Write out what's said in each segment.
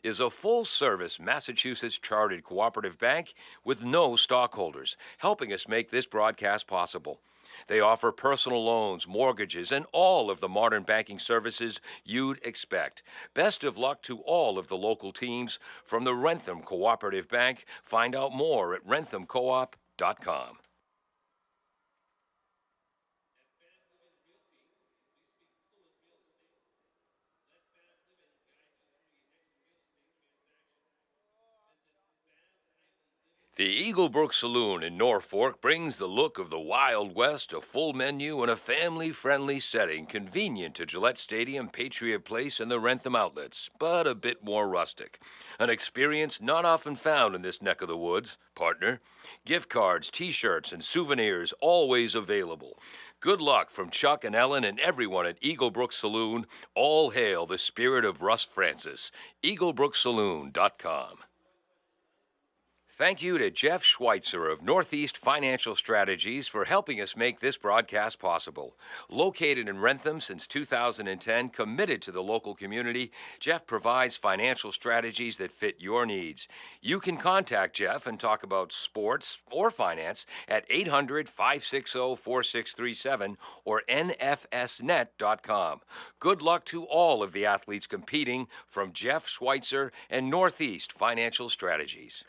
is a full-service Massachusetts chartered cooperative bank with no stockholders, helping us make this broadcast possible. They offer personal loans, mortgages, and all of the modern banking services you'd expect. Best of luck to all of the local teams from the Rentham Cooperative Bank. Find out more at renthamcoop.com. The Eagle Brook Saloon in Norfolk brings the look of the Wild West, a full menu, and a family-friendly setting convenient to Gillette Stadium, Patriot Place, and the Rentham outlets, but a bit more rustic. An experience not often found in this neck of the woods, partner. Gift cards, T-shirts, and souvenirs always available. Good luck from Chuck and Ellen and everyone at Eagle Brook Saloon. All hail the spirit of Russ Francis. EagleBrookSaloon.com. Thank you to Jeff Schweitzer of Northeast Financial Strategies for helping us make this broadcast possible. Located in Rentham since 2010, committed to the local community, Jeff provides financial strategies that fit your needs. You can contact Jeff and talk about sports or finance at 800-560-4637 or nfsnet.com. Good luck to all of the athletes competing from Jeff Schweitzer and Northeast Financial Strategies.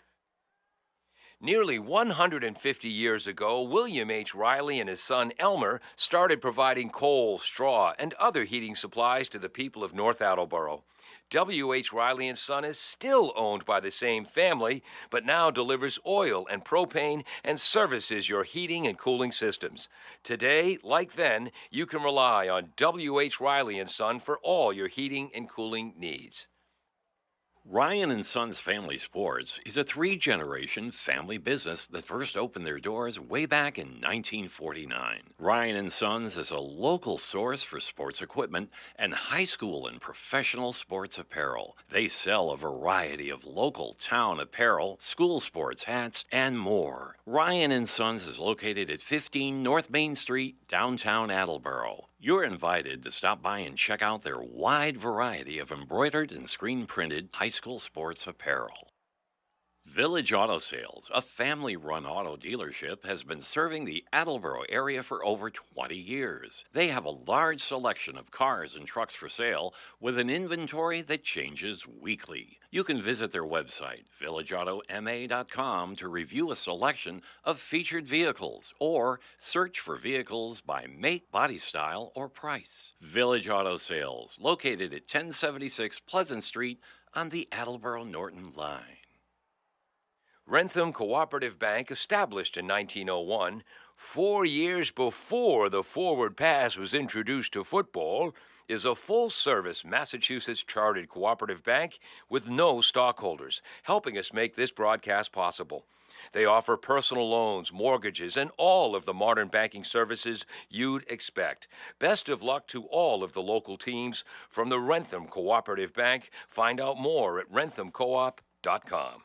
Nearly 150 years ago, William H. Riley and his son Elmer started providing coal, straw, and other heating supplies to the people of North Attleboro. W.H. Riley and Son is still owned by the same family, but now delivers oil and propane and services your heating and cooling systems. Today, like then, you can rely on W.H. Riley and Son for all your heating and cooling needs. Ryan and Sons Family Sports is a three-generation family business that first opened their doors way back in 1949. Ryan and Sons is a local source for sports equipment and high school and professional sports apparel. They sell a variety of local town apparel, school sports hats, and more. Ryan and Sons is located at 15 North Main Street, downtown Attleboro. You're invited to stop by and check out their wide variety of embroidered and screen-printed high school sports apparel. Village Auto Sales, a family-run auto dealership, has been serving the Attleboro area for over 20 years. They have a large selection of cars and trucks for sale with an inventory that changes weekly. You can visit their website, villageautomA.com, to review a selection of featured vehicles or search for vehicles by make, body style, or price. Village Auto Sales, located at 1076 Pleasant Street on the Attleboro-Norton line. Rentham Cooperative Bank, established in 1901, 4 years before the forward pass was introduced to football, is a full-service Massachusetts chartered cooperative bank with no stockholders, helping us make this broadcast possible. They offer personal loans, mortgages, and all of the modern banking services you'd expect. Best of luck to all of the local teams from the Rentham Cooperative Bank. Find out more at renthamcoop.com.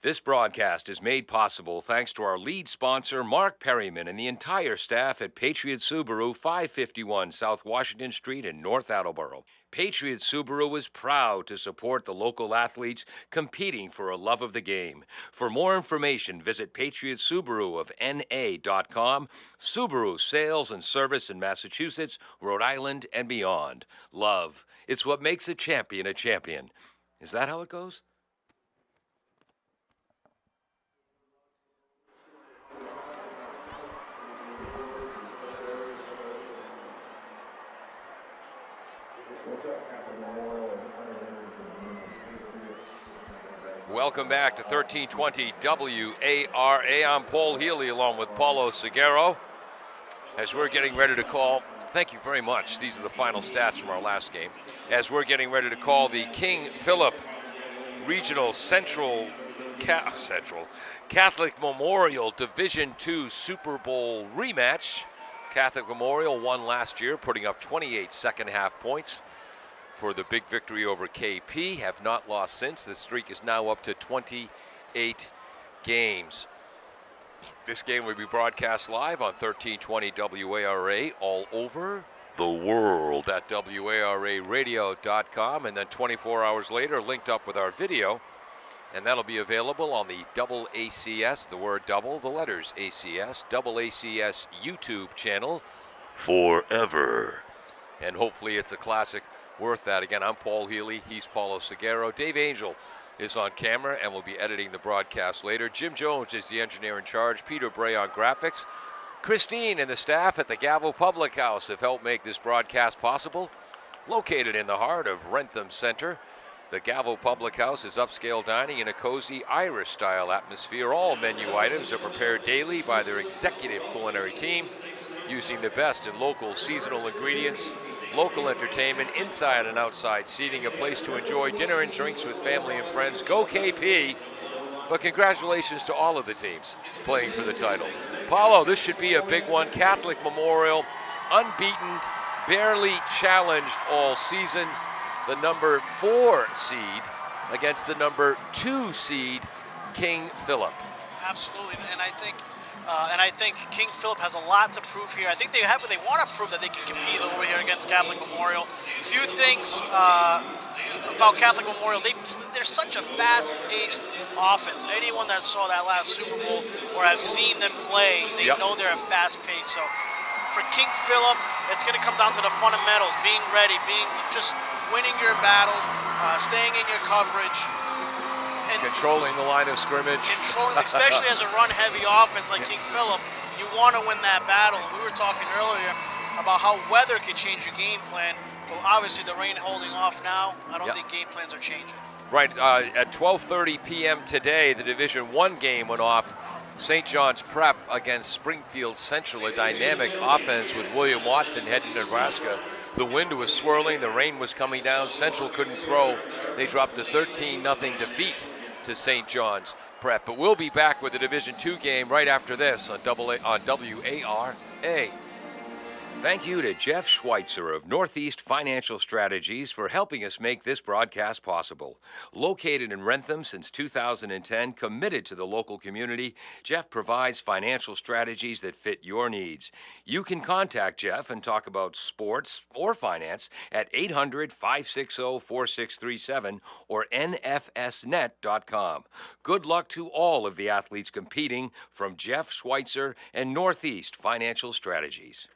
This broadcast is made possible thanks to our lead sponsor, Mark Perryman, and the entire staff at Patriot Subaru, 551 South Washington Street in North Attleboro. Patriot Subaru is proud to support the local athletes competing for a love of the game. For more information, visit Patriot Subaru of NA.com. Subaru sales and service in Massachusetts, Rhode Island, and beyond. Love. It's what makes a champion a champion. Is that how it goes? Welcome back to 1320 WARA. I'm Paul Healy along with Paulo Seguero. As we're getting ready to call, thank you very much. These are the final stats from our last game. As we're getting ready to call the King Philip Regional Catholic Memorial Division II Super Bowl rematch. Catholic Memorial won last year, putting up 28 second half points for the big victory over KP. Have not lost since. The streak is now up to 28 games. This game will be broadcast live on 1320 WARA all over the world at WARAradio.com, and then 24 hours later linked up with our video, and that'll be available on the double ACS, the word double, the letters ACS, double ACS YouTube channel forever. And hopefully it's a classic worth that. Again, I'm Paul Healy, he's Paulo Seguero. Dave Angel is on camera and will be editing the broadcast later. Jim Jones is the engineer in charge. Peter Bray on graphics. Christine and the staff at the Galvo Public House have helped make this broadcast possible. Located in the heart of Rentham Center, the Galvo Public House is upscale dining in a cozy Irish-style atmosphere. All menu items are prepared daily by their executive culinary team, using the best in local seasonal ingredients, local entertainment, inside and outside seating, a place to enjoy dinner and drinks with family and friends. Go KP! But congratulations to all of the teams playing for the title. Paulo, this should be a big one. Catholic Memorial, unbeaten, barely challenged all season. The number 4 seed against the number 2 seed, King Philip. Absolutely, and I think King Philip has a lot to prove here. I think they want to prove that they can compete over here against Catholic Memorial. Few things about Catholic Memorial, they're such a fast-paced offense. Anyone that saw that last Super Bowl or have seen them play, they know they're a fast-paced. So for King Philip, it's going to come down to the fundamentals, being ready, winning your battles, staying in your coverage. And controlling the line of scrimmage. Especially as a run-heavy offense like King Philip, you want to win that battle. And we were talking earlier about how weather could change your game plan, but obviously the rain holding off now, I don't think game plans are changing. Right, at 12:30 p.m. today, the Division I game went off. St. John's Prep against Springfield Central, a dynamic offense with William Watson heading to Nebraska. The wind was swirling, the rain was coming down, Central couldn't throw. They dropped a 13-0 defeat to St. John's Prep. But we'll be back with the Division II game right after this on WARA. Thank you to Jeff Schweitzer of Northeast Financial Strategies for helping us make this broadcast possible. Located in Rentham since 2010, committed to the local community, Jeff provides financial strategies that fit your needs. You can contact Jeff and talk about sports or finance at 800-560-4637 or nfsnet.com. Good luck to all of the athletes competing from Jeff Schweitzer and Northeast Financial Strategies.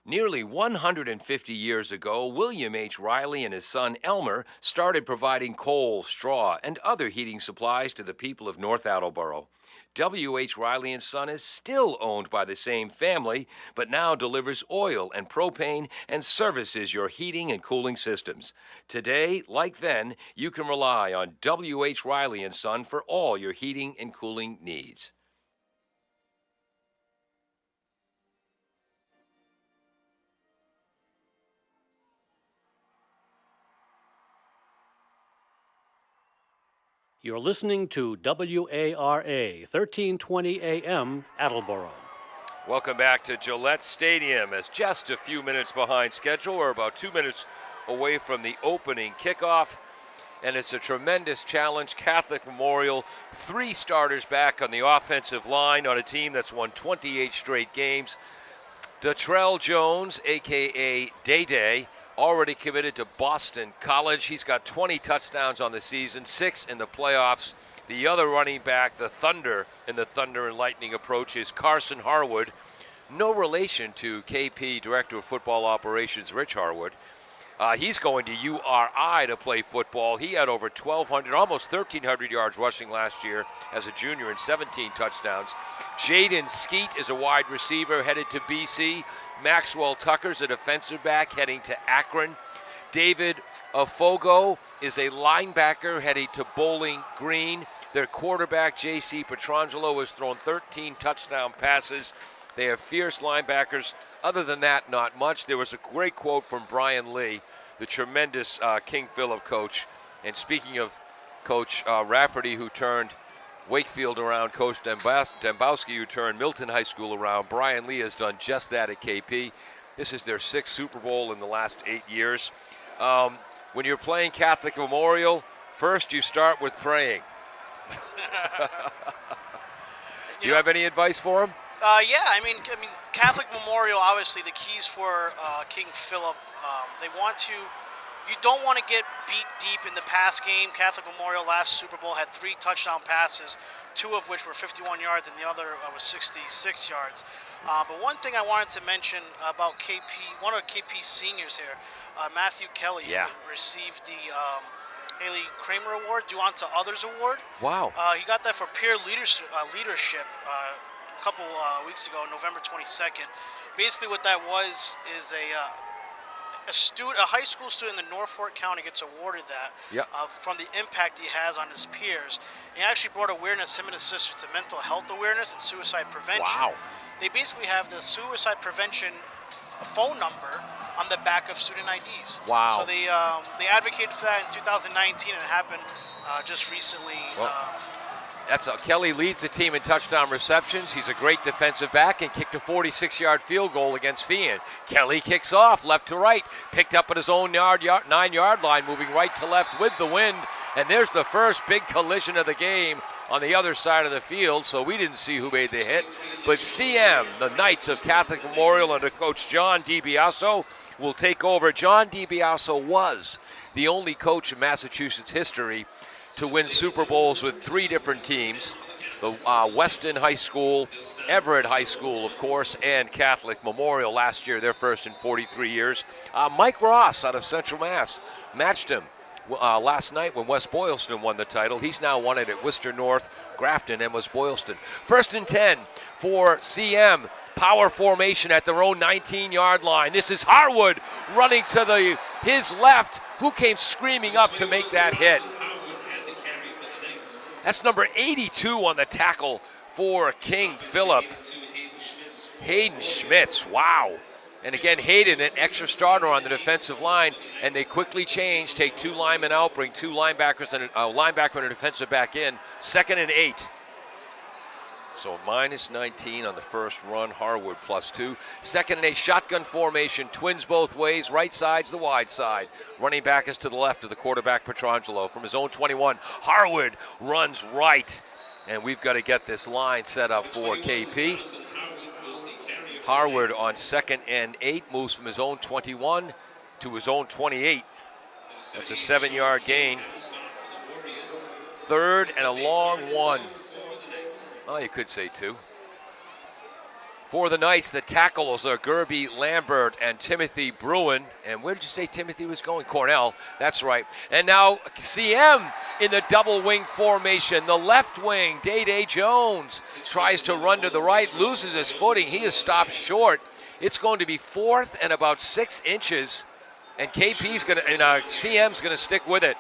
Nearly 150 years ago, William H. Riley and his son Elmer started providing coal, straw, and other heating supplies to the people of North Attleboro. W.H. Riley & Son is still owned by the same family, but now delivers oil and propane and services your heating and cooling systems. Today, like then, you can rely on W.H. Riley & Son for all your heating and cooling needs. You're listening to WARA 1320 AM, Attleboro. Welcome back to Gillette Stadium. As just a few minutes behind schedule, we're about 2 minutes away from the opening kickoff, and it's a tremendous challenge. Catholic Memorial, 3 starters back on the offensive line on a team that's won 28 straight games. Detrell Jones, a.k.a. Day-Day, already committed to Boston College. He's got 20 touchdowns on the season, 6 in the playoffs. The other running back, the Thunder, in the Thunder and Lightning approach, is Carson Harwood. No relation to KP, Director of Football Operations, Rich Harwood. He's going to URI to play football. He had over 1,200, almost 1,300 yards rushing last year as a junior and 17 touchdowns. Jaden Skeet is a wide receiver headed to BC. Maxwell Tucker's a defensive back heading to Akron. David Afogo is a linebacker heading to Bowling Green. Their quarterback, J.C. Petrangelo, has thrown 13 touchdown passes. They have fierce linebackers. Other than that, not much. There was a great quote from Brian Lee, the tremendous King Philip coach. And speaking of Coach Rafferty, who turned Wakefield around, Coach Dembowski, who turned Milton High School around, Brian Lee has done just that at KP. This is their 6th Super Bowl in the last 8 years. When you're playing Catholic Memorial, first you start with praying. You have any advice for him? Yeah, I mean, Catholic Memorial. Obviously, the keys for King Philip. They want to. You don't want to get beat deep in the pass game. Catholic Memorial last Super Bowl had 3 touchdown passes, 2 of which were 51 yards, and the other was 66 yards. But one thing I wanted to mention about KP, one of KP's seniors here, Matthew Kelly, received the Haley Kramer Award, Do Unto Others Award. Wow. He got that for peer leadership a couple weeks ago, November 22nd. Basically what that was is a high school student in the Norfolk County gets awarded that from the impact he has on his peers. He actually brought awareness, him and his sister, to mental health awareness and suicide prevention. Wow. They basically have the suicide prevention phone number on the back of student IDs. Wow. So they advocated for that in 2019, and it happened just recently. Kelly leads the team in touchdown receptions. He's a great defensive back and kicked a 46-yard field goal against Fian. Kelly kicks off left to right, picked up at his own 9-yard line, moving right to left with the wind. And there's the first big collision of the game on the other side of the field, so we didn't see who made the hit. But CM, the Knights of Catholic Memorial under Coach John DiBiaso, will take over. John DiBiaso was the only coach in Massachusetts history to win Super Bowls with 3 different teams, the Weston High School, Everett High School, of course, and Catholic Memorial last year, their first in 43 years. Mike Ross out of Central Mass matched him last night when West Boylston won the title. He's now won it at Worcester North, Grafton, and West Boylston. 1st and 10 for CM. Power formation at their own 19-yard line. This is Harwood running to his left. Who came screaming up to make that hit? That's number 82 on the tackle for King Philip. Hayden Schmitz, wow. And again, Hayden, an extra starter on the defensive line, and they quickly change, take 2 linemen out, bring 2 linebackers and a linebacker and a defensive back in. 2nd and 8. So -19 on the first run, Harwood +2. 2nd and 8, shotgun formation, twins both ways, right side's the wide side. Running back is to the left of the quarterback, Petrangelo. From his own 21, Harwood runs right. And we've got to get this line set up for KP. Harwood on 2nd and 8 moves from his own 21 to his own 28. That's a 7-yard gain. 3rd and a long 1. Oh, you could say 2. For the Knights, the tackles are Gerby Lambert and Timothy Bruin. And where did you say Timothy was going? Cornell, that's right. And now CM in the double wing formation. The left wing, Day Jones, tries to run to the right, loses his footing. He is stopped short. It's going to be 4th and about 6 inches. And CM's going to stick with it.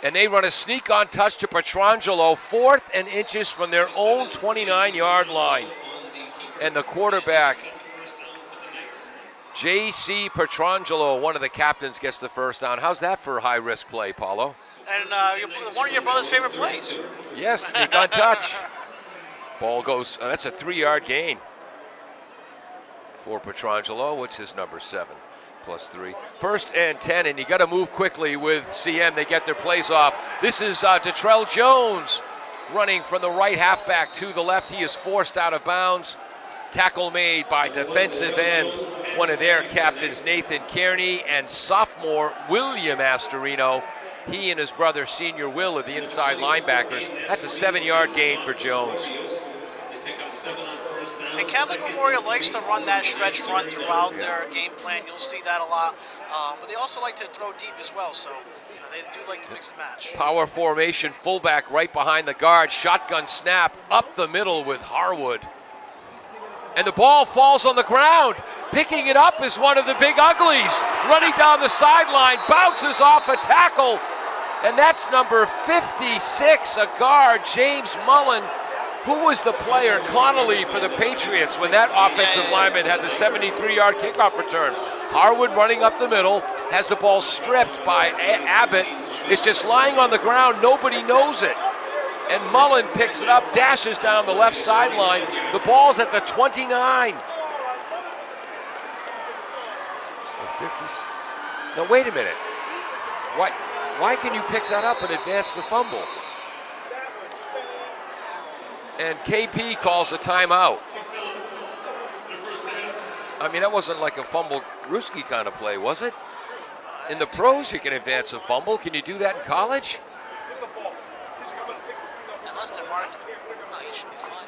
And they run a sneak-on touch to Petrangelo, 4th and inches from their own 29-yard line. And the quarterback, J.C. Petrangelo, one of the captains, gets the first down. How's that for high-risk play, Paulo? And one of your brother's favorite plays. Yes, sneak-on touch. Ball goes, that's a 3-yard gain for Petrangelo. What's his number? 7. +3. 1st and 10, and you got to move quickly with CM. They get their plays off. This is Detrell Jones running from the right halfback to the left. He is forced out of bounds. Tackle made by defensive end, one of their captains, Nathan Kearney, and sophomore William Astorino. He and his brother, senior Will, are the inside linebackers. That's a 7-yard gain for Jones. And Catholic Memorial likes to run that stretch run throughout their game plan. You'll see that a lot. But they also like to throw deep as well, so they do like to mix and match. Power formation, fullback right behind the guard. Shotgun snap up the middle with Harwood. And the ball falls on the ground. Picking it up is one of the big uglies. Running down the sideline, bounces off a tackle. And that's number 56, a guard, James Mullen. Who was the player, Connolly, for the Patriots when that offensive lineman had the 73-yard kickoff return? Harwood running up the middle, has the ball stripped by Abbott. It's just lying on the ground. Nobody knows it. And Mullen picks it up, dashes down the left sideline. The ball's at the 29. The 50s. No, wait a minute. What? Why can you pick that up and advance the fumble? And KP calls a timeout. I mean, that wasn't like a fumble Ruski kind of play, was it? In the pros, you can advance a fumble. Can you do that in college? Unless they're marking. No, you should be fine.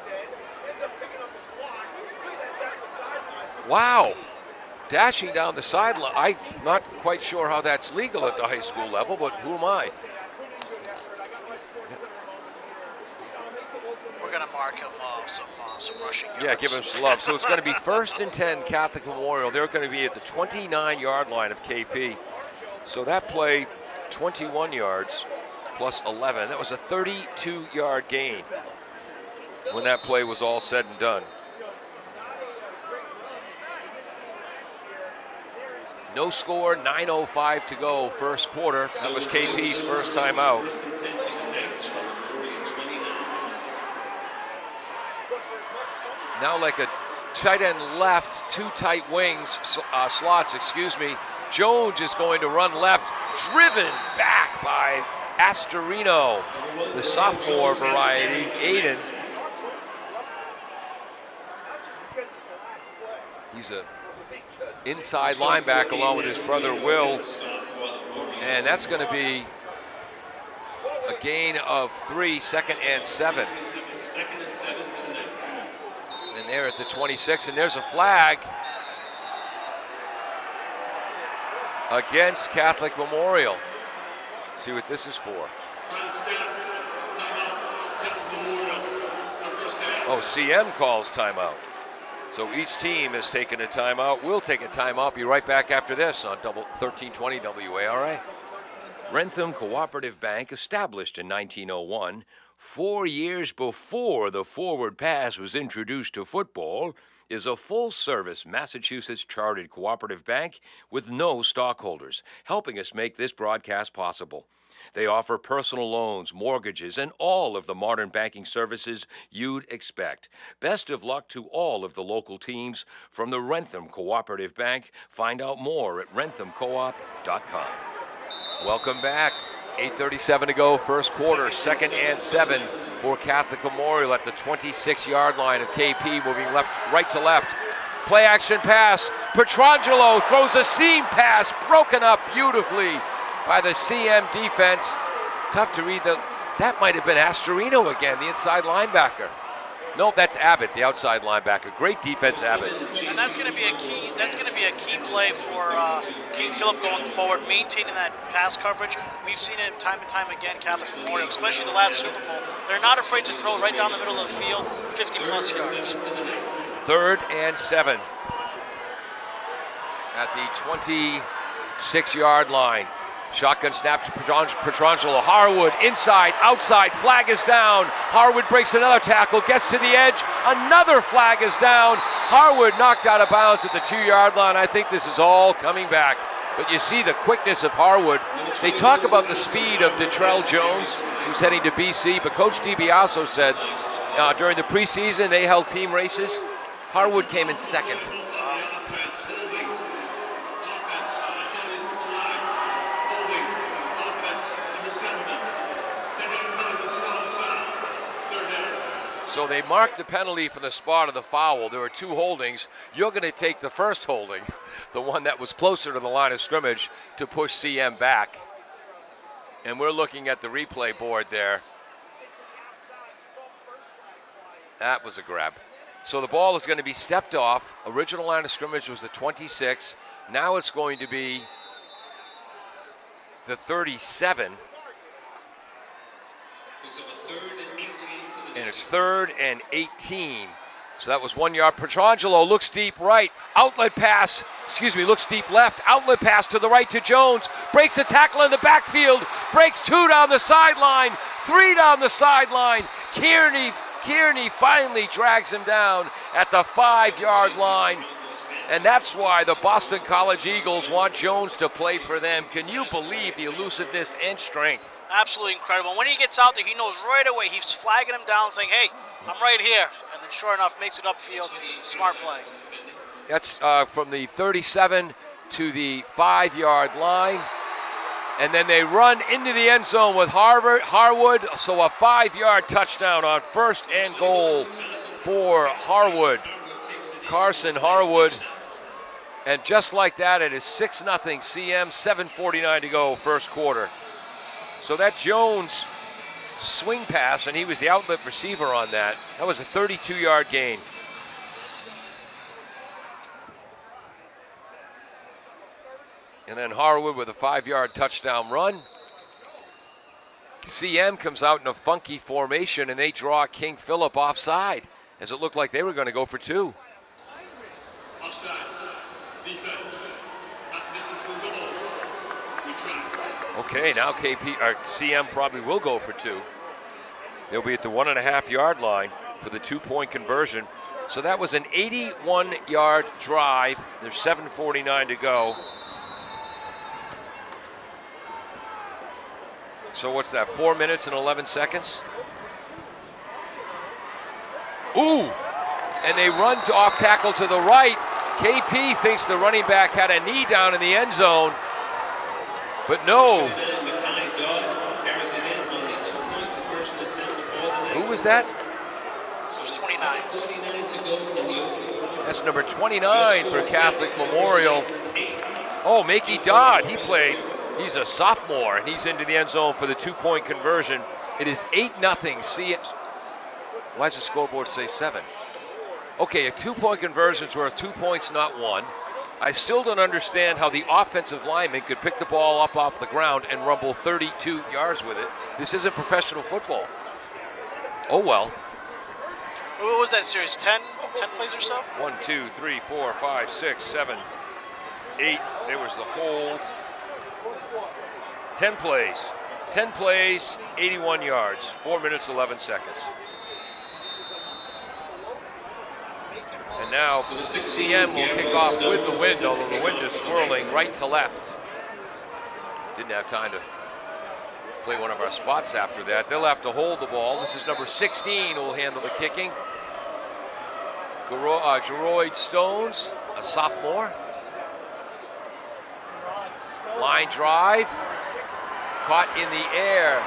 Wow. Dashing down the sideline. I'm not quite sure how that's legal at the high school level, but who am I? We're going to mark him some rushing yards. Yeah, give him some love. So it's going to be 1st and 10 Catholic Memorial. They're going to be at the 29-yard line of KP. So that play, 21 yards plus 11. That was a 32-yard gain when that play was all said and done. No score, 9:05 to go, first quarter. That was KP's first time out. Now like a tight end left, two tight wings, slots, Jones is going to run left, driven back by Astorino, the sophomore variety, Aiden. He's a inside linebacker along with his brother Will, and that's going to be a gain of 3, 2nd and 7. And they're at the 26, and there's a flag against Catholic Memorial. Let's see what this is for. Oh, CM calls timeout. So each team has taken a timeout. We'll take a timeout. Be right back after this on 1320 WARA. Rentham Cooperative Bank, established in 1901, 4 years before the forward pass was introduced to football, is a full-service Massachusetts chartered cooperative bank with no stockholders, helping us make this broadcast possible. They offer personal loans, mortgages, and all of the modern banking services you'd expect. Best of luck to all of the local teams from the Rentham Cooperative Bank. Find out more at renthamcoop.com. Welcome back. 8:37 to go, first quarter, 2nd and 7 for Catholic Memorial at the 26-yard line of KP, moving right to left. Play action pass. Petrangelo throws a seam pass, broken up beautifully by the CM defense. Tough to read. That might have been Astorino again, the inside linebacker. No, that's Abbott, the outside linebacker. Great defense, Abbott. And that's going to be a key. That's going to be a key play for King Philip going forward, maintaining that pass coverage. We've seen it time and time again, Catholic Memorial, especially the last Super Bowl. They're not afraid to throw right down the middle of the field, 50-plus yards. 3rd and 7 at the 26-yard line. Shotgun snap to Petrangelo. Harwood inside, outside, flag is down. Harwood breaks another tackle, gets to the edge. Another flag is down. Harwood knocked out of bounds at the 2-yard line. I think this is all coming back. But you see the quickness of Harwood. They talk about the speed of Detrell Jones, who's heading to BC, but Coach DiBiaso said during the preseason they held team races. Harwood came in 2nd. So they marked the penalty for the spot of the foul. There were 2 holdings. You're going to take the first holding, the one that was closer to the line of scrimmage, to push CM back. And we're looking at the replay board there. That was a grab. So the ball is going to be stepped off. Original line of scrimmage was the 26. Now it's going to be the 37. And it's 3rd and 18. So that was 1 yard. Petrangelo looks deep right. Looks deep left. Outlet pass to the right to Jones. Breaks a tackle in the backfield. Breaks 2 down the sideline. 3 down the sideline. Kearney finally drags him down at the 5-yard line. And that's why the Boston College Eagles want Jones to play for them. Can you believe the elusiveness and strength? Absolutely incredible. When he gets out there, he knows right away. He's flagging him down, saying, hey, I'm right here. And then sure enough, makes it upfield. Smart play. That's from the 37 to the 5-yard line. And then they run into the end zone with Harwood, so a 5-yard touchdown on 1st and goal for Harwood. Carson Harwood. And just like that, it is 6-0 CM, 7:49 to go, first quarter. So that Jones swing pass, and he was the outlet receiver on that. That was a 32-yard gain. And then Harwood with a 5-yard touchdown run. CM comes out in a funky formation, and they draw King Philip offside, as it looked like they were going to go for 2. Offside. Defense. This is the goal. We try. Okay, now CM probably will go for 2. They'll be at the 1.5-yard line for the 2-point conversion. So that was an 81-yard drive. There's 7:49 to go. So what's that, 4 minutes and 11 seconds? Ooh, and they run off tackle to the right. KP thinks the running back had a knee down in the end zone, but no. Who was that? It was 29. That's number 29 for Catholic Memorial. Oh, Makey Dodd, he played. He's a sophomore, and he's into the end zone for the 2-point conversion. It is 8-0 CM. Why does the scoreboard say 7? Okay, a 2-point conversion's worth 2 points, not 1. I still don't understand how the offensive lineman could pick the ball up off the ground and rumble 32 yards with it. This isn't professional football. Oh, well. What was that series, 10 plays or so? 1, 2, 3, 4, 5, 6, 7, 8. There was the hold. 10 plays. 10 plays, 81 yards, 4 minutes, 11 seconds. And now CM will kick off with the wind, although the wind is swirling right to left. Didn't have time to play one of our spots after that. They'll have to hold the ball. This is number 16 who will handle the kicking. Geroid Stones, a sophomore. Line drive. Caught in the air.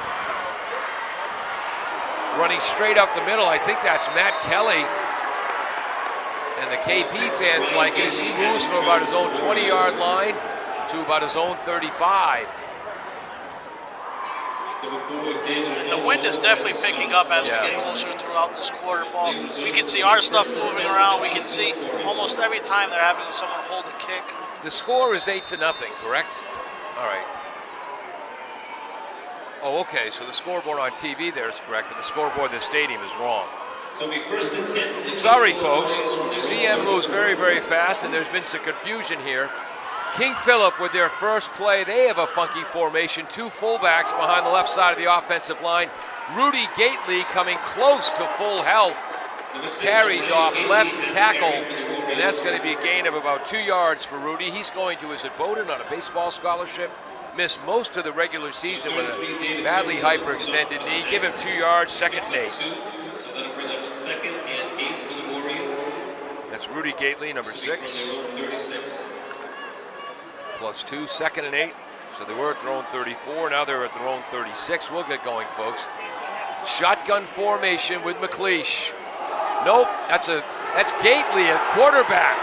Running straight up the middle. I think that's Matt Kelly. And the KP fans like it as he moves from about his own 20-yard line to about his own 35. And the wind is definitely picking up as we get closer throughout this quarter ball. We can see our stuff moving around. We can see almost every time they're having someone hold a kick. The score is 8-0, correct? All right. Oh, okay, so the scoreboard on TV there is correct, but the scoreboard in the stadium is wrong. Sorry, folks. CM moves very, very fast, and there's been some confusion here. King Philip with their first play. They have a funky formation. 2 fullbacks behind the left side of the offensive line. Rudy Gately coming close to full health. Carries off left tackle, and that's going to be a gain of about 2 yards for Rudy. He's going to, is it Bowdoin, on a baseball scholarship? Missed most of the regular season with a badly hyperextended knee. Give him 2 yards, 2nd and 8. That's Rudy Gately, number 6. Plus 2, 2nd and 8. So they were at their own 34. Now they're at their own 36. We'll get going, folks. Shotgun formation with McLeish. Nope, that's Gately, a quarterback.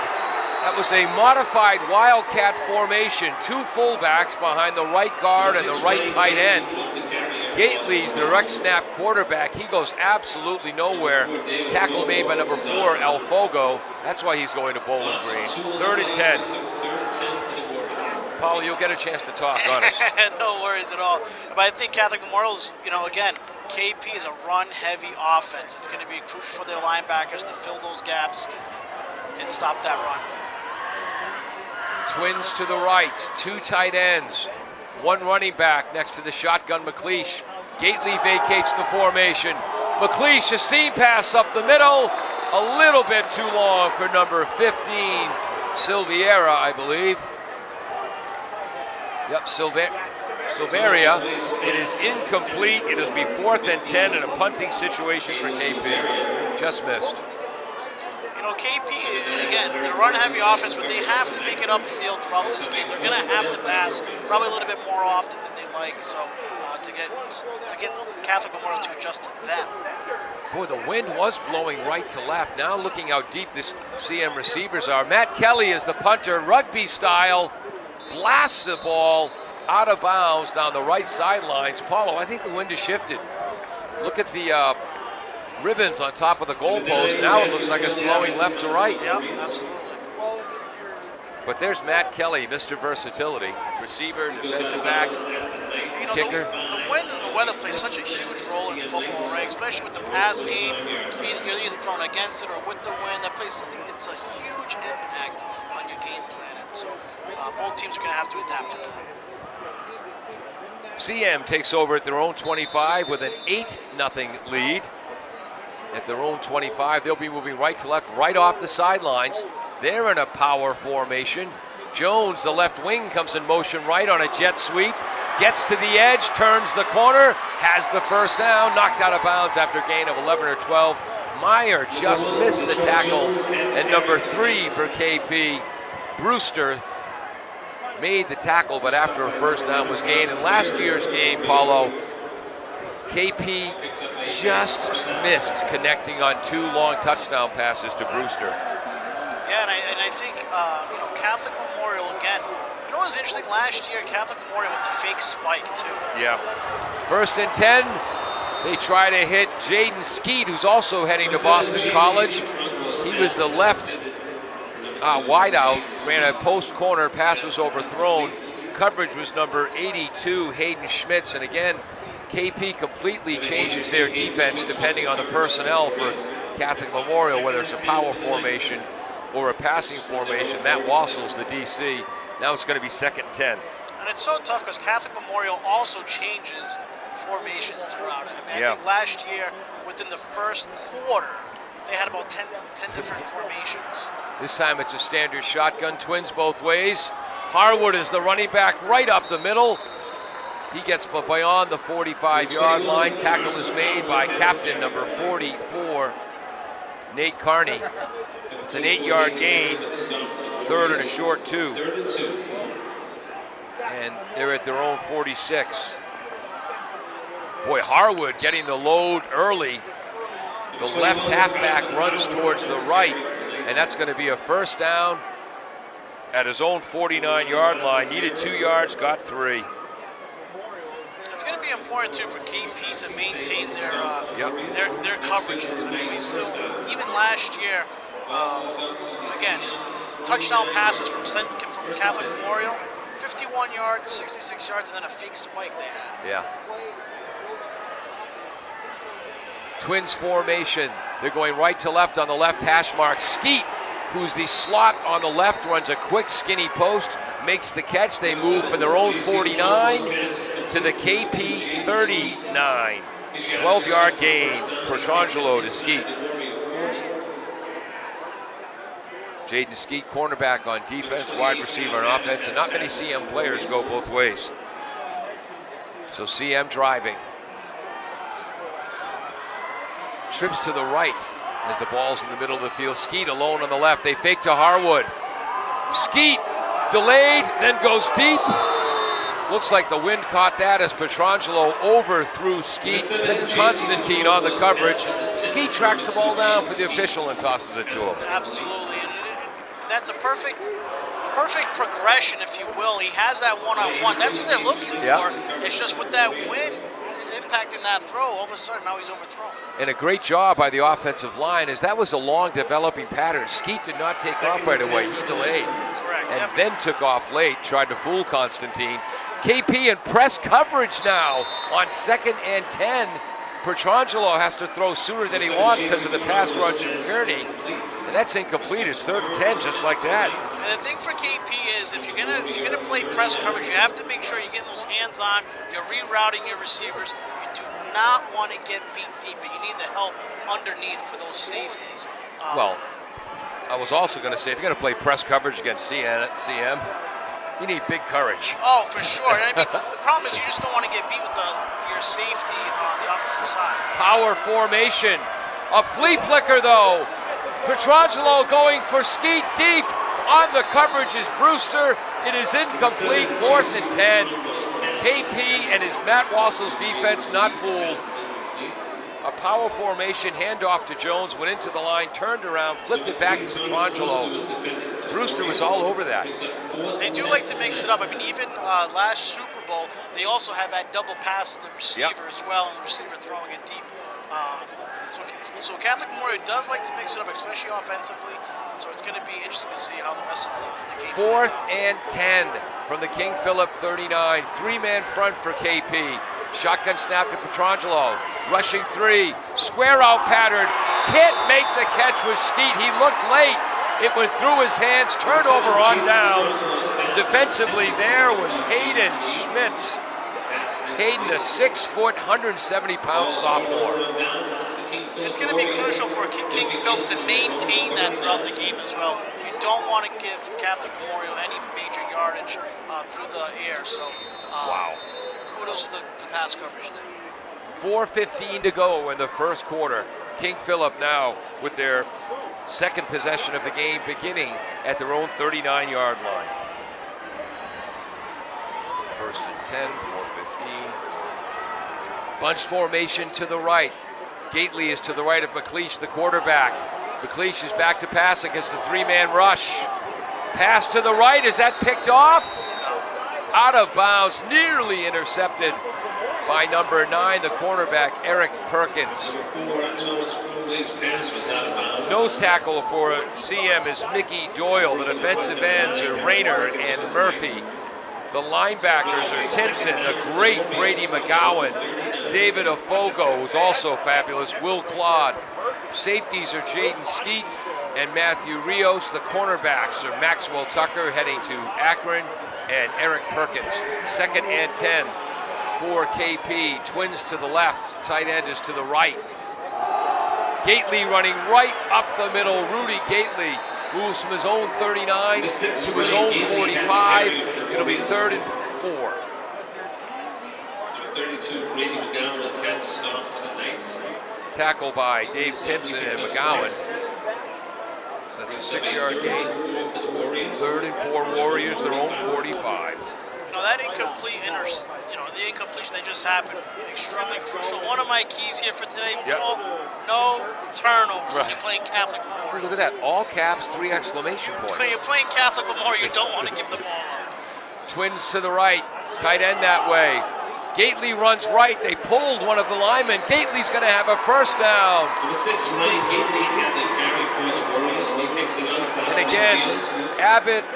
That was a modified Wildcat formation. 2 fullbacks behind the right guard and the right tight end. Gately's direct snap quarterback. He goes absolutely nowhere. Tackle made by number 4, Alfogo. That's why he's going to Bowling Green. 3rd and 10. Paul, you'll get a chance to talk, honest. No worries at all. But I think Catholic Memorial's, again, KP is a run-heavy offense. It's going to be crucial for their linebackers to fill those gaps and stop that run. Twins to the right, 2 tight ends, 1 running back next to the shotgun McLeish. Gately vacates the formation. McLeish, a seam pass up the middle, a little bit too long for number 15, Silveira, I believe. Yep, Silveria. It is incomplete. It is be 4th and 10 in a punting situation for KP. Just missed. KP, again, they're a run-heavy offense, but they have to make it upfield throughout this game. They're going to have to pass probably a little bit more often than like. So to get Catholic Memorial to adjust to them. Boy, the wind was blowing right to left. Now looking how deep this CM receivers are. Matt Kelly is the punter, rugby style, blasts the ball out of bounds down the right sidelines. Paulo, I think the wind has shifted. Look at the ribbons on top of the goalpost. Now it looks like it's blowing left to right. Yep, absolutely. But there's Matt Kelly, Mr. Versatility. Receiver, defensive back, kicker. The wind and the weather play such a huge role in football, right? Especially with the pass game. You're either thrown against it or with the wind. That plays it's a huge impact on your game plan. And so both teams are going to have to adapt to that. CM takes over at their own 25 with an 8-0 lead. At their own 25, they'll be moving right to left, right off the sidelines. They're in a power formation. Jones, the left wing, comes in motion right on a jet sweep. Gets to the edge, turns the corner, has the first down, knocked out of bounds after a gain of 11 or 12. Meyer just missed the tackle. And number 3 for KP, Brewster, made the tackle, but after a first down was gained. In last year's game, Paulo, KP just missed connecting on 2 long touchdown passes to Brewster. Yeah, and I think, Catholic Memorial, again, what was interesting last year, Catholic Memorial with the fake spike, too. Yeah. 1st and 10, they try to hit Jaden Skeet, who's also heading to Boston College. He was the left wideout, ran a post corner, pass was overthrown. Coverage was number 82, Hayden Schmitz, and again, KP completely changes their defense depending on the personnel for Catholic Memorial, whether it's a power formation or a passing formation. Matt Wassell's the DC. Now it's going to be 2nd and 10. And it's so tough because Catholic Memorial also changes formations throughout it. I think last year, within the first quarter, they had about 10 different formations. This time it's a standard shotgun, twins both ways. Harwood is the running back right up the middle. He gets beyond the 45-yard line. Tackle is made by captain number 44, Nate Carney. It's an 8-yard gain, 3rd and a short 2. And they're at their own 46. Boy, Harwood getting the load early. The left halfback runs towards the right, and that's going to be a first down at his own 49-yard line. Needed 2 yards, got 3. It's going to be important too for KP to maintain their coverages. I mean, we still, even last year, again, touchdown passes from Catholic Memorial, 51 yards, 66 yards, and then a fake spike they had. Yeah. Twins formation. They're going right to left on the left hash mark. Skeet, who's the slot on the left, runs a quick skinny post, makes the catch. They move from their own 49 to the KP 39. 12-yard gain. Petrangelo to Skeet. Jaden Skeet, cornerback on defense, wide receiver on offense, and not many CM players go both ways. So CM driving. Trips to the right as the ball's in the middle of the field. Skeet alone on the left. They fake to Harwood. Skeet delayed, then goes deep. Looks like the wind caught that as Petrangelo overthrew Skeet. Then Constantine on the coverage. Skeet tracks the ball down for the official and tosses it to him. Absolutely, and that's a perfect progression, if you will. He has that one-on-one. That's what they're looking for. It's just with that wind impacting that throw, all of a sudden now he's overthrown. And a great job by the offensive line, as that was a long developing pattern. Skeet did not take off right away. He delayed. Correct. And then took off late, tried to fool Constantine. KP in press coverage now on 2nd and 10. Petrangelo has to throw sooner than he wants because of the pass rush of Kearney. And that's incomplete. It's 3rd and 10, just like that. And the thing for KP is if you're gonna play press coverage, you have to make sure you're getting those hands on, you're rerouting your receivers. You do not want to get beat deep, but you need the help underneath for those safeties. Well, I was also going to say, if you're going to play press coverage against CM, you need big courage. Oh, for sure. And I mean, the problem is you just don't want to get beat with your safety on the opposite side. Power formation. A flea flicker, though. Petrangelo going for Skeet deep. On the coverage is Brewster. It is incomplete. 4th and 10. KP and his Matt Wassel's defense not fooled. A power formation, handoff to Jones, went into the line, turned around, flipped it back to Petrangelo. Brewster was all over that. They do like to mix it up. I mean, even last Super Bowl, they also had that double pass to the receiver as well, and the receiver throwing it deep. So Catholic Memorial does like to mix it up, especially offensively. And so it's going to be interesting to see how the rest of the game plays 4th out. and 10 from the King Philip 39. 3-man front for KP. Shotgun snap to Petrangelo. Rushing 3. Square out pattern. Can't make the catch with Skeet. He looked late. It went through his hands. Turnover on downs. Defensively there was Hayden Schmitz. Hayden, a 6-foot, 170-pound sophomore. It's going to be crucial for King Philip to maintain that throughout the game as well. You don't want to give Catholic Memorial any major yardage through the air. So, Wow. Kudos to the pass coverage there. 4:15 to go in the first quarter. King Philip now with their second possession of the game, beginning at their own 39-yard line. 1st and 10, 4:15. Bunch formation to the right. Gately is to the right of McLeish, the quarterback. McLeish is back to pass against the 3-man rush. Pass to the right, is that picked off? Out of bounds, nearly intercepted by number 9, the cornerback, Eric Perkins. Nose tackle for CM is Mickey Doyle. The defensive ends are Rayner and Murphy. The linebackers are Timpson, the great Brady McGowan, David Afogo, who's also fabulous, Will Claude. Safeties are Jaden Skeet and Matthew Rios. The cornerbacks are Maxwell Tucker heading to Akron and Eric Perkins. 2nd and 10 for KP. Twins to the left, tight end is to the right. Gately running right up the middle. Rudy Gately moves from his own 39 to his own 45. It'll be 3rd and 4. 32, Brady McGowan with the stop for the Knights. Tackle by Dave Timpson and McGowan. So that's a 6-yard gain. 3rd and 4 Warriors, their own 45. That the incompletion that just happened, extremely crucial. One of my keys here for today, Paul, no turnovers when you're playing Catholic Memorial. Look at that, all caps, 3 exclamation points. When you're playing Catholic Memorial, you don't want to give the ball up. Twins to the right, tight end that way. Gately runs right, they pulled one of the linemen. Gately's gonna have a first down. Number 6, Ryan Gately had the carry for the Warriors. He takes it on. And again, Abbott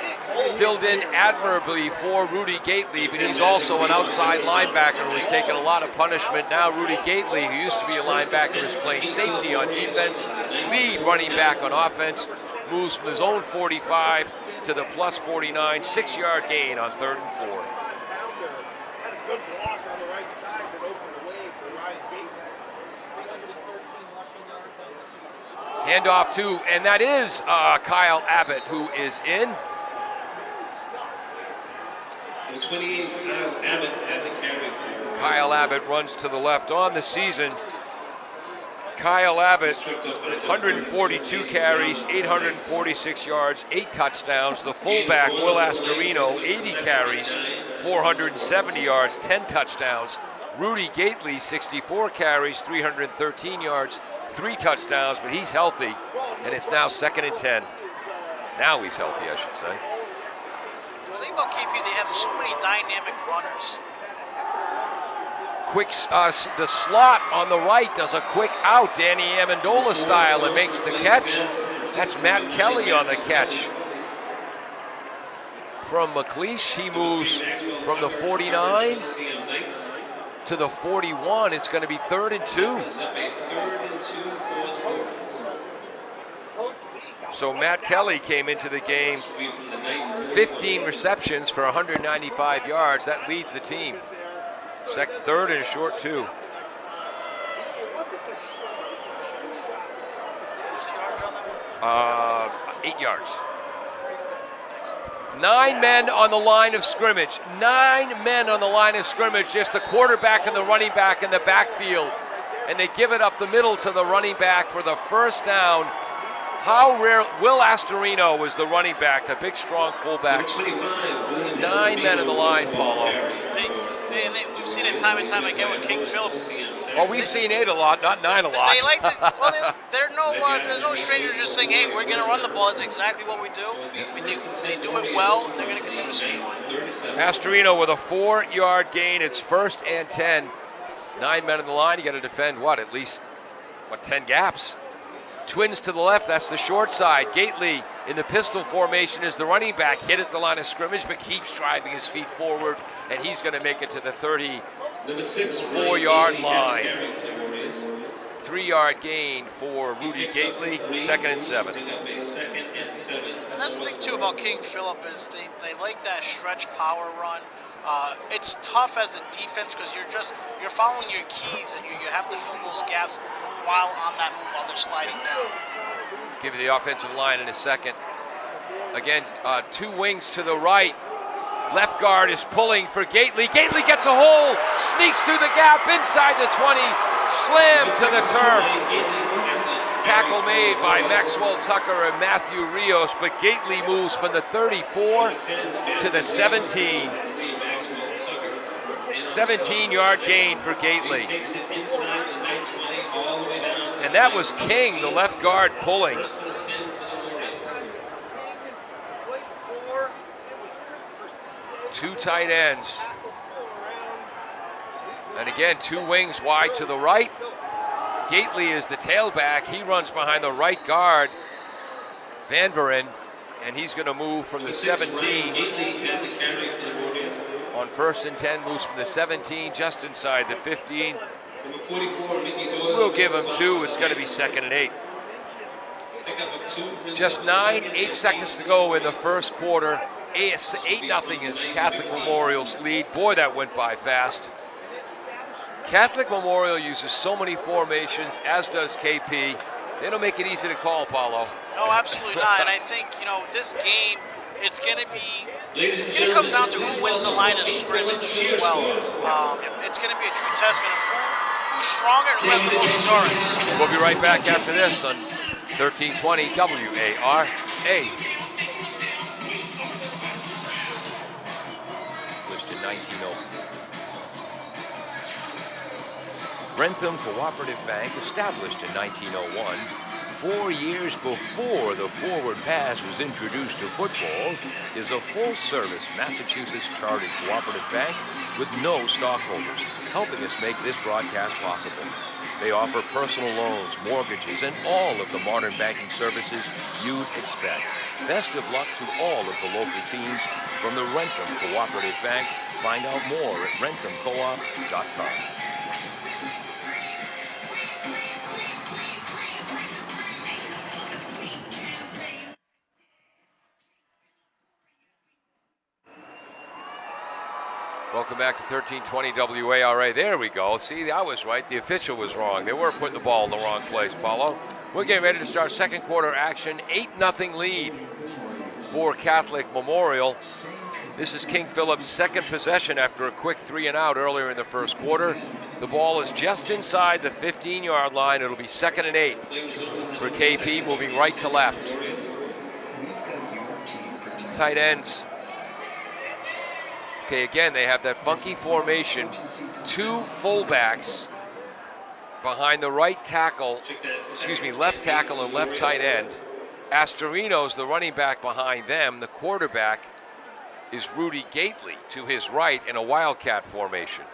filled in admirably for Rudy Gately, but he's also an outside linebacker who's taken a lot of punishment. Now Rudy Gately, who used to be a linebacker, is playing safety on defense, lead running back on offense, moves from his own 45 to the plus 49, 6-yard gain on 3rd and 4. Good block on the right side that opened the way for Ryan Gately. Handoff to, and that is Kyle Abbott, who is in. Number 28, Abbott had the carry. Kyle Abbott runs to the left on the season. Kyle Abbott, 142 carries, 846 yards, 8 touchdowns. The fullback, Will Astorino, 80 carries, 470 yards, 10 touchdowns. Rudy Gately, 64 carries, 313 yards, 3 touchdowns, but he's healthy, and it's now 2nd and 10. Now he's healthy, I should say. The thing about KP, they have so many dynamic runners. Quick, the slot on the right does a quick out, Danny Amendola style, and makes the catch. That's Matt Kelly on the catch. From McLeish, he moves from the 49 to the 41. It's going to be 3rd and 2. So Matt Kelly came into the game, 15 receptions for 195 yards. That leads the team. 3rd and short 2. What was the yardage on that one? 8 yards. 9 men on the line of scrimmage. 9 men on the line of scrimmage. Just the quarterback and the running back in the backfield. And they give it up the middle to the running back for the first down. How rare. Will Astorino was the running back, the big, strong fullback. 9 men in the line, Paulo. We've seen it time and time again with King Philip. Well, we've seen 8 a lot, not 9 a lot. They like to. Well, there's no stranger just saying, "Hey, we're going to run the ball." That's exactly what we do. They do it well, and they're going to continue to do it. Mastorino with a 4-yard gain. It's 1st and 10. 9 men on the line. You got to defend at least 10 gaps. Twins to the left. That's the short side. Gately in the pistol formation is the running back. Hit at the line of scrimmage, but keeps driving his feet forward, and he's going to make it to the 34-yard line. 3-yard gain for Rudy Gately. 2nd and 7. And that's the thing too about King Philip is they like that stretch power run. It's tough as a defense because you're following your keys and you have to fill those gaps while on that move while they're sliding down. Give you the offensive line in a second. Again, 2 wings to the right. Left guard is pulling for Gately. Gately gets a hole, sneaks through the gap inside the 20, slammed to the turf. Tackle made by Maxwell Tucker and Matthew Rios, but Gately moves from the 34 to the 17. 17-yard gain for Gately. And that was King, the left guard, pulling. Two tight ends. And again, 2 wings wide to the right. Gately is the tailback. He runs behind the right guard, Van Veren, and he's going to move from the 17. On 1st and 10, moves from the 17 just inside the 15. We'll give him 2. It's going to be 2nd and 8. Just 8 seconds to go in the first quarter. 8-0 is Catholic Memorial's lead. Boy, that went by fast. Catholic Memorial uses so many formations, as does KP. They don't make it easy to call, Paulo. No, absolutely not. And I think, this game, it's going to come down to who wins the line of scrimmage as well. It's going to be a true testament of who's stronger and who has the most endurance. We'll be right back after this on 1320 WARA. Listed 19-0. Rentham Cooperative Bank, established in 1901, 4 years before the forward pass was introduced to football, is a full-service Massachusetts chartered cooperative bank with no stockholders, helping us make this broadcast possible. They offer personal loans, mortgages, and all of the modern banking services you'd expect. Best of luck to all of the local teams from the Rentham Cooperative Bank. Find out more at renthamcoop.com. Welcome back to 1320 WARA. There we go. See, I was right. The official was wrong. They were putting the ball in the wrong place, Paulo. We're getting ready to start second quarter action. 8-0 lead for Catholic Memorial. This is King Philip's second possession after a quick 3-and-out earlier in the first quarter. The ball is just inside the 15-yard line. It'll be 2nd and 8 for KP, moving right to left. Tight ends. Okay, again, they have that funky formation. 2 fullbacks behind the left tackle and left tight end. Astorino's the running back behind them. The quarterback is Rudy Gately to his right in a wildcat formation.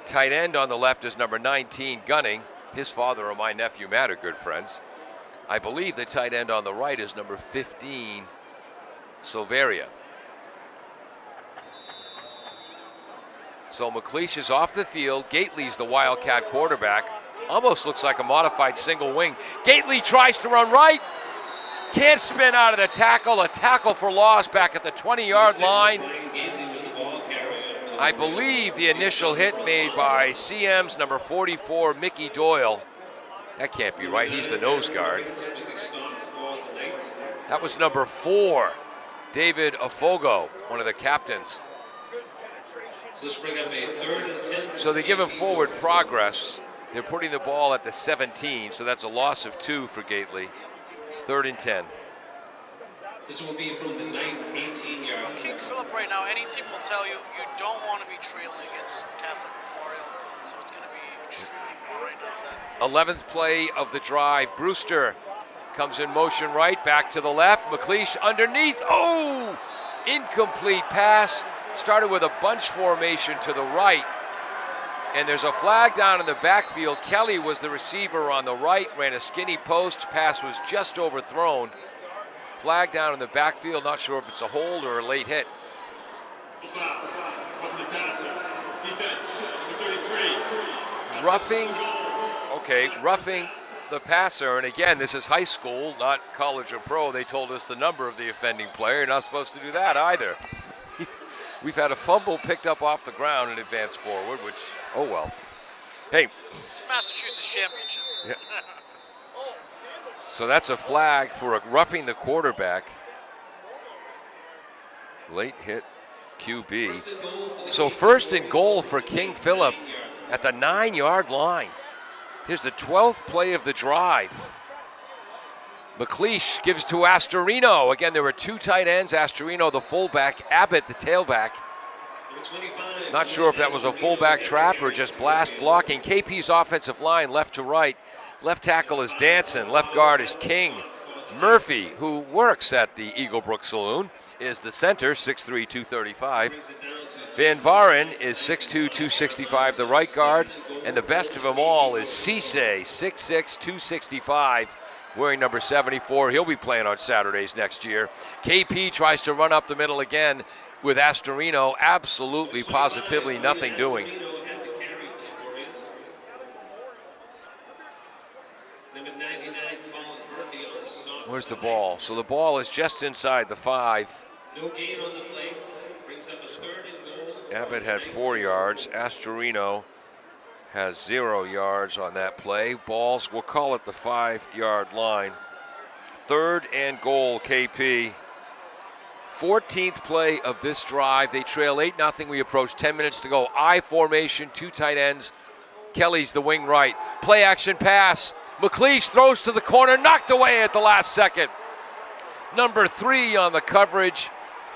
Tight end on the left is number 19, Gunning. His father and my nephew Matt are good friends. I believe the tight end on the right is number 15, Silveria. So McLeish is off the field. Gately's the wildcat quarterback. Almost looks like a modified single wing. Gately tries to run right. Can't spin out of the tackle. A tackle for loss back at the 20-yard line. I believe the initial hit made by CM's number 44, Mickey Doyle. That can't be right. He's the nose guard. That was number 4, David Afogo, one of the captains. So they give him forward progress. They're putting the ball at the 17, so that's a loss of 2 for Gately. 3rd and 10. This will be from the 18-yard line. King Philip right now, any team will tell you you don't want to be trailing against Catholic Memorial, so it's going to be extremely important right now. 11th play of the drive. Brewster comes in motion right, back to the left. McLeish underneath. Oh! Incomplete pass. Started with a bunch formation to the right. And there's a flag down in the backfield. Kelly was the receiver on the right, ran a skinny post. Pass was just overthrown. Flag down in the backfield. Not sure if it's a hold or a late hit. Roughing the passer. And again, this is high school, not college or pro. They told us the number of the offending player. You're not supposed to do that either. We've had a fumble picked up off the ground and advanced forward, which, oh well. Hey. It's the Massachusetts Championship. Yeah. So that's a flag for roughing the quarterback. Late hit QB. So first and goal for King Philip at the 9-yard line. Here's the 12th play of the drive. McLeish gives to Astorino. Again, there were two tight ends. Astorino, the fullback. Abbott, the tailback. Not sure if that was a fullback trap or just blast blocking. KP's offensive line, left to right. Left tackle is Danson. Left guard is King. Murphy, who works at the Eaglebrook Saloon, is the center, 6'3", 235. Van Varen is 6'2", 265, the right guard. And the best of them all is Cisse, 6'6", 265. Wearing number 74. He'll be playing on Saturdays next year. KP tries to run up the middle again with Astorino. Absolutely, positively nothing doing. Where's the ball? So the ball is just inside the 5. No gain on the play. Brings up a third and goal. Abbott had 4 yards. Astorino has 0 yards on that play. Balls, we'll call it the 5-yard line. 3rd and goal, KP. 14th play of this drive. They trail 8-0. We approach 10 minutes to go. I formation, 2 tight ends. Kelly's the wing right. Play action pass. McLeish throws to the corner, knocked away at the last second. Number 3 on the coverage.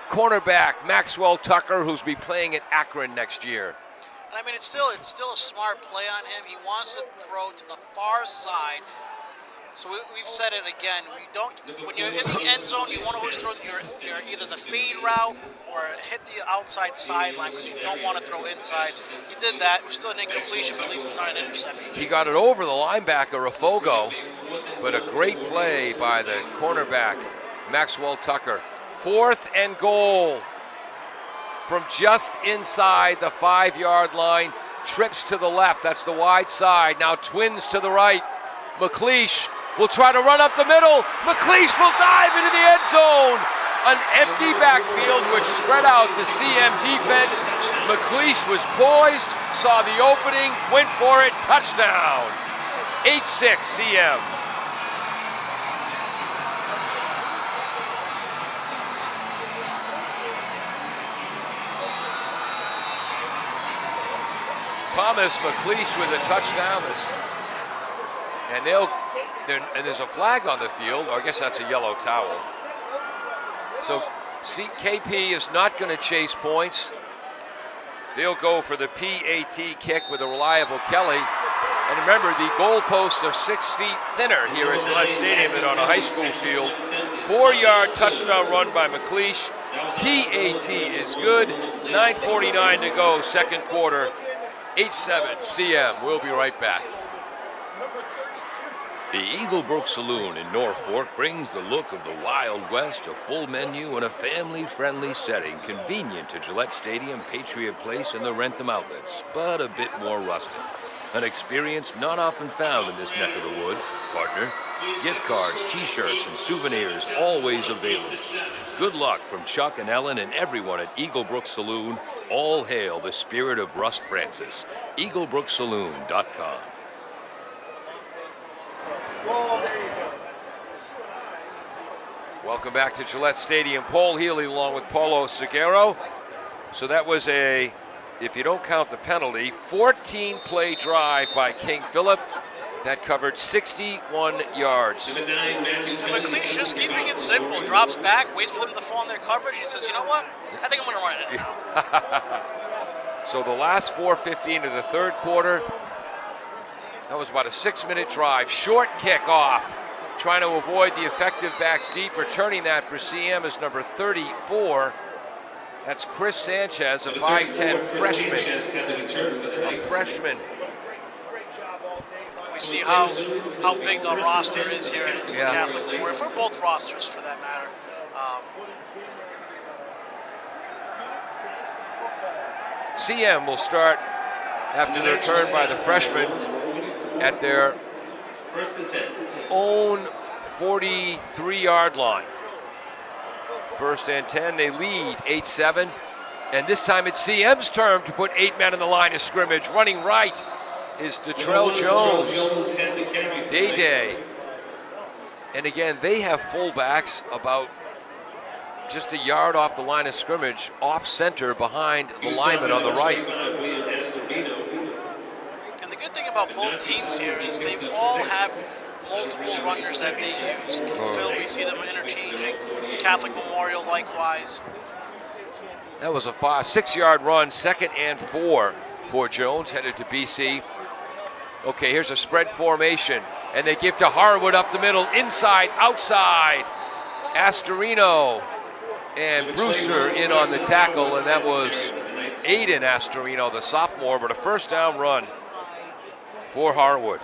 Cornerback Maxwell Tucker, who's be playing at Akron next year. And I mean, it's still a smart play on him. He wants to throw to the far side. So we've said it again. When you're in the end zone, you want to always throw your either the fade route or hit the outside sideline because you don't want to throw inside. He did that. It was still an incompletion, but at least it's not an interception. He got it over the linebacker, Afogo, but a great play by the cornerback, Maxwell Tucker. 4th and goal. From just inside the 5-yard line, trips to the left. That's the wide side. Now twins to the right. McLeish will try to run up the middle. McLeish will dive into the end zone. An empty backfield which spread out the CM defense. McLeish was poised, saw the opening, went for it, touchdown. 8-6 CM. Thomas McLeish with a touchdown. And there's a flag on the field, or I guess that's a yellow towel. So KP is not going to chase points. They'll go for the PAT kick with a reliable Kelly. And remember, the goalposts are 6 feet thinner here at Gillette Stadium than on a high school field. 4-yard touchdown run by McLeish. PAT is good. 9:49 to go, second quarter. 8-7 CM. We'll be right back. The Eaglebrook Saloon in Norfolk brings the look of the Wild West, a full menu in a family-friendly setting, convenient to Gillette Stadium, Patriot Place, and the Rentham outlets, but a bit more rustic. An experience not often found in this neck of the woods. Partner, gift cards, t-shirts, and souvenirs always available. Good luck from Chuck and Ellen and everyone at Eaglebrook Saloon. All hail the spirit of Russ Francis. EaglebrookSaloon.com. Welcome back to Gillette Stadium. Paul Healy along with Paulo Seguero. So that was if you don't count the penalty, 14-play drive by King Philip. That covered 61 yards. Number 9, Matthew And McLean's just keeping it simple. Drops back, waits for them to fall in their coverage. He says, you know what? I think I'm going to run it now. So the last 4:15 of the third quarter, that was about a 6-minute drive. Short kickoff, trying to avoid the effective backs deep. Returning that for CM is number 34. That's Chris Sanchez, a 5'10 freshman. A freshman. We see how big the roster is here at Catholic Memorial, for both rosters for that matter. CM will start after the return by the freshman at their own 43-yard line. 1st and 10, they lead 8-7. And this time it's CM's turn to put 8 men in the line of scrimmage. Running right is Detrell Jones. Day. And again, they have fullbacks about just a yard off the line of scrimmage, off center behind the lineman on the right. And the good thing about both teams here is they all have multiple runners that they use. Phil, we see them interchanging. Catholic Memorial likewise. That was a 6-yard run, 2nd and 4 for Jones, headed to BC. Okay, here's a spread formation, and they give to Harwood up the middle, inside, outside. Astorino and Brewster in on the tackle, and that was Aiden Astorino, the sophomore, but a 1st down run for Harwood.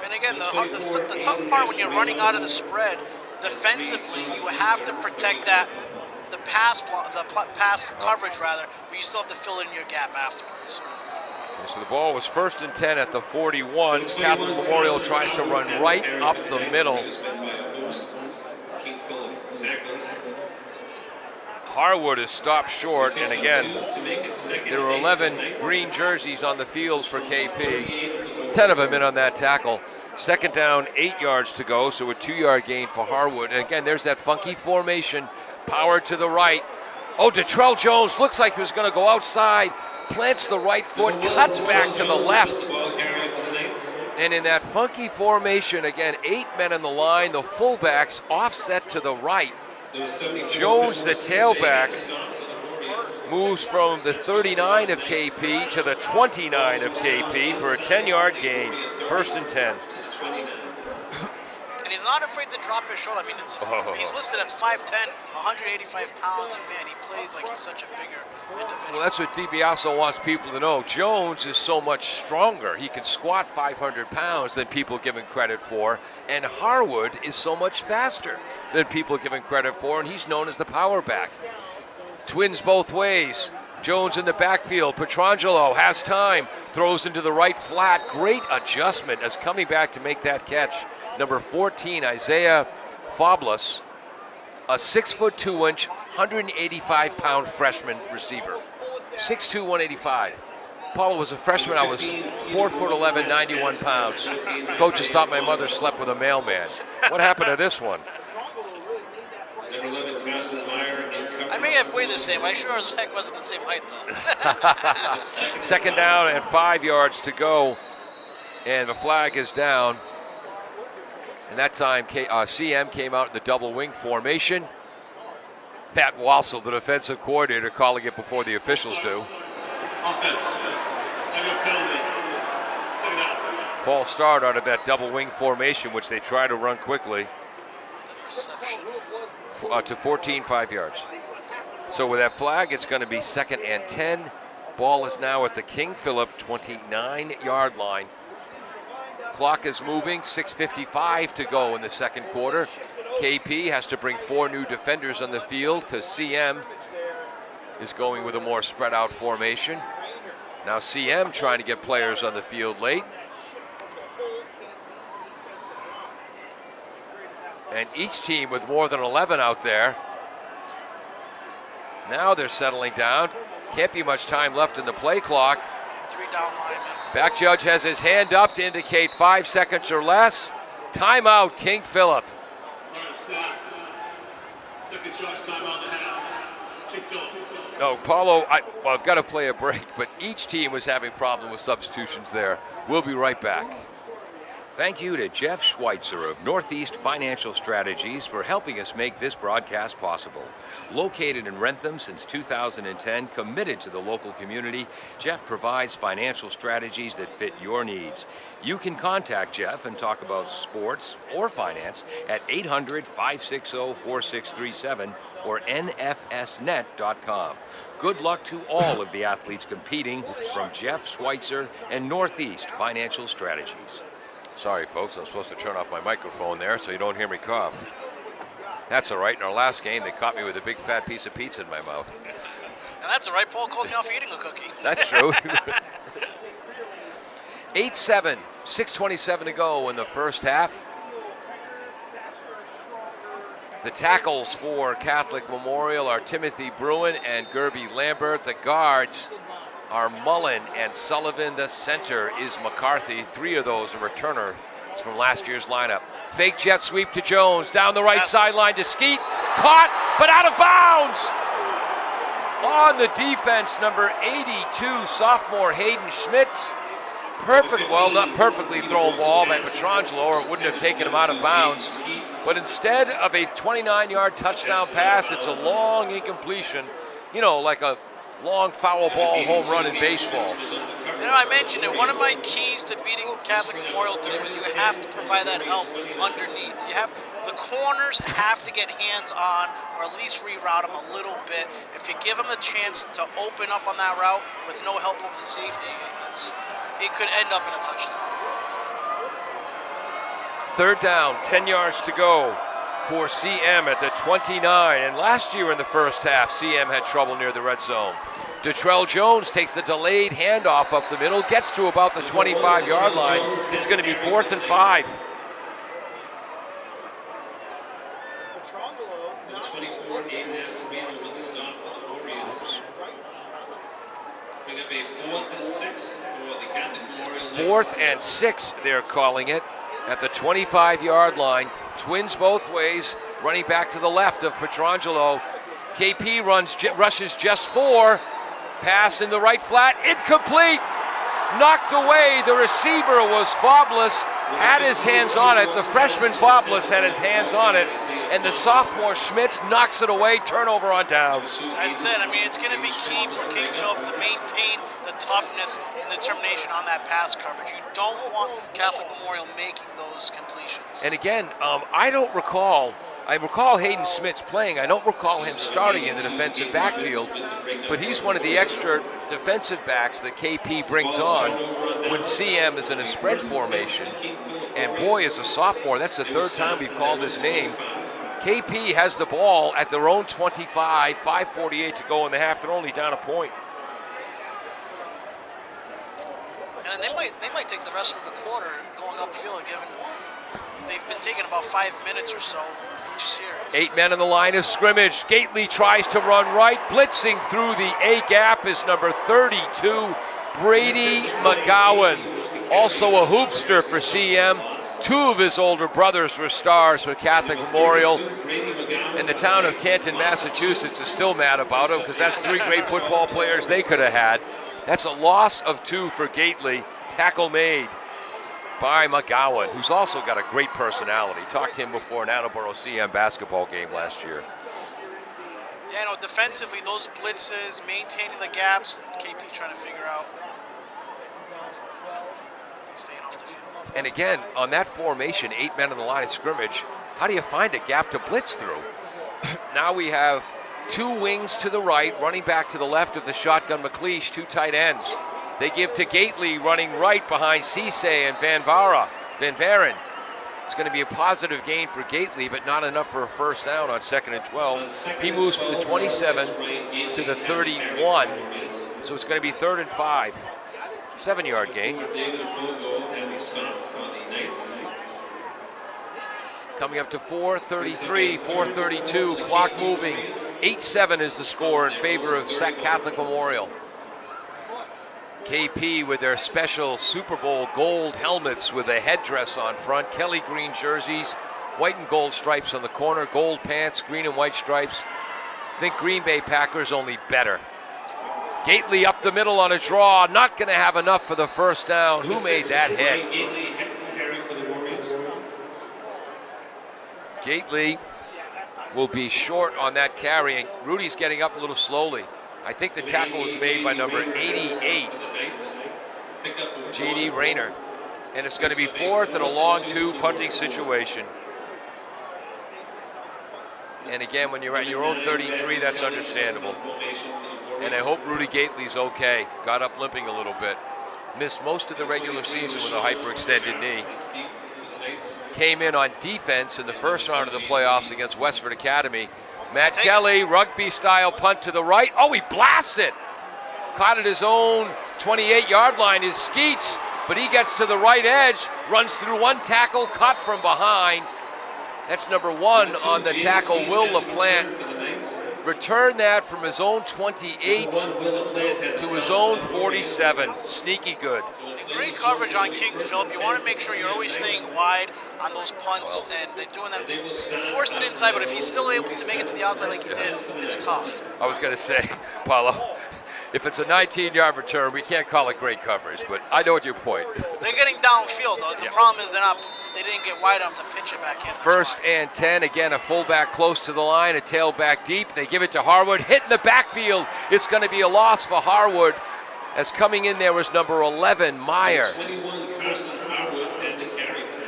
And again, the tough part when you're running out of the spread, defensively, you have to protect the pass coverage rather, but you still have to fill in your gap afterwards. Okay, so the ball was 1st and 10 at the 41. Catholic Memorial tries to run right up the middle. Harwood is stopped short, and again, there were 11 green jerseys on the field for KP. 10 of them in on that tackle. 2nd down, 8 yards to go, so a 2-yard gain for Harwood. And again, there's that funky formation, power to the right. Oh, Detrell Jones looks like he was going to go outside, plants the right foot, cuts back to the left. And in that funky formation, again, 8 men in the line, the fullbacks offset to the right. Jones, the tailback, moves from the 39 of KP to the 29 of KP for a 10-yard gain, 1st and 10. And he's not afraid to drop his shoulder. I mean, he's listed as 5'10", 185 pounds, and man, he plays like he's such a bigger individual. Well, that's what DiBiase wants people to know. Jones is so much stronger. He can squat 500 pounds than people give him credit for, and Harwood is so much faster than people give him credit for, and he's known as the power back. Twins both ways. Jones in the backfield. Petrangelo has time, throws into the right flat. Great adjustment as coming back to make that catch. Number 14, Isaiah Fablas, a 6'2", 185-pound freshman receiver. 6'2", 185. Paulo was a freshman. I was 4'11", 91 pounds. Coaches thought my mother slept with a mailman. What happened to this one? I may have weighed the same. I sure as heck wasn't the same height, though. 2nd down and 5 yards to go, and the flag is down. And that time, CM came out in the double wing formation. Pat Wassel, the defensive coordinator, calling it before the officials do. Offense. False start out of that double wing formation, which they try to run quickly. Reception. To 14, 5 yards. So with that flag, it's going to be 2nd and 10. Ball is now at the King Philip 29-yard line. Clock is moving, 6:55 to go in the 2nd quarter. KP has to bring 4 new defenders on the field because CM is going with a more spread out formation. Now CM trying to get players on the field late. And each team with more than 11 out there. Now they're settling down. Can't be much time left in the play clock. 3 down linemen. Back judge has his hand up to indicate 5 seconds or less. Timeout, King Philip. Second choice timeout to have. King Philip. No, Paulo, I've got to play a break, but each team was having problems with substitutions there. We'll be right back. Thank you to Jeff Schweitzer of Northeast Financial Strategies for helping us make this broadcast possible. Located in Rentham since 2010, committed to the local community, Jeff provides financial strategies that fit your needs. You can contact Jeff and talk about sports or finance at 800-560-4637 or nfsnet.com. Good luck to all of the athletes competing from Jeff Schweitzer and Northeast Financial Strategies. Sorry, folks, I'm supposed to turn off my microphone there so you don't hear me cough. That's all right. In our last game, they caught me with a big fat piece of pizza in my mouth. And that's all right. Paul called me off eating a cookie. That's true. 8-7, 6:27 to go in the first half. The tackles for Catholic Memorial are Timothy Bruin and Gerby Lambert. The guards are Mullen and Sullivan. The center is McCarthy. 3 of those are returners from last year's lineup. Fake jet sweep to Jones. Down the right sideline to Skeet. Caught, but out of bounds. On the defense, number 82, sophomore Hayden Schmitz. Perfect, well, not perfectly thrown ball by Petrangelo, or it wouldn't have taken him out of bounds. But instead of a 29-yard touchdown pass, it's a long incompletion. You know, like a long foul ball home run in baseball. You know, I mentioned it. One of my keys to beating Catholic Memorial today was you have to provide that help underneath. The corners have to get hands on, or at least reroute them a little bit. If you give them a chance to open up on that route with no help over the safety, it could end up in a touchdown. Third down, 10 yards to go for CM at the 29. And last year in the first half, CM had trouble near the red zone. Detrell Jones takes the delayed handoff up the middle, gets to about the 25-yard line. It's going to be 4th and 5. Oops. 4th and 6, they're calling it, at the 25-yard line. Twins both ways, running back to the left of Petrangelo. KP rushes just 4. Pass in the right flat, incomplete. Knocked away. The receiver was Faublas, had his hands on it. The freshman Faublas had his hands on it. And the sophomore Schmitz knocks it away. Turnover on downs. That's it. I mean, it's going to be key for King Philip to maintain the toughness and determination on that pass coverage. You don't want Catholic Memorial making those completions. And again, I recall Hayden Schmitz playing. I don't recall him starting in the defensive backfield, but he's one of the extra defensive backs that KP brings on when CM is in a spread formation. And boy, as a sophomore, that's the 3rd time we've called his name. KP has the ball at their own 25, 5:48 to go in the half. They're only down a point. And they might take the rest of the quarter going upfield, given they've been taking about 5 minutes or so each series. 8 men in the line of scrimmage. Gately tries to run right. Blitzing through the A gap is number 32, Brady McGowan. Also a hoopster for CM. 2 of his older brothers were stars for Catholic Memorial. And the town of Canton, Massachusetts is still mad about him because that's 3 great football players they could have had. That's a loss of 2 for Gately. Tackle made by McGowan, who's also got a great personality. Talked to him before an Attleboro CM basketball game last year. Yeah, no, defensively, those blitzes, maintaining the gaps, KP trying to figure out staying off the field. And again, on that formation, 8 men in the line of scrimmage, how do you find a gap to blitz through? Now we have 2 wings to the right, running back to the left of the shotgun McLeish, 2 tight ends. They give to Gately, running right behind Cisse and Van Varen. It's going to be a positive gain for Gately, but not enough for a first down on 2nd and 12. He moves from the 27 to the 31, so it's going to be 3rd and 5. 7-yard gain. Coming up to 4:33, 4:32, clock moving. 8-7 is the score in favor of Catholic Memorial. KP with their special Super Bowl gold helmets with a headdress on front, Kelly green jerseys, white and gold stripes on the corner, gold pants, green and white stripes. Think Green Bay Packers, only better. Gately up the middle on a draw, not going to have enough for the first down. Who made that hit? Gately will be short on that carry, and Rudy's getting up a little slowly. I think the tackle was made by number 88, J.D. Rayner. And it's going to be 4th and a long 2 punting situation. And again, when you're at your own 33, that's understandable. And I hope Rudy Gately's okay. Got up limping a little bit. Missed most of the regular season with a hyperextended knee. Came in on defense in the first round of the playoffs against Westford Academy. Matt Kelly, rugby-style punt to the right. Oh, he blasts it. Caught at his own 28-yard line, his Skeets, but he gets to the right edge, runs through one tackle, caught from behind. That's number 1 on the tackle, Will LaPlante. Returned that from his own 28 to his own 47. Sneaky good. Great coverage on King Philip. You want to make sure you're always staying wide on those punts, and they're doing that. Force it inside, but if he's still able to make it to the outside like he did, it's tough. I was going to say, Paulo, if it's a 19-yard return, we can't call it great coverage, but I know what your point. They're getting downfield, though. The problem is they didn't get wide enough to pitch it back in. First and 10, again, a fullback close to the line, a tailback deep. They give it to Harwood, hit in the backfield. It's going to be a loss for Harwood, as coming in there was number 11, Meyer.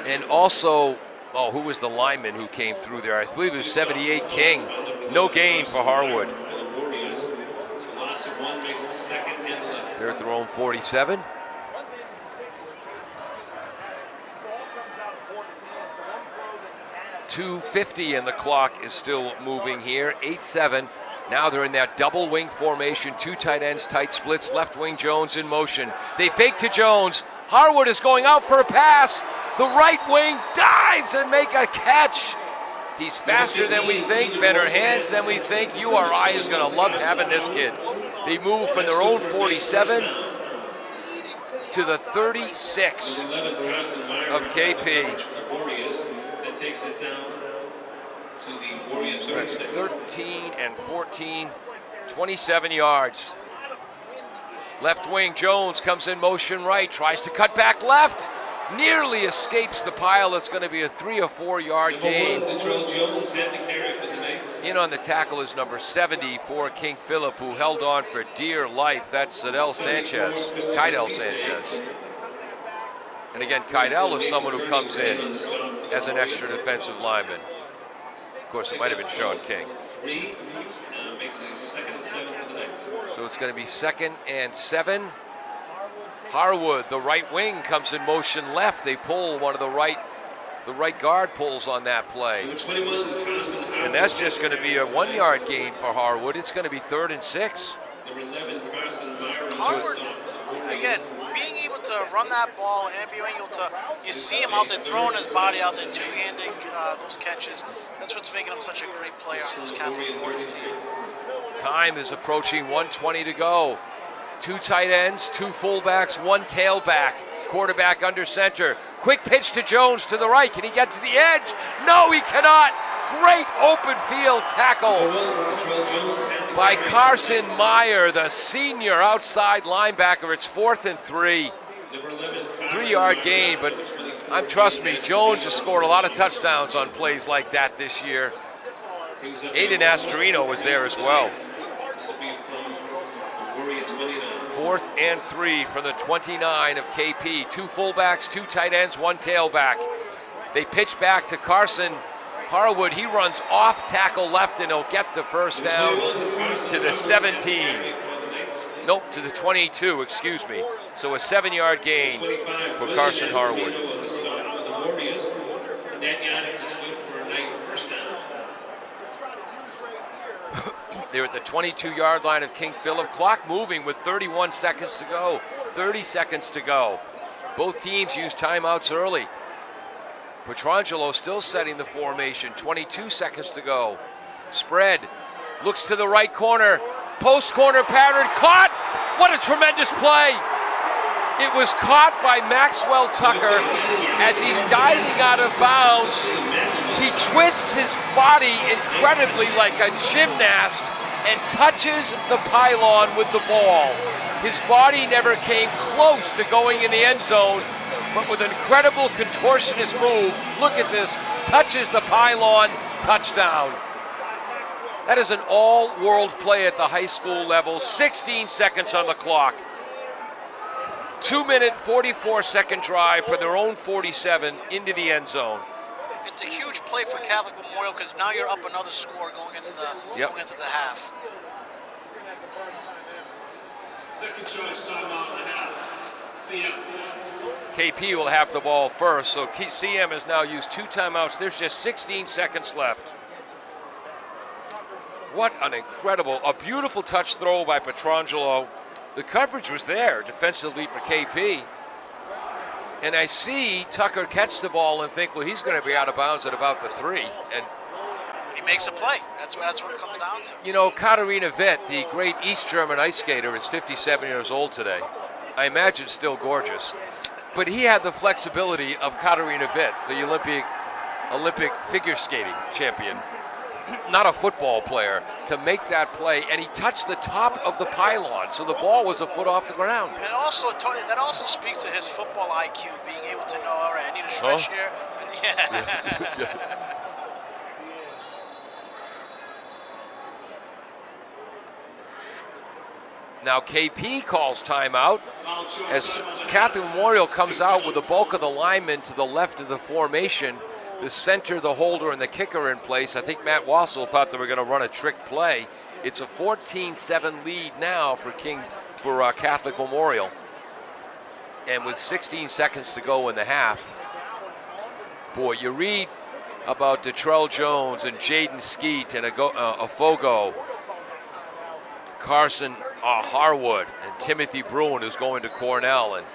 And also, who was the lineman who came through there? I believe it was 78, King. No gain for Harwood. They're at their own 47. .250 and the clock is still moving here. 8-7. Now they're in that double wing formation. 2 tight ends, tight splits. Left wing Jones in motion. They fake to Jones. Harwood is going out for a pass. The right wing dives and make a catch. He's faster than we think, better hands than we think. URI is going to love having this kid. They move from their own 47 to the 36 of KP. So that's 13 and 14, 27 yards. Left wing Jones comes in motion right, tries to cut back left. Nearly escapes the pile. It's going to be a 3 or 4 yard gain. In on the tackle is number 70 for King Philip, who held on for dear life. That's Kydell Sanchez. And again, Kydell is someone who comes in as an extra defensive lineman. Of course, it might have been Sean King. So it's going to be 2nd and 7. Harwood, the right wing, comes in motion left. They pull one of the right guard pulls on that play. And that's just going to be a 1 yard gain for Harwood. It's going to be 3rd and 6. Harwood, again, being able to run that ball and being able to, you see him out there throwing his body out there, two-handing those catches. That's what's making him such a great player on this Catholic Memorial team. Time is approaching 1:20 to go. 2 tight ends, 2 fullbacks, 1 tailback. Quarterback under center. Quick pitch to Jones to the right. Can he get to the edge? No, he cannot. Great open field tackle by Carson Meyer, the senior outside linebacker. It's 4th and 3. 3 yard gain, but trust me, Jones has scored a lot of touchdowns on plays like that this year. Aiden Astorino was there as well. 4th and 3 from the 29 of KP. 2 fullbacks, 2 tight ends, 1 tailback. They pitch back to Carson Harwood. He runs off tackle left and he'll get the first down to the 17. Nope, to the 22, excuse me. So a 7 yard gain for Carson Harwood. They're at the 22 yard line of King Philip. Clock moving with 31 seconds to go. 30 seconds to go. Both teams use timeouts early. Petrangelo still setting the formation. 22 seconds to go. Spread. Looks to the right corner. Post corner pattern. Caught! What a tremendous play! It was caught by Maxwell Tucker as he's diving out of bounds. He twists his body incredibly like a gymnast and touches the pylon with the ball. His body never came close to going in the end zone, but with an incredible contortionist move, look at this, touches the pylon, touchdown. That is an all-world play at the high school level. 16 seconds on the clock. 2-minute, 44-second drive for their own 47 into the end zone. It's a huge play for Catholic Memorial because now you're up another score going into the half. Second choice timeout and a half. CM. KP will have the ball first, so CM has now used 2 timeouts. There's just 16 seconds left. What an a beautiful touch throw by Petrangelo. The coverage was there defensively for KP. And I see Tucker catch the ball and think, well, he's going to be out of bounds at about the 3. And he makes a play. That's what it comes down to. you know, Katharina Witt, the great East German ice skater, is 57 years old today. I imagine still gorgeous. But he had the flexibility of Katharina Witt, the Olympic figure skating champion, not a football player, to make that play. And he touched the top of the pylon, so the ball was a foot off the ground. And that also speaks to his football IQ, being able to know, all right, I need a stretch here. Yeah. Now KP calls timeout as Catholic Memorial comes out with the bulk of the linemen to the left of the formation, the center, the holder, and the kicker in place. I think Matt Wassel thought they were going to run a trick play. It's a 14-7 lead now for Catholic Memorial. And with 16 seconds to go in the half, boy, you read about Detrell Jones and Jaden Skeet and Afogo, Carson Harwood, and Timothy Bruin, who's going to Cornell, and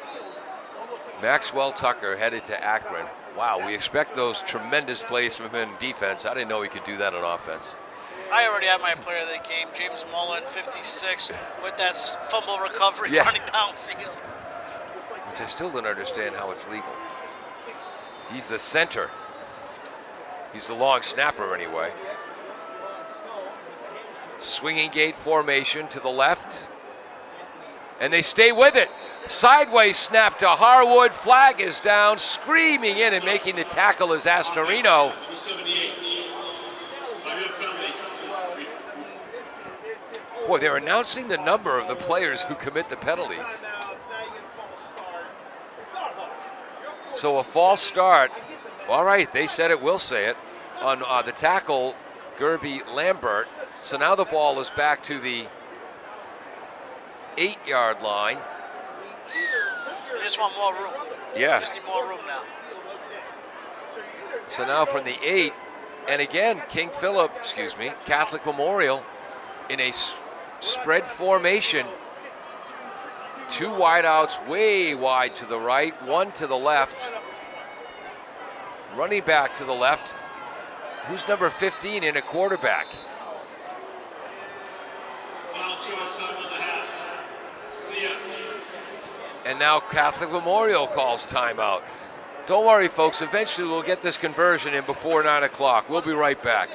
Maxwell Tucker headed to Akron. Wow, we expect those tremendous plays from him in defense. I didn't know he could do that on offense. I already have my player of the game, James Mullen, 56, with that fumble recovery running downfield. Which I still don't understand how it's legal. He's the center. He's the long snapper anyway. Swinging gate formation to the left. And they stay with it. Sideways snap to Harwood. Flag is down. Screaming in and making the tackle is Astorino. Boy, they're announcing the number of the players who commit the penalties. So a false start. All right, they said it, we'll say it. On the tackle, Gerby Lambert. So now the ball is back to the 8-yard line. They just want more room. Yeah. They just need more room now. So now from the 8, and again, Catholic Memorial in a spread formation. 2 wideouts way wide to the right, 1 to the left. Running back to the left. Who's number 15 in a quarterback? And now Catholic Memorial calls timeout. Don't worry, folks. Eventually we'll get this conversion in before 9 o'clock. We'll be right back.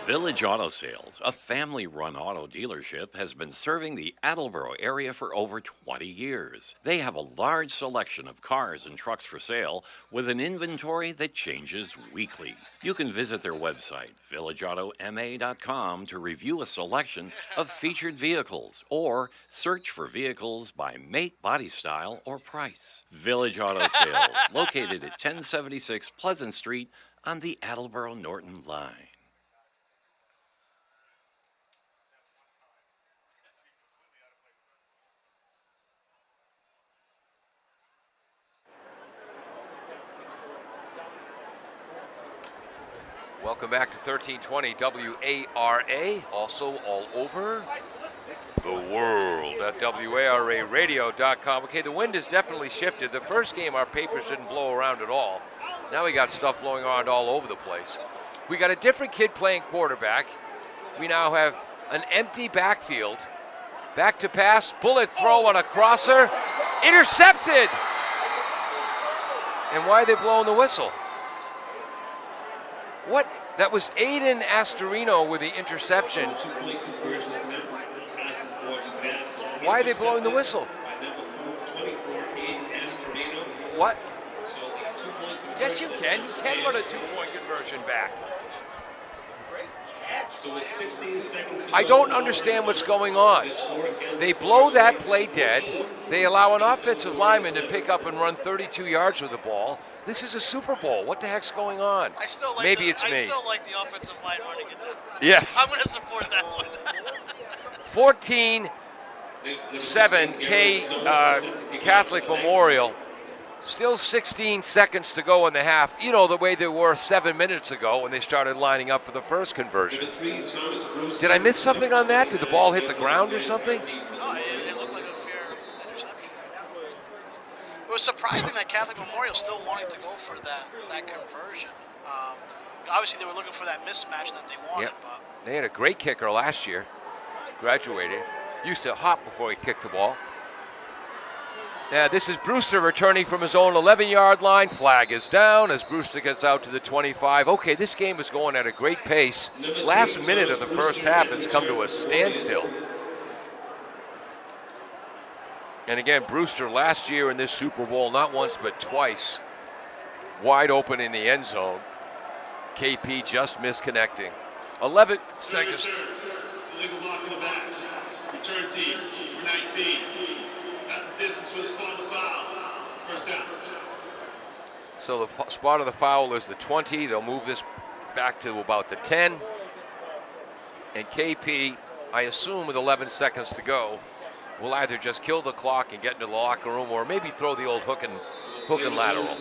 Village Auto Sales, a family-run auto dealership, has been serving the Attleboro area for over 20 years. They have a large selection of cars and trucks for sale with an inventory that changes weekly. You can visit their website, villageautomA.com, to review a selection of featured vehicles or search for vehicles by make, body style, or price. Village Auto Sales, located at 1076 Pleasant Street on the Attleboro-Norton line. Welcome back to 1320 WARA, also all over the world at WARAradio.com. Okay, the wind has definitely shifted. The first game, our papers didn't blow around at all. Now we got stuff blowing around all over the place. We got a different kid playing quarterback. We now have an empty backfield. Back to pass, bullet throw on a crosser. Intercepted! And why are they blowing the whistle? What? That was Aiden Astorino with the interception. Why are they blowing the whistle? What? Yes, you can. You can run a two-point conversion back. So with 16 seconds to I go, don't understand what's going on. They blow that play dead. They allow an offensive lineman to pick up and run 32 yards with the ball. This is a Super Bowl. What the heck's going on? I still like Maybe it's I me. still like the offensive line running it down. Yes. I'm going to support that one. 14-7 Catholic Memorial. Still 16 seconds to go in the half. You know, the way they were 7 minutes ago when they started lining up for the first conversion. Did I miss something on that? Did the ball hit the ground or something? No, it looked like a fair interception. It was surprising that Catholic Memorial still wanting to go for that conversion. Obviously, they were looking for that mismatch that they wanted. Yep. But They had a great kicker last year. Graduated. Used to hop before he kicked the ball. This is Brewster returning from his own 11-yard line. Flag is down as Brewster gets out to the 25. Okay, this game is going at a great pace. Last minute of the first half has come to a standstill. And again, Brewster last year in this Super Bowl, not once but twice, wide open in the end zone. KP just misconnecting. 11 seconds. Illegal block in the back. Return team, number 19. After distance for the spot of the foul. First down. So the spot of the foul is the 20. They'll move this back to about the 10. And KP, I assume with 11 seconds to go, will either just kill the clock and get into the locker room or maybe throw the old hook and lateral.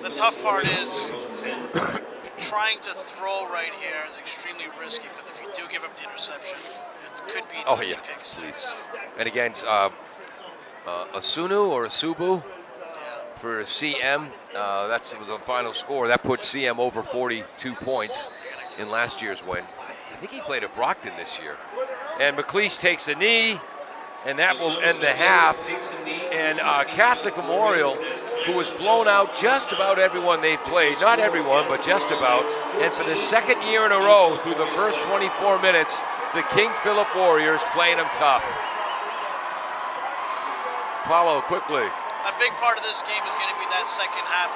the tough part is trying to throw right here is extremely risky because if you do give up the interception, it could be an easy pick six. And again, Asunu or Asubu for CM. That was the final score. That put CM over 42 points in last year's win. I think he played at Brockton this year. And McLeish takes a knee, and that will end the half. And Catholic Memorial, who has blown out just about everyone they've played, not everyone, but just about, and for the second year in a row through the first 24 minutes, the King Philip Warriors playing them tough. Paulo, quickly. A big part of this game is going to be that second half,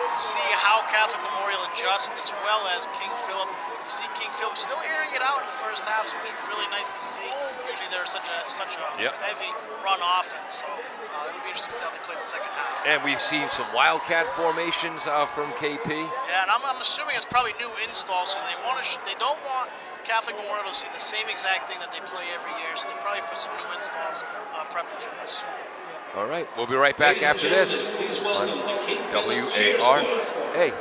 to see how Catholic Memorial adjusts as well as King Philip. You see King Philip still airing it out in the first half, which is really nice to see. Usually there's such a heavy run offense, so it'll be interesting to see how they play the second half. And we've seen some Wildcat formations from KP. Yeah, and I'm assuming it's probably new installs because they don't want Catholic Memorial to see the same exact thing that they play every year, so they probably put some new installs prepping for this. All right, we'll be right back after this on WARA.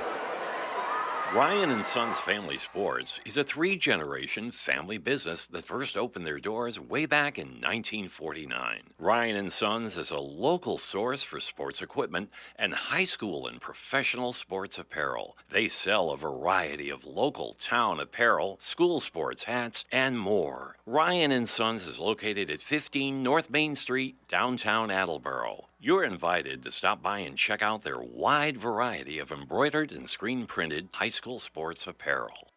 Ryan and Sons Family Sports is a three-generation family business that first opened their doors way back in 1949. Ryan and Sons is a local source for sports equipment and high school and professional sports apparel. They sell a variety of local town apparel, school sports hats, and more. Ryan and Sons is located at 15 North Main Street, downtown Attleboro. You're invited to stop by and check out their wide variety of embroidered and screen-printed high school sports apparel.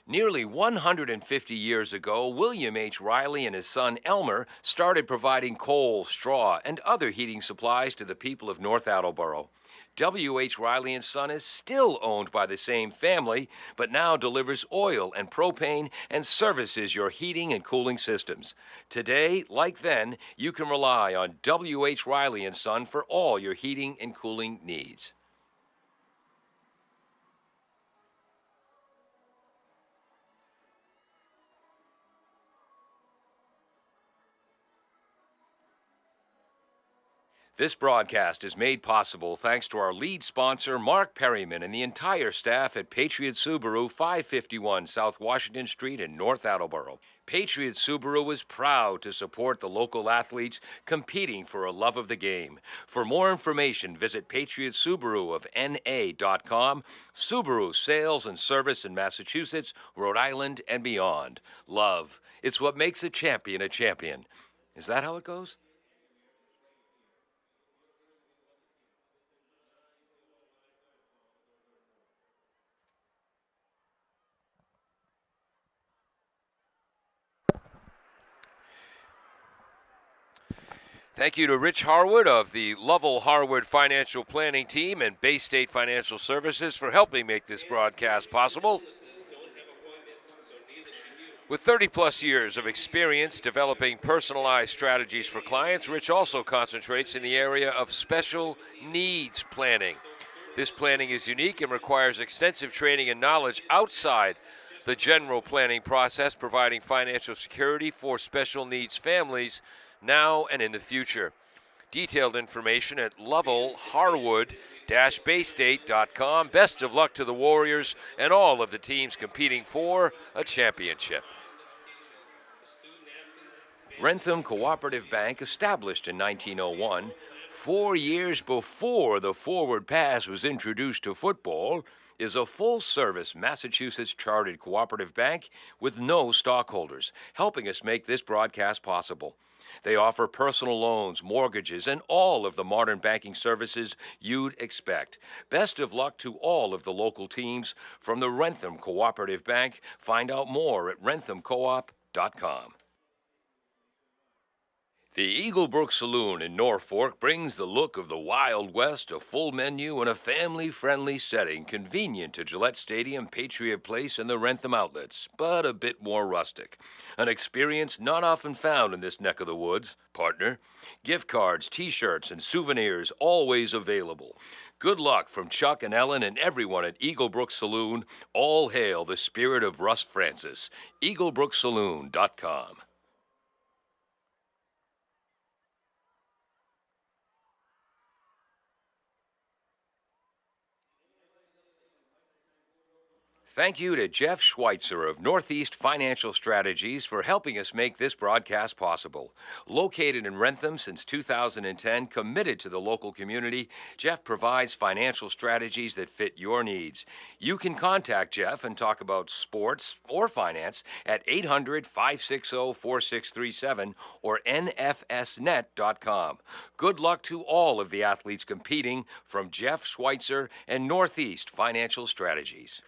Nearly 150 years ago, William H. Riley and his son Elmer started providing coal, straw, and other heating supplies to the people of North Attleboro. W.H. Riley and Son is still owned by the same family, but now delivers oil and propane and services your heating and cooling systems. Today, like then, you can rely on W.H. Riley and Son for all your heating and cooling needs. This broadcast is made possible thanks to our lead sponsor, Mark Perryman, and the entire staff at Patriot Subaru, 551 South Washington Street in North Attleboro. Patriot Subaru is proud to support the local athletes competing for a love of the game. For more information, visit Patriot Subaru of NA.com. Subaru sales and service in Massachusetts, Rhode Island, and beyond. Love. It's what makes a champion a champion. Is that how it goes? Thank you to Rich Harwood of the Lovell Harwood Financial Planning Team and Bay State Financial Services for helping make this broadcast possible. With 30-plus years of experience developing personalized strategies for clients, Rich also concentrates in the area of special needs planning. This planning is unique and requires extensive training and knowledge outside the general planning process, providing financial security for special needs families now and in the future. Detailed information at lovellharwood-baystate.com. Best of luck to the Warriors and all of the teams competing for a championship. Rentham Cooperative Bank, established in 1901, 4 years before the forward pass was introduced to football, is a full-service Massachusetts chartered cooperative bank with no stockholders, helping us make this broadcast possible. They offer personal loans, mortgages, and all of the modern banking services you'd expect. Best of luck to all of the local teams from the Rentham Cooperative Bank. Find out more at renthamcoop.com. The Eaglebrook Saloon in Norfolk brings the look of the Wild West, a full menu in a family-friendly setting, convenient to Gillette Stadium, Patriot Place, and the Rentham outlets, but a bit more rustic. An experience not often found in this neck of the woods, partner. Gift cards, T-shirts, and souvenirs always available. Good luck from Chuck and Ellen and everyone at Eaglebrook Saloon. All hail the spirit of Russ Francis. EaglebrookSaloon.com. Thank you to Jeff Schweitzer of Northeast Financial Strategies for helping us make this broadcast possible. Located in Rentham since 2010, committed to the local community, Jeff provides financial strategies that fit your needs. You can contact Jeff and talk about sports or finance at 800-560-4637 or nfsnet.com. Good luck to all of the athletes competing from Jeff Schweitzer and Northeast Financial Strategies.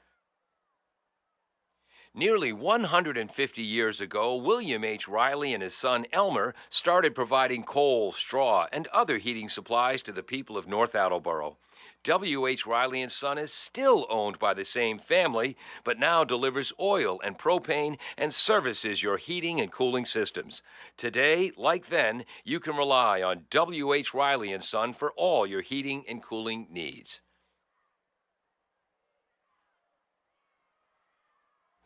Nearly 150 years ago, William H. Riley and his son Elmer started providing coal, straw, and other heating supplies to the people of North Attleboro. W.H. Riley & Son is still owned by the same family, but now delivers oil and propane and services your heating and cooling systems. Today, like then, you can rely on W.H. Riley & Son for all your heating and cooling needs.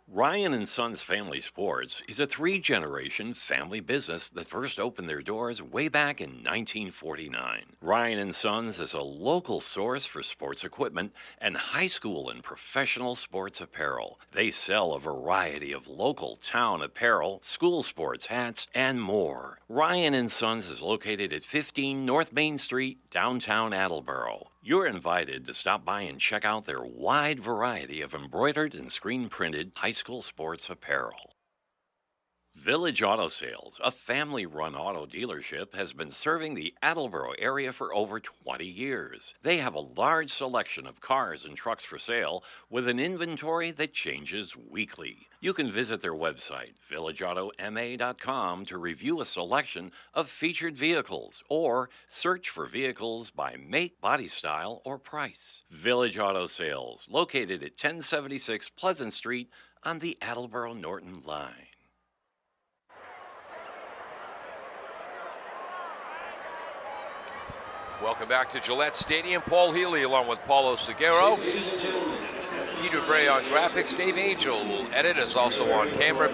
Ryan and Sons Family Sports is a three-generation family business that first opened their doors way back in 1949. Ryan and Sons is a local source for sports equipment and high school and professional sports apparel. They sell a variety of local town apparel, school sports hats, and more. Ryan and Sons is located at 15 North Main Street, downtown Attleboro. You're invited to stop by and check out their wide variety of embroidered and screen-printed high school sports apparel. Village Auto Sales, a family-run auto dealership, has been serving the Attleboro area for over 20 years. They have a large selection of cars and trucks for sale with an inventory that changes weekly. You can visit their website, villageautomA.com, to review a selection of featured vehicles or search for vehicles by make, body style, or price. Village Auto Sales, located at 1076 Pleasant Street on the Attleboro-Norton line. Welcome back to Gillette Stadium. Paul Healy along with Paulo Seguero. Peter Bray on graphics. Dave Angel will edit, is also on camera.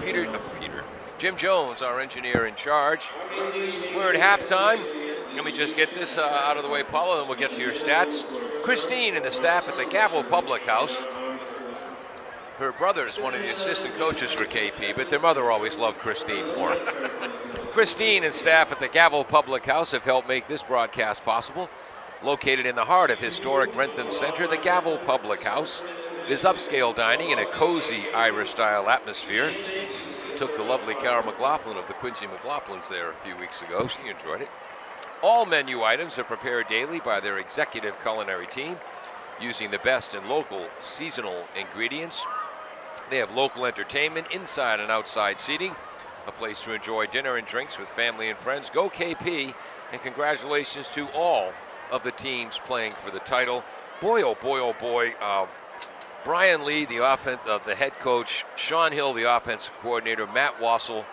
Jim Jones, our engineer in charge. We're at halftime. Let me just get this out of the way, Paulo, and we'll get to your stats. Christine and the staff at the Gavel Public House. Her brother is one of the assistant coaches for KP, but their mother always loved Christine more. Christine and staff at the Gavel Public House have helped make this broadcast possible. Located in the heart of historic Rentham Center, the Gavel Public House is upscale dining in a cozy Irish-style atmosphere. Took the lovely Cara McLaughlin of the Quincy McLaughlins there a few weeks ago. She enjoyed it. All menu items are prepared daily by their executive culinary team using the best and local seasonal ingredients. They have local entertainment, inside and outside seating, a place to enjoy dinner and drinks with family and friends. Go KP, and congratulations to all of the teams playing for the title. Boy, oh boy, oh boy. Brian Lee, the head coach, Sean Hill, the offensive coordinator, Matt Wassel,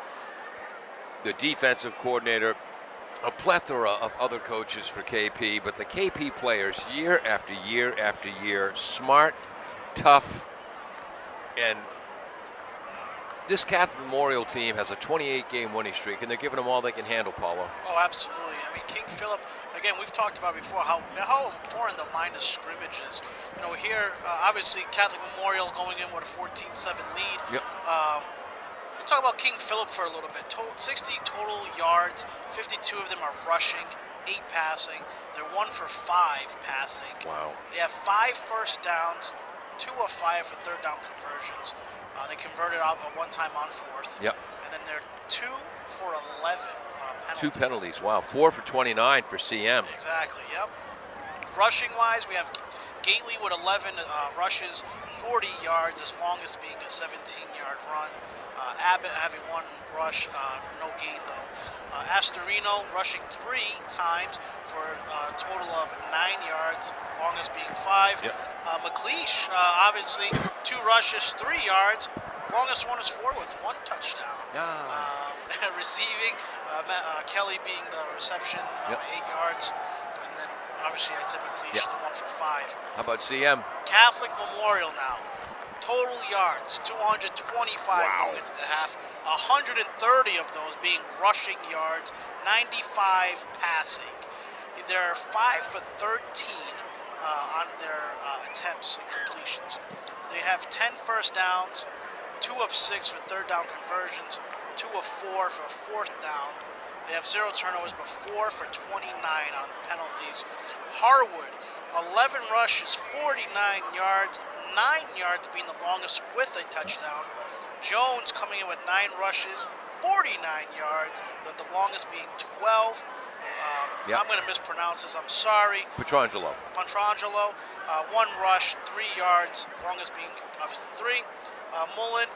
the defensive coordinator, a plethora of other coaches for KP, but the KP players, year after year after year, smart, tough, and this Catholic Memorial team has a 28-game winning streak, and they're giving them all they can handle, Paulo. Oh, absolutely. I mean, King Philip, again, we've talked about before how important the line of scrimmage is. Here, obviously, Catholic Memorial going in with a 14-7 lead. Yep. Let's talk about King Philip for a little bit. 60 total yards, 52 of them are rushing, 8 passing. They're 1 for 5 passing. Wow. They have 5 first downs, 2 of 5 for third down conversions. They converted out one time on fourth. Yep. And then they're 2 for 11 penalties. 2 penalties. Wow. 4 for 29 for CM. Exactly. Yep. Rushing-wise, we have Gately with 11 rushes, 40 yards, as long as being a 17-yard run. Abbott having 1 rush, no gain though. Astorino rushing 3 times for a total of 9 yards, longest being 5. Yep. McLeish, obviously, 2 rushes, 3 yards. Longest one is 4 with 1 touchdown. Receiving, Kelly being the reception, 8 yards. And then, obviously, I said McLeish, the 1 for 5. How about CM? Catholic Memorial now. Total yards, 225 going into the half. 130 of those being rushing yards, 95 passing. They're 5 for 13 on their attempts and completions. They have 10 first downs, 2 of 6 for third down conversions, 2 of 4 for fourth down. They have 0 turnovers, but 4 for 29 on the penalties. Harwood, 11 rushes, 49 yards, 9 yards being the longest with a touchdown. Jones coming in with 9 rushes, 49 yards, with the longest being 12. I'm going to mispronounce this, I'm sorry. Petrangelo. 1 rush, 3 yards, longest being obviously 3. Mullen,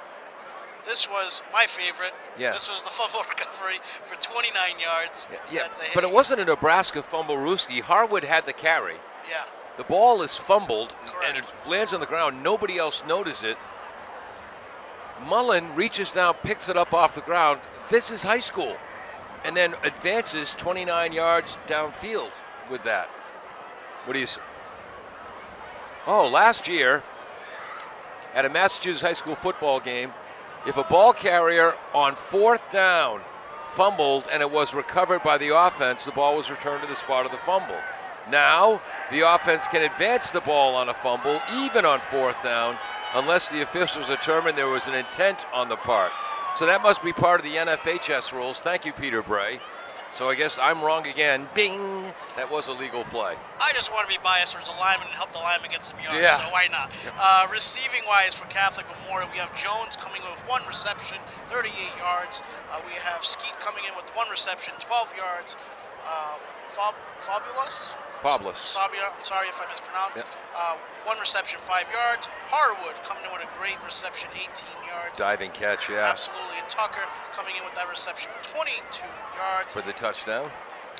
this was my favorite. Yeah. This was the fumble recovery for 29 yards. Yeah, but it wasn't a Nebraska fumble, Ruski. Harwood had the carry. Yeah. The ball is fumbled, Correct. and it lands on the ground. Nobody else noticed it. Mullen reaches down, picks it up off the ground. This is high school. And then advances 29 yards downfield with that. What do you say? Oh, last year at a Massachusetts high school football game, if a ball carrier on 4th down fumbled and it was recovered by the offense, the ball was returned to the spot of the fumble. Now, the offense can advance the ball on a fumble, even on 4th down, unless the officials determine there was an intent on the part. So that must be part of the NFHS rules. Thank you, Peter Bray. So I guess I'm wrong again. Bing! That was a legal play. I just want to be biased towards the lineman and help the lineman get some yards, Yeah. so why not? Receiving-wise for Catholic Memorial, we have Jones coming in with 1 reception, 38 yards. We have Skeet coming in with 1 reception, 12 yards. Fabulous? Sabia, I'm sorry if I mispronounced. 1 reception, 5 yards. Harwood coming in with a great reception, 18 yards. Diving catch, yeah. Absolutely. And Tucker coming in with that reception, 22 yards. For the touchdown.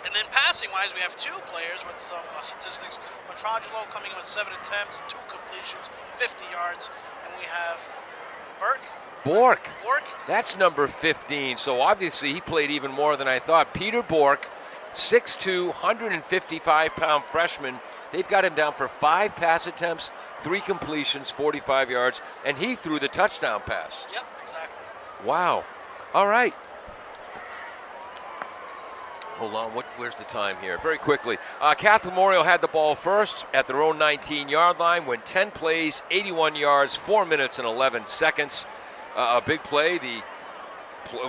And then passing-wise, we have 2 players with some statistics. Petrangelo coming in with 7 attempts, 2 completions, 50 yards. And we have Bork. That's number 15. So obviously he played even more than I thought. Peter Bork, 6'2", 155-pound freshman. They've got him down for 5 pass attempts, 3 completions, 45 yards, and he threw the touchdown pass. Yep, exactly. Wow. All right. Hold on, where's the time here? Very quickly. Catholic Memorial had the ball first at their own 19-yard line, went 10 plays, 81 yards, 4 minutes and 11 seconds. A big play, the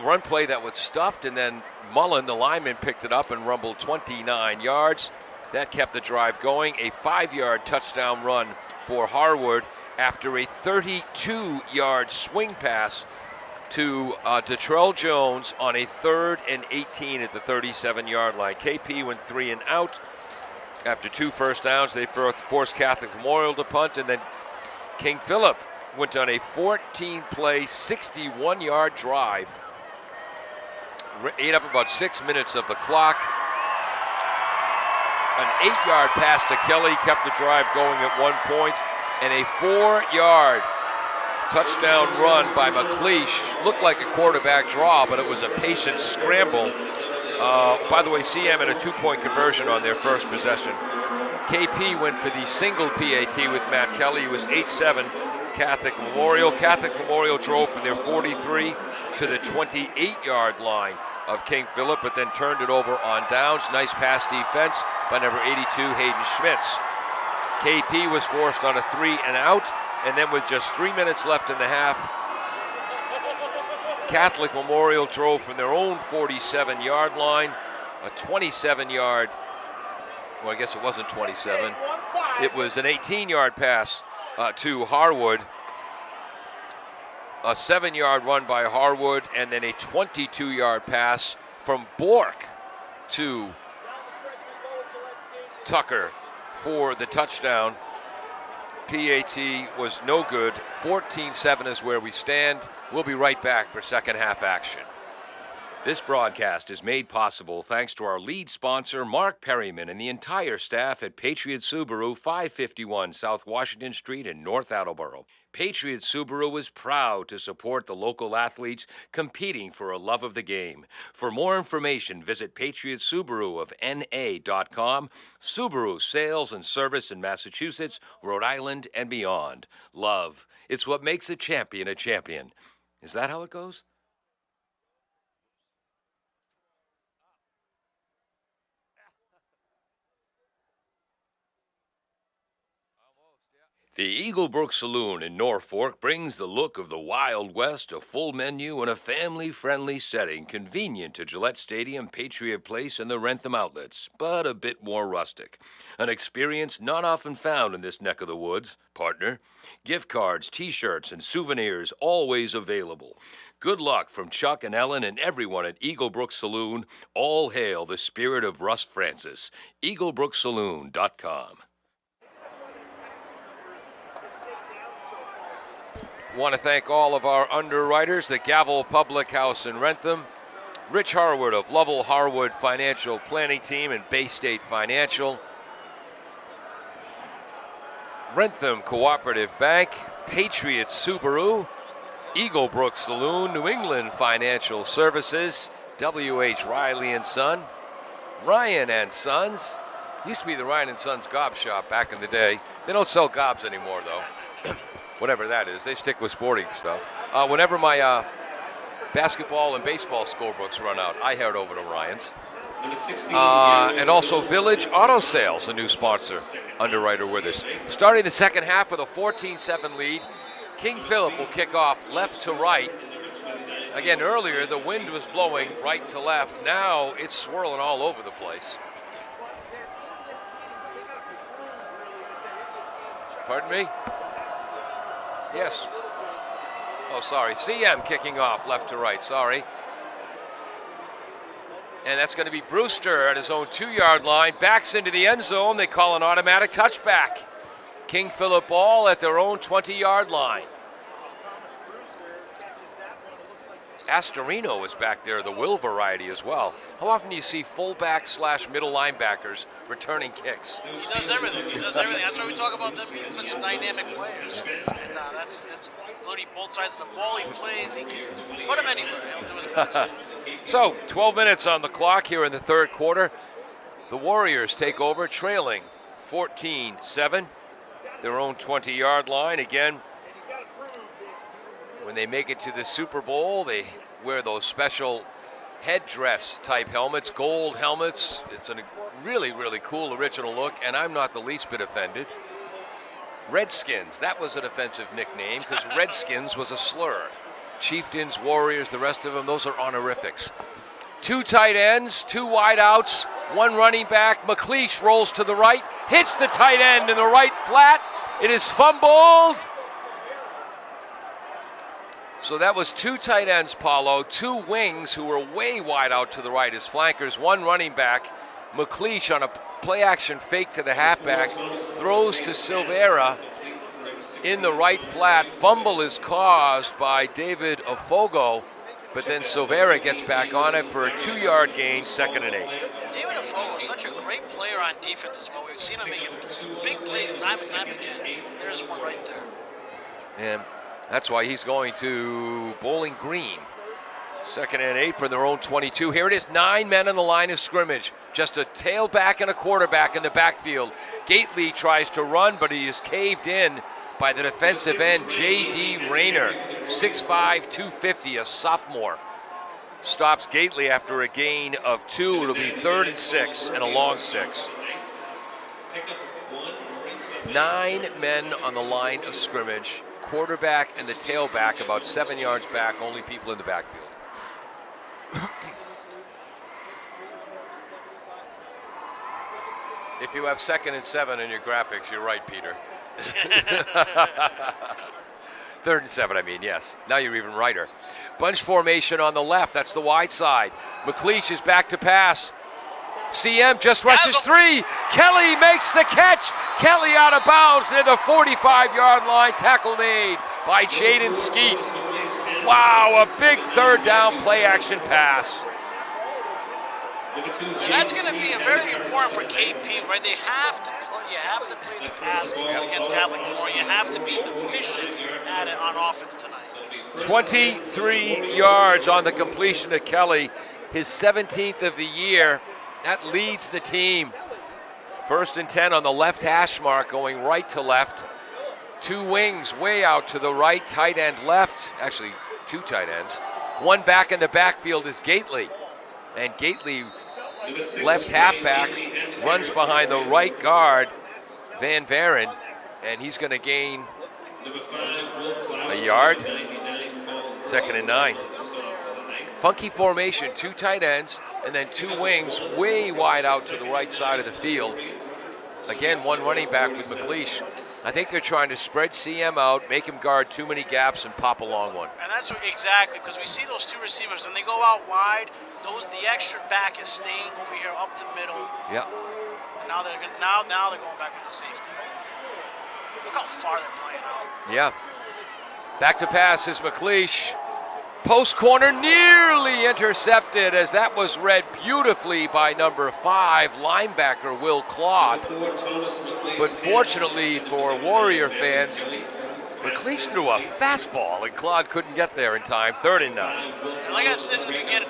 run play that was stuffed, and then Mullen, the lineman, picked it up and rumbled 29 yards. That kept the drive going. A 5-yard touchdown run for Harwood after a 32-yard swing pass to Detrell Jones on a 3rd and 18 at the 37-yard line. KP went 3 and out. After 2 first downs, they forced Catholic Memorial to punt, and then King Philip went on a 14-play, 61-yard drive ate up about 6 minutes of the clock. An 8-yard pass to Kelly kept the drive going at one point, and a 4-yard touchdown run by McLeish. Looked like a quarterback draw, but it was a patient scramble. By the way, CM had a 2-point conversion on their first possession. KP went for the single PAT with Matt Kelly. He was 8-7 Catholic Memorial. Catholic Memorial drove from their 43 to the 28-yard line of King Philip, but then turned it over on downs. Nice pass defense by number 82, Hayden Schmitz. KP was forced on a 3-and-out, and then with just 3 minutes left in the half, Catholic Memorial drove from their own 47-yard line, a 27-yard, well, I guess it wasn't 27. It was an 18-yard pass to Harwood, a 7-yard run by Harwood, and then a 22-yard pass from Bork to Tucker for the touchdown. PAT was no good. 14-7 is where we stand. We'll be right back for second half action. This broadcast is made possible thanks to our lead sponsor, Mark Perryman, and the entire staff at Patriot Subaru, 551 South Washington Street in North Attleboro. Patriot Subaru is proud to support the local athletes competing for a love of the game. For more information, visit Patriot Subaru of NA.com. Subaru sales and service in Massachusetts, Rhode Island, and beyond. Love. It's what makes a champion a champion. Is that how it goes? The Eagle Brook Saloon in Norfolk brings the look of the Wild West, a full menu, and a family-friendly setting convenient to Gillette Stadium, Patriot Place, and the Wrentham outlets, but a bit more rustic. An experience not often found in this neck of the woods, partner. Gift cards, T-shirts, and souvenirs always available. Good luck from Chuck and Ellen and everyone at Eagle Brook Saloon. All hail the spirit of Russ Francis. EagleBrookSaloon.com. Want to thank all of our underwriters, the Gavel Public House in Wrentham, Rich Harwood of Lovell Harwood Financial Planning Team and Bay State Financial, Wrentham Cooperative Bank, Patriot Subaru, Eagle Brook Saloon, New England Financial Services, W.H. Riley & Son, Ryan & Sons. Used to be the Ryan & Sons Gob Shop back in the day. They don't sell gobs anymore, though. Whatever that is, they stick with sporting stuff. Whenever my basketball and baseball scorebooks run out, I head over to Ryan's. And also Village Auto Sales, a new sponsor, underwriter with us. Starting the second half with a 14-7 lead, King Philip will kick off left to right. Again, earlier the wind was blowing right to left. Now it's swirling all over the place. Pardon me? Yes. Oh, sorry. CM kicking off left to right. Sorry. And that's going to be Brewster at his own 2-yard line. Backs into the end zone. They call an automatic touchback. King Philip ball at their own 20-yard line. Astorino is back there, the Will variety as well. How often do you see fullback / middle linebackers returning kicks? He does everything. He does everything. That's why we talk about them being such a dynamic players. And that's including both sides of the ball. He plays. He can put him anywhere. He'll do his best. So, 12 minutes on the clock here in the third quarter. The Warriors take over, trailing 14-7. Their own 20-yard line. Again, when they make it to the Super Bowl, they wear those special headdress type helmets, gold helmets. It's a really, really cool original look, and I'm not the least bit offended. Redskins, that was an offensive nickname because Redskins was a slur. Chieftains, Warriors, the rest of them, those are honorifics. 2 tight ends, 2 wide outs, 1 running back. McLeish rolls to the right, hits the tight end in the right flat. It is fumbled. So that was 2 tight ends, Paulo, 2 wings who were way wide out to the right as flankers, 1 running back. McLeish on a play-action fake to the halfback, throws to Silvera in the right flat. Fumble is caused by David Afogo, but then Silvera gets back on it for a 2-yard gain, 2nd and 8. David Afogo is such a great player on defense as well. We've seen him making big plays time and time again. And there's one right there. And that's why he's going to Bowling Green. 2nd and 8 for their own 22. Here it is, 9 men on the line of scrimmage. Just a tailback and a quarterback in the backfield. Gately tries to run, but he is caved in by the defensive end, J.D. Rayner, 6'5", 250, a sophomore. Stops Gately after a gain of 2. It'll be 3rd and 6 and a long 6. 9 men on the line of scrimmage. Quarterback and the tailback about 7 yards back, only people in the backfield. If you have 2nd and 7 in your graphics, you're right, Peter. 3rd and 7, I mean, yes. Now you're even righter. Bunch formation on the left. That's the wide side. McLeish is back to pass. CM just rushes 3. Kelly makes the catch. Kelly out of bounds near the 45-yard line. Tackle made by Jaden Skeet. Wow, a big 3rd down play action pass. And that's going to be very important for KP, right? They have to play. You have to play the pass against Catholic Memorial. You have to be efficient at it on offense tonight. 23 yards on the completion to Kelly, his 17th of the year. That leads the team. 1st and 10 on the left hash mark, going right to left. 2 wings way out to the right, tight end left. Actually, 2 tight ends. 1 back in the backfield is Gately. And Gately, left halfback, runs behind the right guard, Van Varen, and he's going to gain a yard. 2nd and 9. Funky formation, 2 tight ends, and then 2 wings way wide out to the right side of the field. Again, 1 running back with McLeish. I think they're trying to spread CM out, make him guard too many gaps, and pop a long one. And that's exactly, because we see those 2 receivers, when they go out wide, the extra back is staying over here up the middle. Yeah. And now they're going back with the safety. Look how far they're playing out. Yeah. Back to pass is McLeish. Post corner nearly intercepted, as that was read beautifully by number 5, linebacker Will Claude. But fortunately for Warrior fans, McLeish threw a fastball and Claude couldn't get there in time. 3rd and 9. And like I said in the beginning,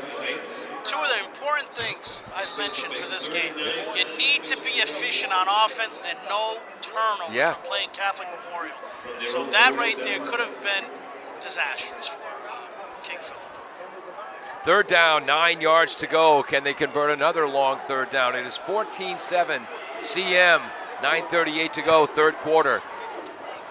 2 of the important things I've mentioned for this game, you need to be efficient on offense and no turnovers when playing Catholic Memorial. And so that right there could have been disastrous for King Philip. 3rd down, 9 yards to go. Can they convert another long 3rd down? It is 14-7 CM, 9:38 to go, 3rd quarter.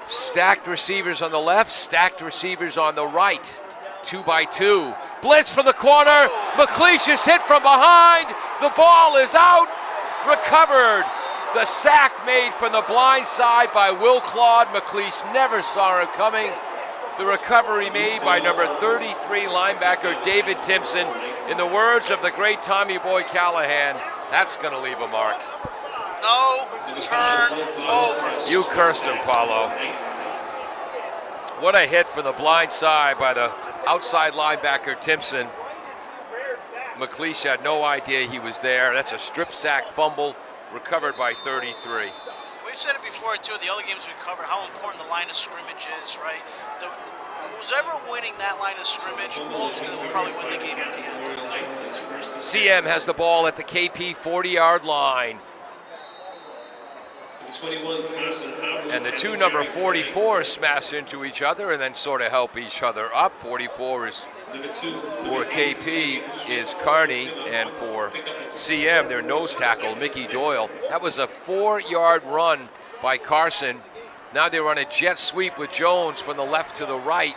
Stacked receivers on the left, stacked receivers on the right. 2 by 2. Blitz from the corner. McLeish is hit from behind. The ball is out. Recovered. The sack made from the blind side by Will Claude. McLeish never saw it coming. The recovery made by number 33 linebacker David Timpson. In the words of the great Tommy Boy Callahan, that's going to leave a mark. No turnovers. You cursed him, Paulo. What a hit from the blind side by the outside linebacker Timpson. McLeish had no idea he was there. That's a strip sack fumble recovered by 33. We've said it before, too, the other games we covered, how important the line of scrimmage is, right? Who's ever winning that line of scrimmage ultimately will probably win the game at the end. CM has the ball at the KP 40-yard line. And the 2 number 44 smash into each other and then sort of help each other up. 44 is for KP is Carney, and for CM, their nose tackle, Mickey Doyle. That was a 4-yard run by Carson. Now they run a jet sweep with Jones from the left to the right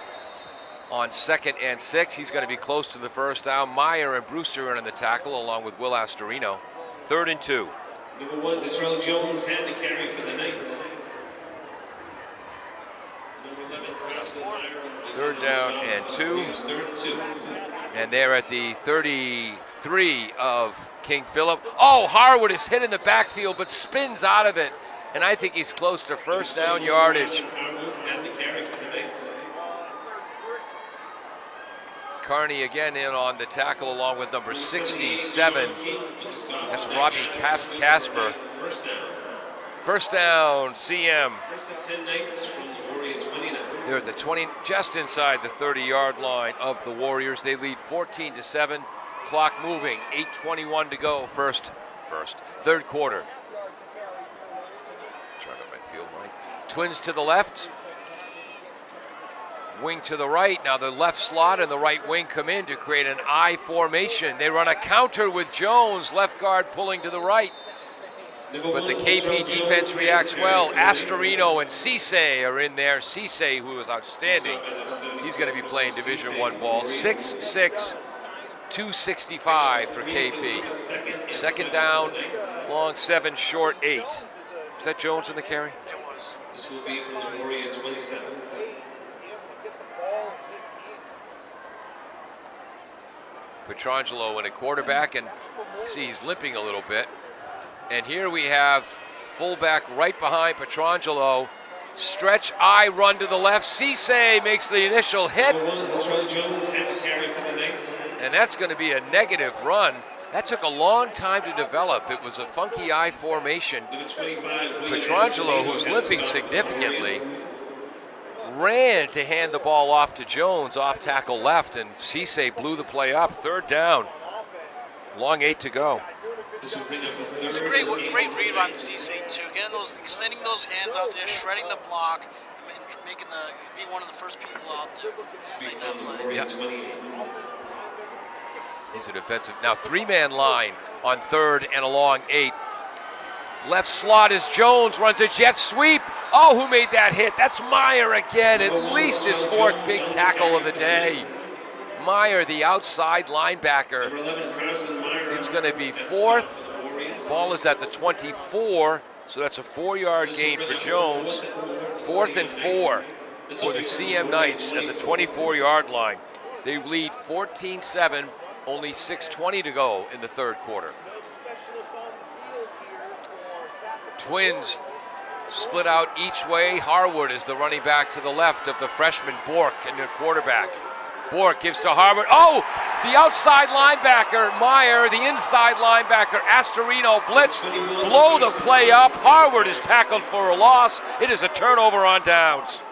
on 2nd and 6. He's going to be close to the 1st down. Meyer and Brewster are in the tackle along with Will Astorino. 3rd and 2. Number 1, Detrell Jones had the carry for the Knights. Number 11, 3rd down and 2. And they're at the 33 of King Philip. Oh, Harwood is hit in the backfield but spins out of it. And I think he's close to 1st down yardage. Carney again in on the tackle along with number 67. That's Robbie Casper. First down, CM. They're at the 20, just inside the 30-yard line of the Warriors. They lead 14-7. Clock moving, 8:21 to go. Third quarter. Turn up my field mic. Twins to the left. Wing to the right. Now the left slot and the right wing come in to create an I formation. They run a counter with Jones, left guard pulling to the right. But the KP defense reacts well. Astorino and Cisse are in there. Cisse, who is outstanding, he's going to be playing Division I ball. 6'6", 265 for KP. Second down, long 7, short 8. Is that Jones in the carry? It was. This will be from the Warrior 27. Petrangelo in a quarterback, and see he's limping a little bit. And here we have fullback right behind Petrangelo. Stretch I run to the left. Cisse makes the initial hit. And that's going to be a negative run. That took a long time to develop. It was a funky I formation. Petrangelo, who's limping significantly, ran to hand the ball off to Jones, off tackle left, and Cisse blew the play up. Third down. Long 8 to go. It's a great read on Cisse too. Extending those hands out there, shredding the block, and being one of the first people out there to make that play. Yeah. He's a defensive. Now 3-man line on third and a long 8. Left slot is Jones, runs a jet sweep. Oh, who made that hit? That's Meyer again, at least his 4th big tackle of the day. Meyer, the outside linebacker. It's going to be 4th. Ball is at the 24, so that's a 4-yard gain for Jones. 4th and 4 for the CM Knights at the 24-yard line. They lead 14-7, only 6:20 to go in the third quarter. Twins split out each way. Harwood is the running back to the left of the freshman Bork and the quarterback. Bork gives to Harwood. Oh, the outside linebacker, Meyer, the inside linebacker, Astorino blitz, blow the play up. Harwood is tackled for a loss. It is a turnover on downs.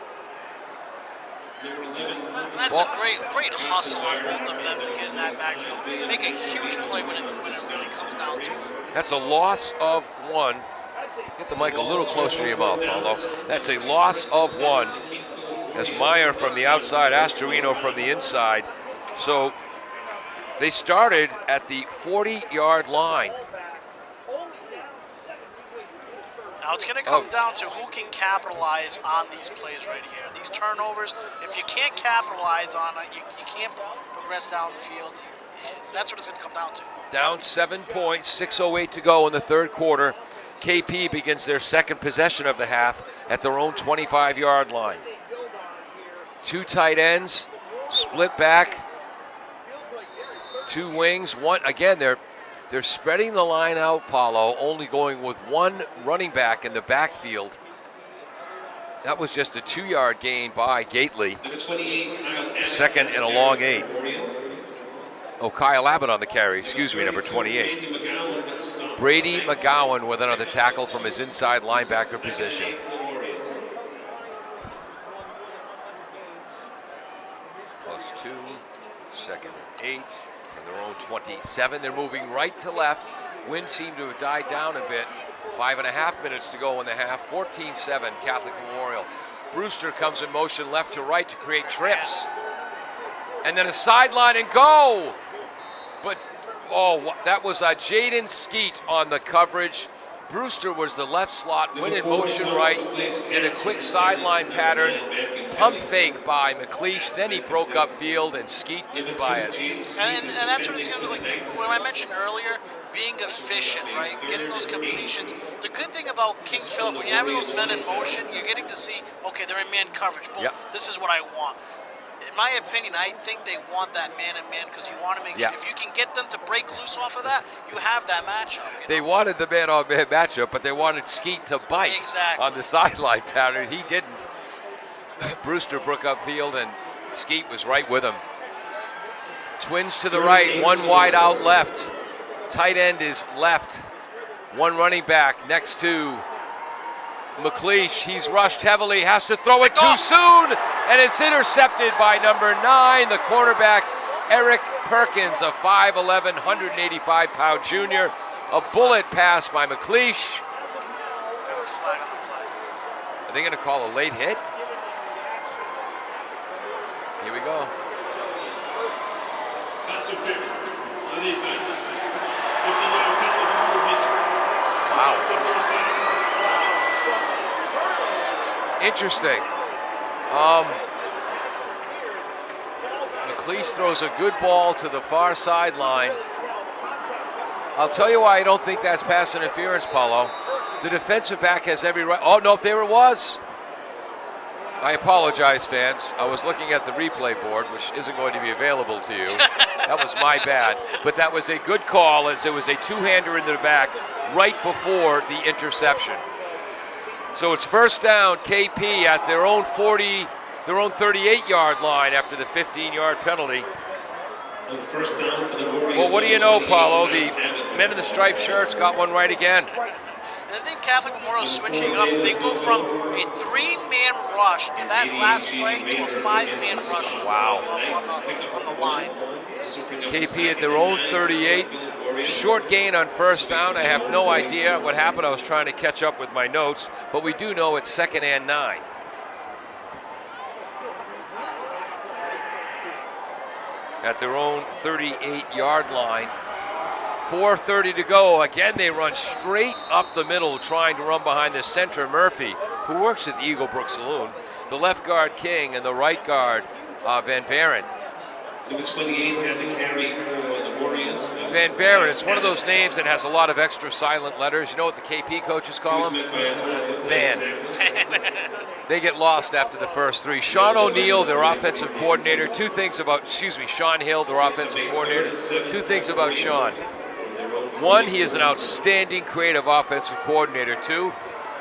And that's a great hustle on both of them to get in that backfield. Make a huge play when it really comes down to it. That's a loss of 1. Get the mic a little closer to your mouth, Paulo. That's a loss of 1. As Meyer from the outside, Astorino from the inside. So they started at the 40-yard line. Now it's going to come down to who can capitalize on these plays right here. These turnovers, if you can't capitalize on it, you can't progress down the field. That's what it's going to come down to. Down 7 points, 6:08 to go in the third quarter. KP begins their second possession of the half at their own 25-yard line. 2 tight ends, split back, 2 wings. One again, they're spreading the line out, Paulo, only going with 1 running back in the backfield. That was just a 2-yard gain by Gately. Second and a long 8. Oh, Kyle Abbott on the carry, excuse me, number 28. Brady McGowan with another tackle from his inside linebacker position. +2, second and 8 from their own 27. They're moving right to left. Wind seemed to have died down a bit. 5.5 minutes to go in the half. 14-7 Catholic Memorial. Brewster comes in motion left to right to create trips. And then a sideline and go. But, oh, that was Jaden Skeet on the coverage. Brewster was the left slot, went in motion right, did a quick sideline pattern, pump fake by McLeish, then he broke up field, and Skeet didn't buy it. And that's what it's going to be like. When I mentioned earlier, being efficient, right, getting those completions. The good thing about King Philip, when you have those men in motion, you're getting to see, okay, they're in man coverage. Boom, This is what I want. In my opinion, I think they want that man-and-man because you want to make sure if you can get them to break loose off of that, you have that matchup. They wanted the man-on-man matchup, but they wanted Skeet to bite on the sideline pattern. He didn't. Brewster broke up field, and Skeet was right with him. Twins to the right, one wide out left. Tight end is left. One running back next to McLeish. He's rushed heavily, has to throw it too soon, and it's intercepted by number 9, the cornerback, Eric Perkins, a 5'11", 185-pound junior. A bullet pass by McLeish. Flag on the play. Are they going to call a late hit? Here we go. Pass interference on defense. 50-yard penalty will be scored. Wow. First down. Interesting. McLeish throws a good ball to the far sideline. I'll tell you why I don't think that's pass interference, Paulo. The defensive back has every right. Oh, no, there it was. I apologize, fans. I was looking at the replay board, which isn't going to be available to you. That was my bad. But that was a good call, as there was a two-hander in the back right before the interception. So it's first down, KP at their own 38-yard line after the 15-yard penalty. Well, what do you know, Paulo? The men in the striped shirts got one right again. And I think Catholic Memorial switching up. They go from a 3-man rush to that last play to a 5-man rush. Wow. On the line. KP at their own 38. Short gain on first down. I have no idea what happened. I was trying to catch up with my notes, but we do know it's 2nd and 9. At their own 38-yard line. 4:30 to go. Again, they run straight up the middle, trying to run behind the center, Murphy, who works at the Eagle Brook Saloon. The left guard, King, and the right guard, Van Varen. Number 28 had the carry for the Warriors. Van Varen, it's one of those names that has a lot of extra silent letters. You know what the KP coaches call him? Van. They get lost after the first 3. Sean O'Neill, their offensive coordinator. Sean Hill, their offensive coordinator. 2 things about Sean. 1, he is an outstanding creative offensive coordinator. 2,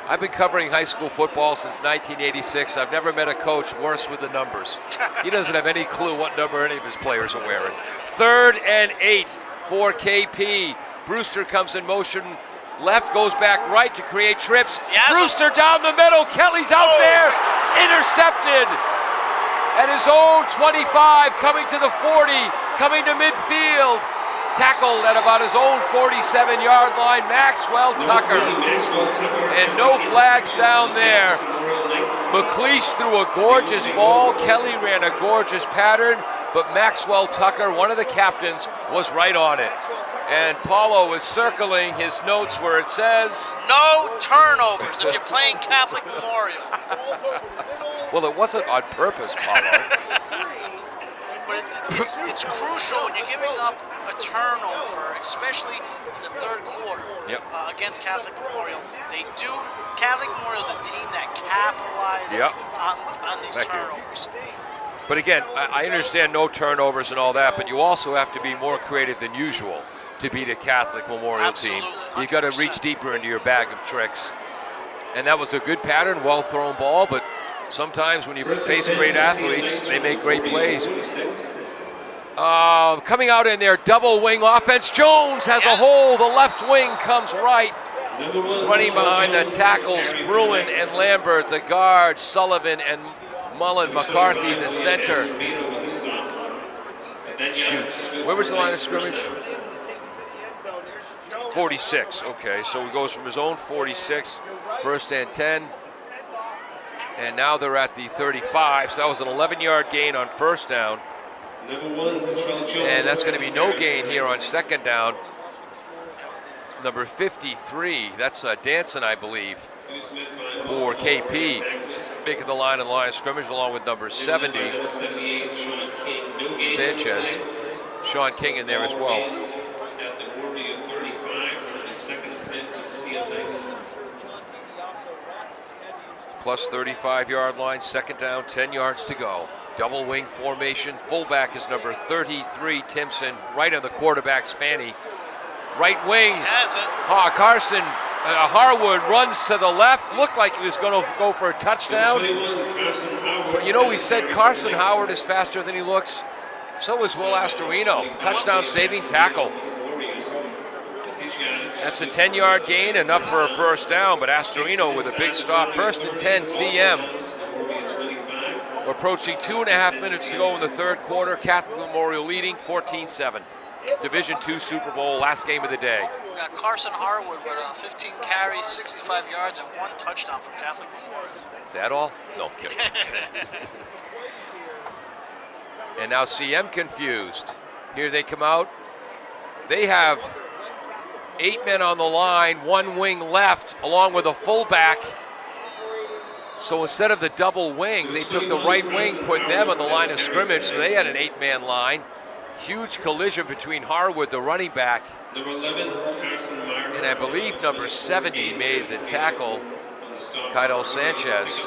I've been covering high school football since 1986. I've never met a coach worse with the numbers. He doesn't have any clue what number any of his players are wearing. 3rd and 8 for KP. Brewster comes in motion. Left, goes back right to create trips. Yes. Brewster down the middle. Kelly's out there. Intercepted at his own 25, coming to the 40, coming to midfield. Tackled at about his own 47-yard line, Maxwell Tucker. And no flags down there. McLeish threw a gorgeous ball. Kelly ran a gorgeous pattern, but Maxwell Tucker, one of the captains, was right on it. And Paulo is circling his notes where it says, no turnovers if you're playing Catholic Memorial. Well, it wasn't on purpose, Paulo. But it's crucial when you're giving up a turnover, especially in the 3rd quarter against Catholic Memorial. Catholic Memorial is a team that capitalizes on these turnovers. But again, I understand no turnovers and all that, but you also have to be more creative than usual to beat a Catholic Memorial team. You got to reach deeper into your bag of tricks. And that was a good pattern, well thrown ball, but sometimes when you face great athletes, they make great plays. Coming out in their double wing offense, Jones has a hole. The left wing comes right. Running behind the tackles, Bruin and Lambert, the guards, Sullivan and Mullen, McCarthy, the center. Shoot. Where was the line of scrimmage? 46. Okay, so he goes from his own 46, 1st and 10. And now they're at the 35, so that was an 11-yard gain on first down. And that's going to be no gain here on 2nd down. Number 53, that's Danson, I believe, for KP, making the line of scrimmage along with number 70, Sanchez. Sean King in there as well. Plus 35-yard line, 2nd down, 10 yards to go. Double wing formation. Fullback is number 33, Timpson, right on the quarterback's fanny. Right wing, Carson Harwood runs to the left. Looked like he was going to go for a touchdown. But you know, we said Carson Howard is faster than he looks. So was Will Astorino. Touchdown saving tackle. That's a 10-yard gain, enough for a first down, but Astorino with a big stop. 1st and 10, CM. We're approaching 2.5 minutes to go in the third quarter. Catholic Memorial leading 14-7. Division II Super Bowl, last game of the day. We got Carson Harwood with 15 carries, 65 yards, and 1 touchdown for Catholic Memorial. Is that all? No, I'm kidding. And now CM confused. Here they come out. They have 8 men on the line, 1 wing left, along with a fullback. So instead of the double wing, they took the right wing, put them on the line of scrimmage, so they had an 8-man line. Huge collision between Harwood, the running back, Number 11, Carson Martin. and I believe number 70 made the tackle, Kydal Sanchez.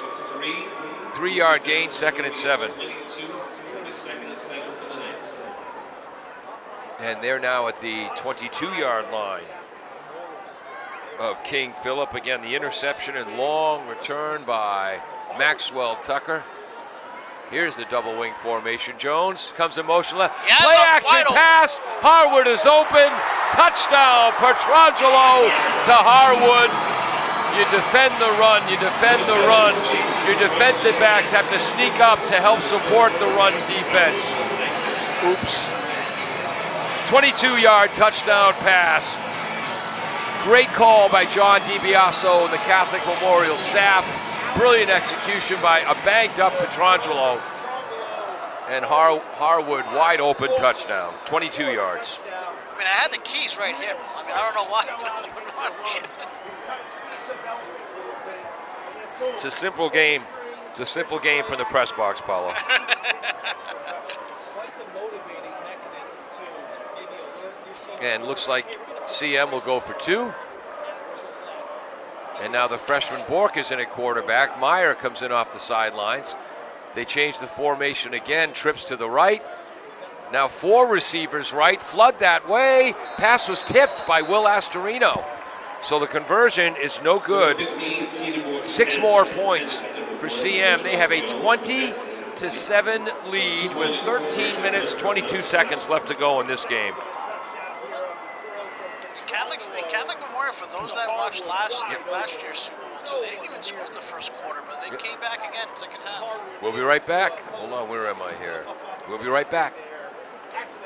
3-yard gain, 2nd and 7. 22, 42nd and 7 for the Knights. And they're now at the 22-yard line of King Philip. Again, the interception and long return by Maxwell Tucker. Here's the double wing formation. Jones comes in motion left. Yes, Play action pass. Harwood is open. Touchdown, Petrangelo to Harwood. You defend the run. You defend the run. Your defensive backs have to sneak up to help support the run defense. Oops. 22-yard touchdown pass. Great call by John DiBiaso and the Catholic Memorial staff. Brilliant execution by a banged-up Petrangelo. And Harwood wide open touchdown, 22 yards. I mean, I had the keys right here. I mean, I don't know why. It's a simple game. It's a simple game from the press box, Paulo. And looks like CM will go for 2. And now the freshman Bork is in at quarterback. Meyer comes in off the sidelines. They change the formation again, trips to the right. Now 4 receivers right, flood that way. Pass was tipped by Will Astorino. So the conversion is no good. 6 more points for CM. They have a 20-7 lead with 13 minutes, 22 seconds left to go in this game. Catholic Memorial, for those that watched last year's Super Bowl too, they didn't even score in the first quarter, but they came back again in second half. We'll be right back. Hold on, where am I here? We'll be right back.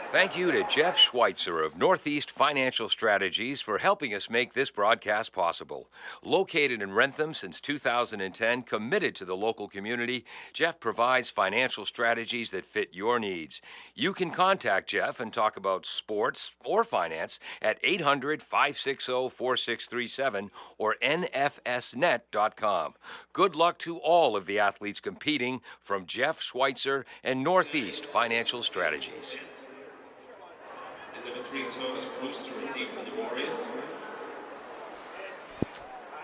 Thank you to Jeff Schweitzer of Northeast Financial Strategies for helping us make this broadcast possible. Located in Rentham since 2010, committed to the local community, Jeff provides financial strategies that fit your needs. You can contact Jeff and talk about sports or finance at 800-560-4637 or nfsnet.com. Good luck to all of the athletes competing from Jeff Schweitzer and Northeast Financial Strategies. Number 3, Thomas Brewster, deep for the Warriors.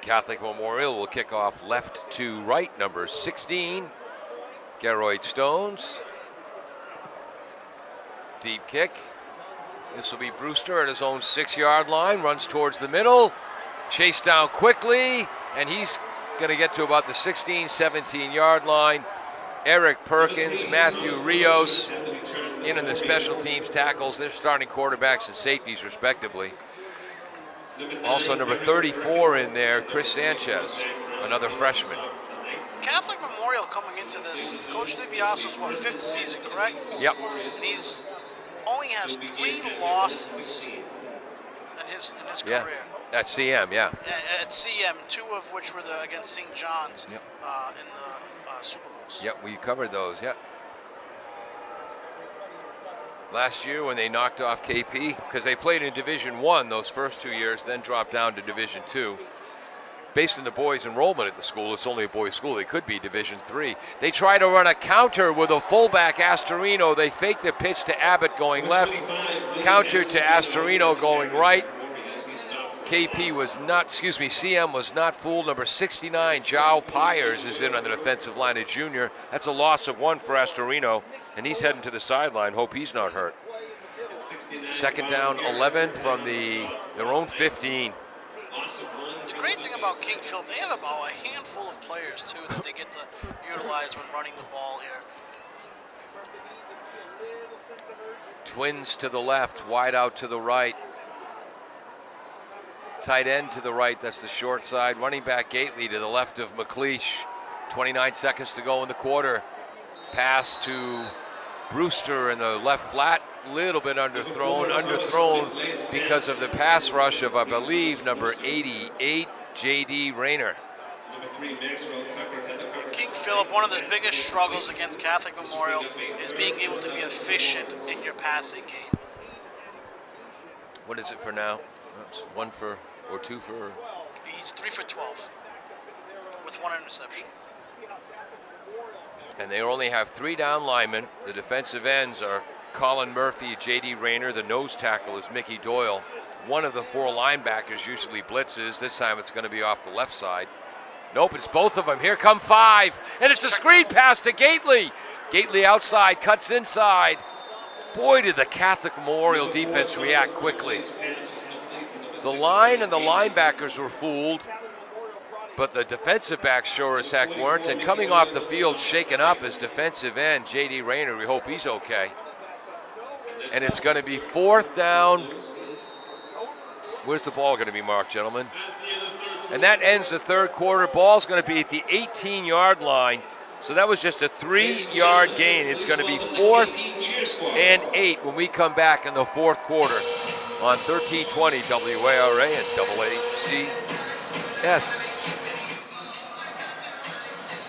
Catholic Memorial will kick off left to right, number 16, Geroyd Stones. Deep kick. This will be Brewster at his own 6-yard line, runs towards the middle, chased down quickly, and he's going to get to about the 16, 17-yard line. Eric Perkins, Matthew Rios, in the special teams tackles. They're starting quarterbacks and safeties, respectively. Also, number 34 in there, Chris Sanchez, another freshman. Catholic Memorial coming into this, Coach DiBiaso's 5th season, correct? Yep. And he's only has 3 losses in his career. At CM, yeah. At CM, 2 of which were against St. John's in the Super Bowls. Yep, we covered those, yep. Last year when they knocked off KP, because they played in Division I those first 2 years, then dropped down to Division II. Based on the boys' enrollment at the school, it's only a boys' school. They could be Division III. They try to run a counter with a fullback, Astorino. They fake the pitch to Abbott going left. Counter to Astorino going right. CM was not fooled. Number 69, Joao Pyers, is in on the defensive line, a junior. That's a loss of 1 for Astorino, and he's heading to the sideline. Hope he's not hurt. 2nd down, 11 from their own 15. The great thing about King Philip, they have about a handful of players, too, that they get to utilize when running the ball here. Twins to the left, wide out to the right. Tight end to the right, that's the short side. Running back Gately to the left of McLeish. 29 seconds to go in the quarter. Pass to Brewster in the left flat, little bit underthrown because of the pass rush of, I believe, number 88, J.D. Rayner. King Philip, one of the biggest struggles against Catholic Memorial is being able to be efficient in your passing game. What is it for now? Oops, 1 for, or 2 for? He's 3 for 12 with 1 interception. And they only have 3 down linemen. The defensive ends are Colin Murphy, J.D. Rayner. The nose tackle is Mickey Doyle. One of the 4 linebackers usually blitzes. This time it's going to be off the left side. Nope, it's both of them. Here come 5. And it's a screen pass to Gately. Gately outside, cuts inside. Boy, did the Catholic Memorial defense react quickly. The line and the linebackers were fooled, but the defensive backs sure as heck weren't. And coming off the field, shaken up is defensive end J.D. Rayner. We hope he's okay. And it's going to be 4th down. Where's the ball going to be marked, gentlemen? And that ends the third quarter. Ball's going to be at the 18-yard line. So that was just a 3-yard gain. It's going to be 4th and 8 when we come back in the fourth quarter on 1320 WARA and AACS.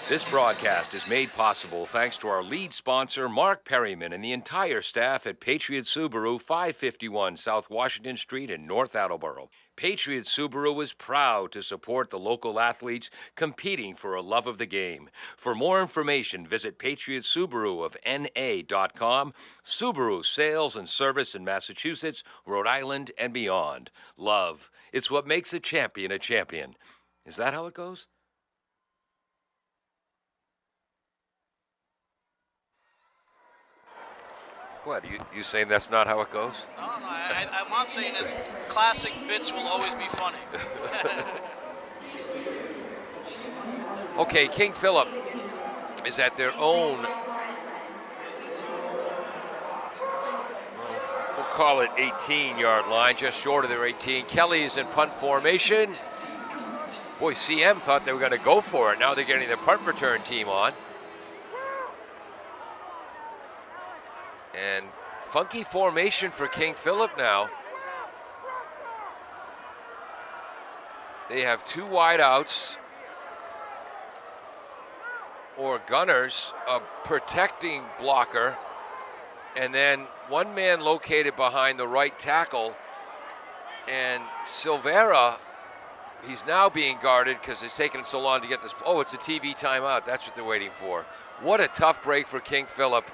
This broadcast is made possible thanks to our lead sponsor, Mark Perryman, and the entire staff at Patriot Subaru, 551 South Washington Street in North Attleboro. Patriot Subaru is proud to support the local athletes competing for a love of the game. For more information, visit Patriot Subaru of NA.com. Subaru sales and service in Massachusetts, Rhode Island, and beyond. Love. It's what makes a champion a champion. Is that how it goes? What, you saying that's not how it goes? No, I'm not saying this. Classic bits will always be funny. Okay, King Philip is at their own, we'll call it 18-yard line, just short of their 18. Kelly is in punt formation. Boy, CM thought they were going to go for it. Now they're getting their punt return team on. And funky formation for King Philip now. They have 2 wideouts or gunners, a protecting blocker, and then 1 man located behind the right tackle. And Silvera, he's now being guarded because it's taken so long to get this. Oh, it's a TV timeout. That's what they're waiting for. What a tough break for King Philip.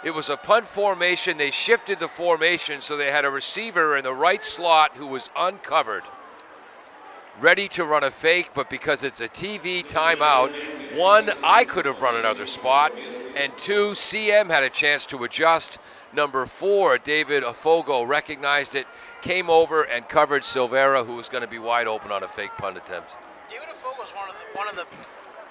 It was a punt formation. They shifted the formation so they had a receiver in the right slot who was uncovered, ready to run a fake, but because it's a TV timeout, 1, I could have run another spot, and 2, CM had a chance to adjust. Number 4, David Afogo recognized it, came over and covered Silvera, who was going to be wide open on a fake punt attempt. David Afogo is one of the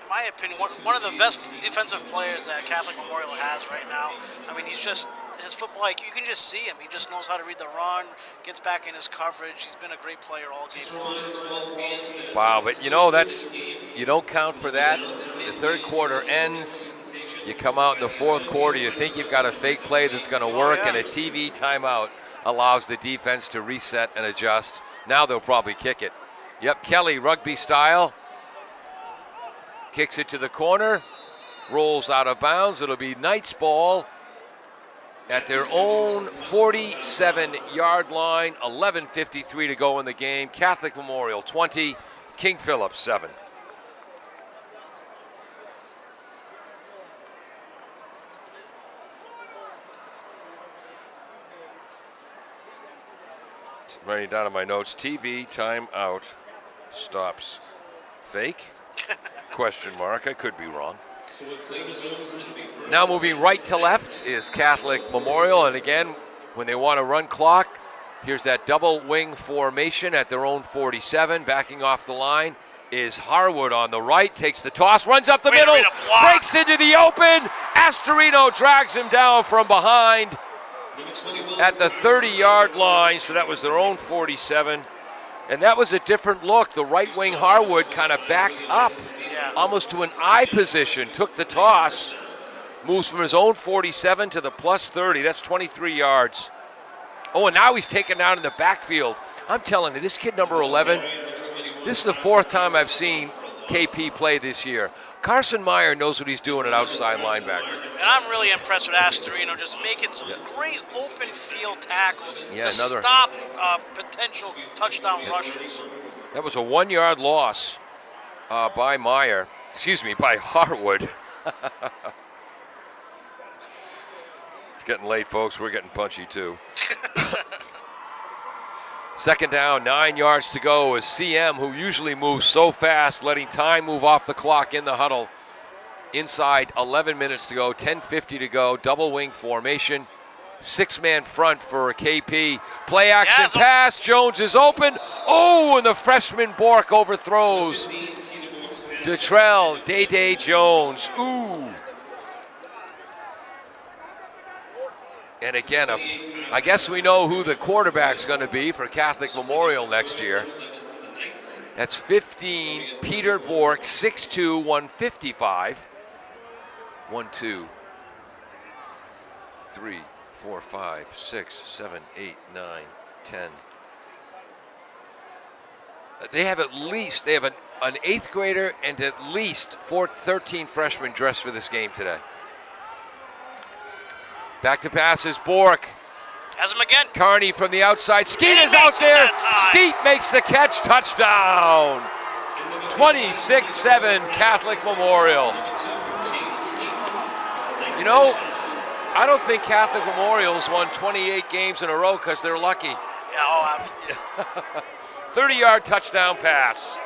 in my opinion, one of the best defensive players that Catholic Memorial has right now. I mean, he's just, his football, like, you can just see him. He just knows how to read the run, gets back in his coverage. He's been a great player all game long. Wow, but you know, you don't count for that. The third quarter ends. You come out in the fourth quarter, you think you've got a fake play that's going to work, and a TV timeout allows the defense to reset and adjust. Now they'll probably kick it. Yep, Kelly, rugby style. Kicks it to the corner, rolls out of bounds. It'll be Knight's ball at their own 47-yard line. 11:53 to go in the game. Catholic Memorial 20, King Philip 7. Writing down in my notes, TV timeout stops. Fake? Question mark. I could be wrong. Now moving right to left is Catholic Memorial, and again, when they want to run clock, here's that double wing formation at their own 47. Backing off the line is Harwood on the right, takes the toss, runs up the middle, breaks into the open. Astorino drags him down from behind. at the 30-yard line, so that was their own 47. And that was a different look. The right wing Harwood kind of backed up almost to an eye position, took the toss, moves from his own 47 to the plus 30. That's 23 yards. Oh, and now he's taken down in the backfield. I'm telling you, this kid number 11, this is the fourth time I've seen KP play this year. Carson Meyer knows what he's doing at outside linebacker. And I'm really impressed with Astorino, just making some great open field tackles to stop potential touchdown rushes. That was a 1-yard loss by Meyer. Excuse me, by Harwood. It's getting late, folks. We're getting punchy, too. Second down, 9 yards to go as CM, who usually moves so fast, letting time move off the clock in the huddle. Inside 11 minutes to go, 10:50 to go, double wing formation. 6-man front for KP. Play action pass, Jones is open. Oh, and the freshman Bork overthrows Detrell Day Jones. Ooh. And again, I guess we know who the quarterback's going to be for Catholic Memorial next year. That's 15, Peter Bork, 6'2", 155. 1, 2, 3, 4, 5, 6, 7, 8, 9, 10. They have an 8th grader and at least 13 freshmen dressed for this game today. Back to passes, Bork. Has him again. Carney from the outside. Skeet is out there. Skeet makes the catch. Touchdown. 26-7 Catholic Memorial. You know, I don't think Catholic Memorial's won 28 games in a row because they're lucky. Yeah, 30-yard touchdown pass.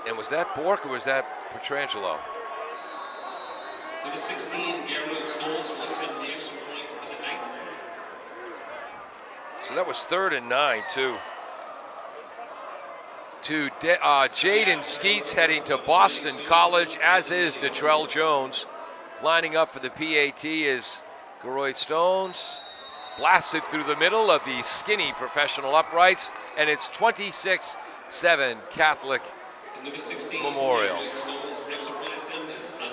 And was that Bork or was that Petrangelo? Number 16, Guillermo Scholes will attempt the extra point for the Knights. So that was 3rd and 9, too. Jaden Skeets heading to Boston College, as is Detrell Jones. Lining up for the PAT is Garoy Stones. Blasted through the middle of the skinny professional uprights, and it's 26-7 Catholic Memorial.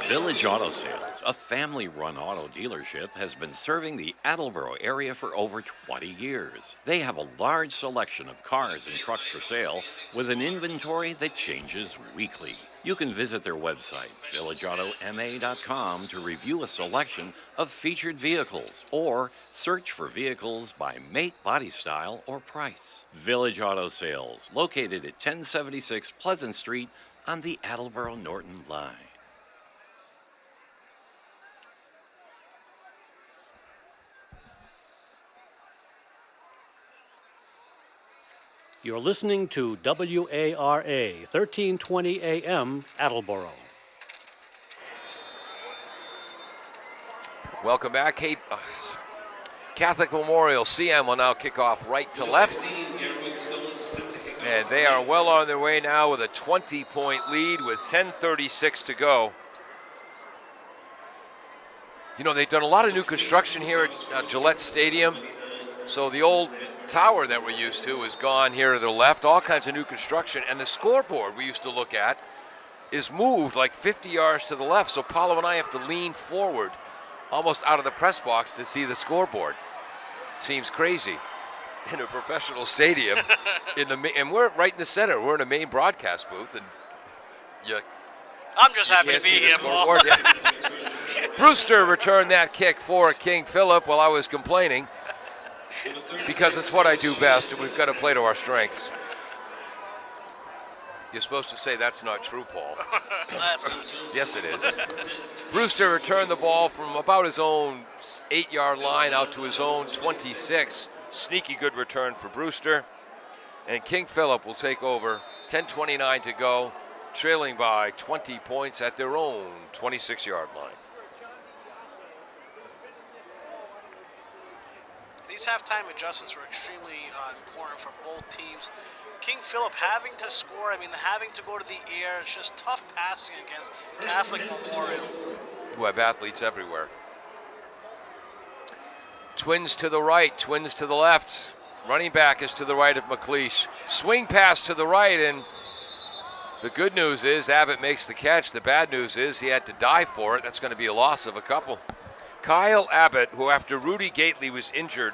Village Auto Sales, a family-run auto dealership, has been serving the Attleboro area for over 20 years. They have a large selection of cars and trucks for sale with an inventory that changes weekly. You can visit their website, villageautomA.com, to review a selection of featured vehicles or search for vehicles by make, body style, or price. Village Auto Sales, located at 1076 Pleasant Street on the Attleboro-Norton line. You're listening to WARA, 1320 AM, Attleboro. Welcome back. Catholic Memorial, CM will now kick off right to left. And they are well on their way now with a 20-point lead with 10:36 to go. You know, they've done a lot of new construction here at Gillette Stadium. So the old tower that we're used to is gone here to the left, all kinds of new construction. And the scoreboard we used to look at is moved like 50 yards to the left. So Paulo and I have to lean forward almost out of the press box to see the scoreboard. Seems crazy in a professional stadium. And we're right in the center. We're in a main broadcast booth. And I'm just happy to be here, Paul. Brewster returned that kick for King Philip while I was complaining, because it's what I do best, and we've got to play to our strengths. You're supposed to say that's not true, Paul. That's not true. Yes, it is. Brewster returned the ball from about his own 8-yard line out to his own 26. Sneaky good return for Brewster. And King Philip will take over. 10:29 to go, trailing by 20 points at their own 26-yard line. These halftime adjustments were extremely important for both teams. King Philip having to score, having to go to the air. It's just tough passing against Catholic Memorial. Who have athletes everywhere. Twins to the right, twins to the left. Running back is to the right of McLeish. Swing pass to the right, and the good news is Abbott makes the catch. The bad news is he had to dive for it. That's going to be a loss of a couple. Kyle Abbott, who after Rudy Gately was injured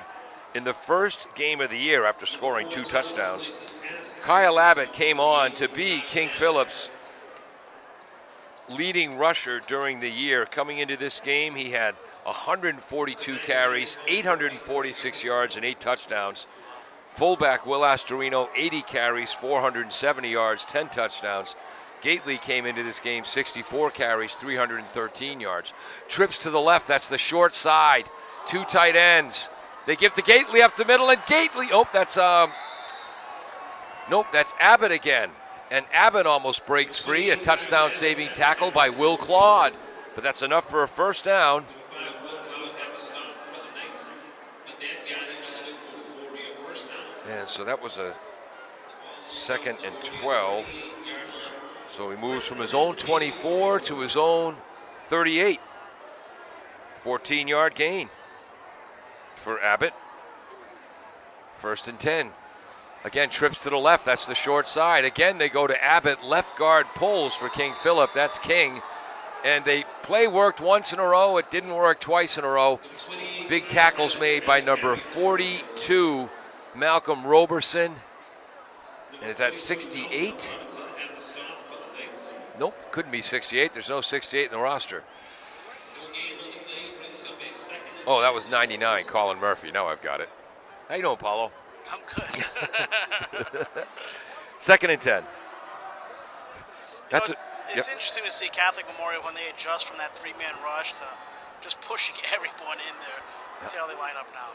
in the first game of the year after scoring 2 touchdowns, Kyle Abbott came on to be King Phillips' leading rusher during the year. Coming into this game, he had 142 carries, 846 yards, and 8 touchdowns. Fullback Will Astorino, 80 carries, 470 yards, 10 touchdowns. Gately came into this game, 64 carries, 313 yards. Trips to the left, that's the short side. 2 tight ends. They give to Gately up the middle, and Gately, that's Abbott again. And Abbott almost breaks free, a touchdown-saving tackle by Will Claude. But that's enough for a first down. And so that was a 2nd and 12. So he moves from his own 24 to his own 38. 14-yard gain for Abbott. 1st and 10. Again, trips to the left. That's the short side. Again, they go to Abbott. Left guard pulls for King Phillip. That's King. And they play worked once in a row. It didn't work twice in a row. Big tackles made by number 42, Malcolm Roberson. And is that 68? Nope, couldn't be 68. There's no 68 in the roster. Oh, that was 99, Colin Murphy. Now I've got it. How you doing, Paulo? I'm good. 2nd and 10. It's interesting to see Catholic Memorial when they adjust from that 3-man rush to just pushing everyone in there. Let's see how they line up now.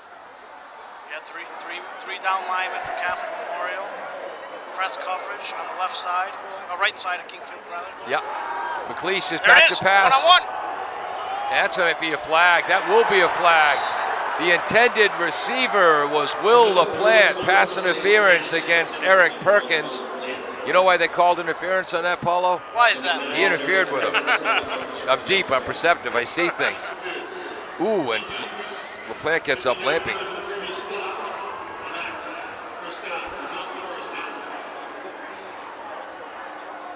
You got three down linemen for Catholic Memorial. Press coverage on the left side, right side of Kingfield, rather. Yeah. McLeish is there back it is. to pass. 1-on-1. That's going to be a flag. That will be a flag. The intended receiver was Will LaPlante. Pass interference against Eric Perkins. You know why they called interference on that, Paulo? Why is that? He interfered with him. I'm deep, I'm perceptive, I see things. Ooh, and LaPlante gets up limping.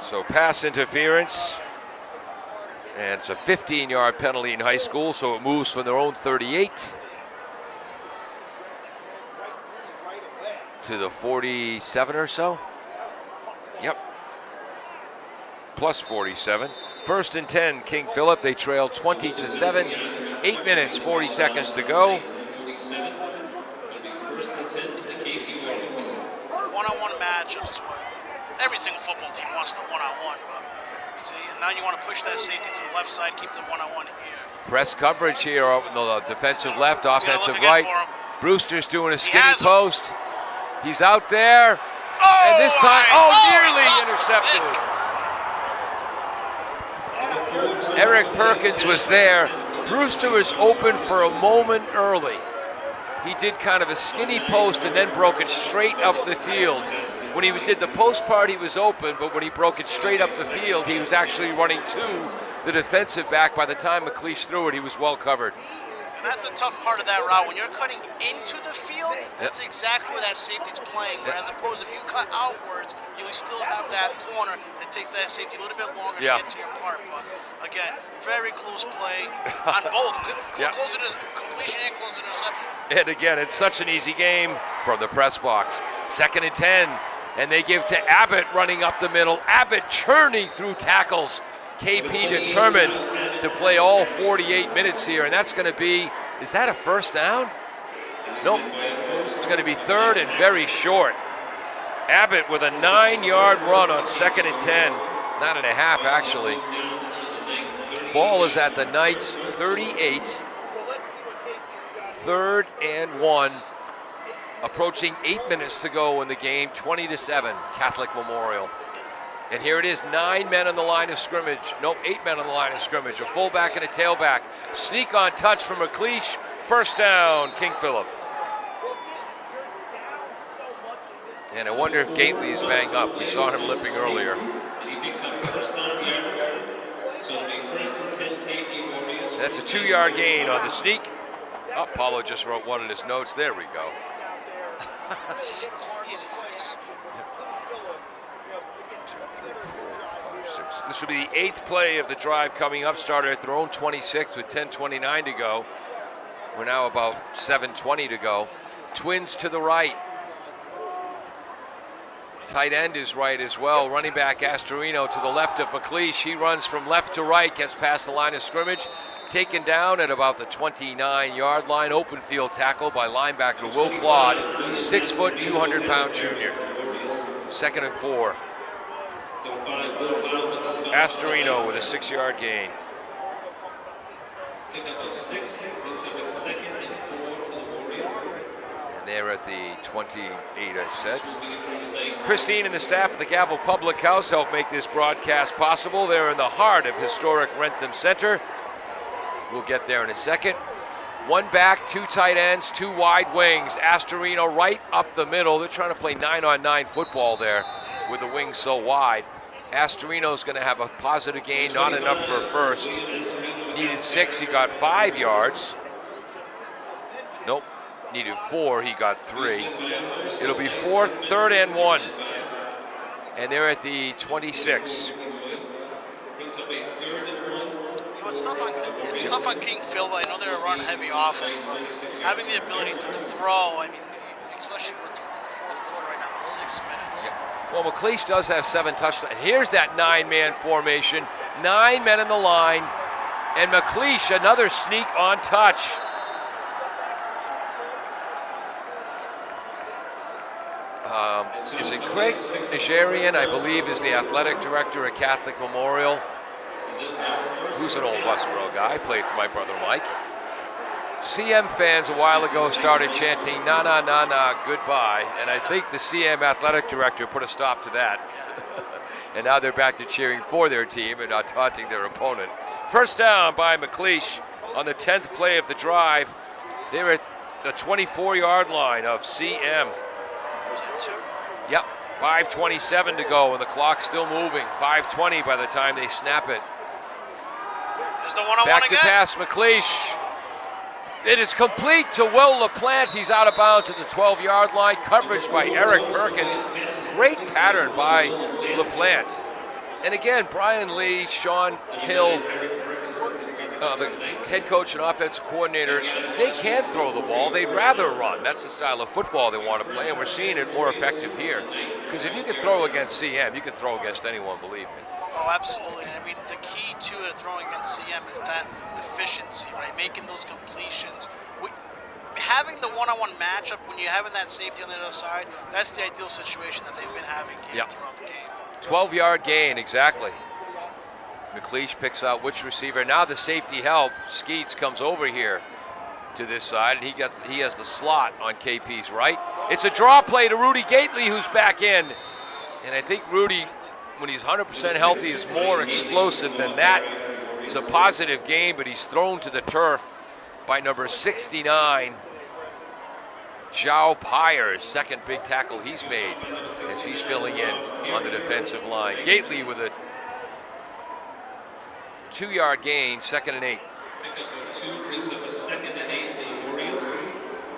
So pass interference. And it's a 15-yard penalty in high school, so it moves from their own 38 to the 47 or so. Yep. Plus 47. 1st and 10, King Phillip. They trail 20-7. 8 minutes, 40 seconds to go. One-on-one matchups. Every single football team wants the one-on-one, but see, and now you want to push that safety to the left side, keep the one-on-one here. Press coverage here on the defensive left, offensive right. Brewster's doing a skinny post. He's out there. Oh, and this time, nearly intercepted. Eric Perkins was there. Brewster was open for a moment early. He did kind of a skinny post and then broke it straight up the field. When he did the post part, he was open, but when he broke it straight up the field, he was actually running to the defensive back. By the time McLeish threw it, he was well covered. And that's the tough part of that route. When you're cutting into the field, that's exactly where that safety's playing. Whereas opposed, if you cut outwards, you still have that corner that takes that safety a little bit longer to get to your part. But again, very close play on both. Close completion and close interception. And again, it's such an easy game from the press box. 2nd and 10, and they give to Abbott running up the middle. Abbott churning through tackles. KP determined to play all 48 minutes here, and that's going to be, is that a first down? Nope. It's going to be 3rd and very short. Abbott with a 9-yard run on 2nd and 10. 9.5 actually. Ball is at the Knights 38. 3rd and 1. Approaching 8 minutes to go in the game. 20-7, Catholic Memorial. And here it is, 9 men on the line of scrimmage. Nope, 8 men on the line of scrimmage. A fullback and a tailback. Sneak on touch from McLeish. First down, King Phillip. And I wonder if Gately is banged up. We saw him limping earlier. That's a 2-yard gain on the sneak. Oh, Paulo just wrote one in his notes. There we go. Easy fix. 2, 3, 4, 5, 6. This will be the 8th play of the drive coming up. Started at their own 26 with 10:29 to go. We're now about 7:20 to go. Twins to the right. Tight end is right as well. Running back Astorino to the left of McLeish. He runs from left to right, gets past the line of scrimmage. Taken down at about the 29-yard line. Open field tackle by linebacker Will Claude, 6 foot, 200-pound junior. 2nd and 4. Astorino with a 6-yard gain. Pickup of 6, brings up a 2nd and 4 for the Warriors. And they're at the 28, I said. Christine and the staff of the Gavel Public House help make this broadcast possible. They're in the heart of historic Rentham Center. We'll get there in a second. 1 back, 2 tight ends, 2 wide wings. Astorino right up the middle. They're trying to play 9-on-9 football there with the wings so wide. Astorino's going to have a positive gain, not enough for a first. Needed 6, he got 5 yards. Nope, needed 4, he got 3. It'll be 3rd and 1. And they're at the 26. It's tough on King Phil. I know they're a run-heavy offense, but having the ability to throw, I mean, especially in the 4th quarter right now, with 6 minutes. Yeah. Well, McLeish does have 7 touchdowns. Here's that 9-man formation. 9 men in the line, and McLeish another sneak on touch. Is it Craig Nigerian, I believe, is the athletic director at Catholic Memorial? Who's an old Westboro guy, played for my brother Mike. CM fans a while ago started chanting, "Na na na na, goodbye," and I think the CM athletic director put a stop to that. And now they're back to cheering for their team and not taunting their opponent. First down by McLeish on the 10th play of the drive. They're at the 24-yard line of CM. Was that 2? Yep, 5:27 to go, and the clock's still moving. 5:20 by the time they snap it. There's the one-on-one Back to again. pass, McLeish. It is complete to Will LaPlante. He's out of bounds at the 12-yard line. Coverage by Eric Perkins. Great pattern by LaPlante. And again, Brian Lee, Sean Hill, the head coach and offensive coordinator, they can throw the ball. They'd rather run. That's the style of football they want to play, and we're seeing it more effective here. Because if you can throw against CM, you can throw against anyone, believe me. Oh, absolutely. I mean, the key to it throwing against CM is that efficiency, right? Making those completions. Having the one-on-one matchup, when you're having that safety on the other side, that's the ideal situation that they've been having here throughout the game. 12-yard gain, exactly. McLeish picks out which receiver. Now the safety help. Skeets comes over here to this side, and he has the slot on KP's right. It's a draw play to Rudy Gately, who's back in. And I think Rudy, when he's 100% healthy, is more explosive than that. It's a positive game, but he's thrown to the turf by number 69, Zhao Pyers, second big tackle he's made as he's filling in on the defensive line. Gately with a 2-yard gain, 2nd and 8. Pickup of 2 brings up a 2nd and 8 for the Warriors.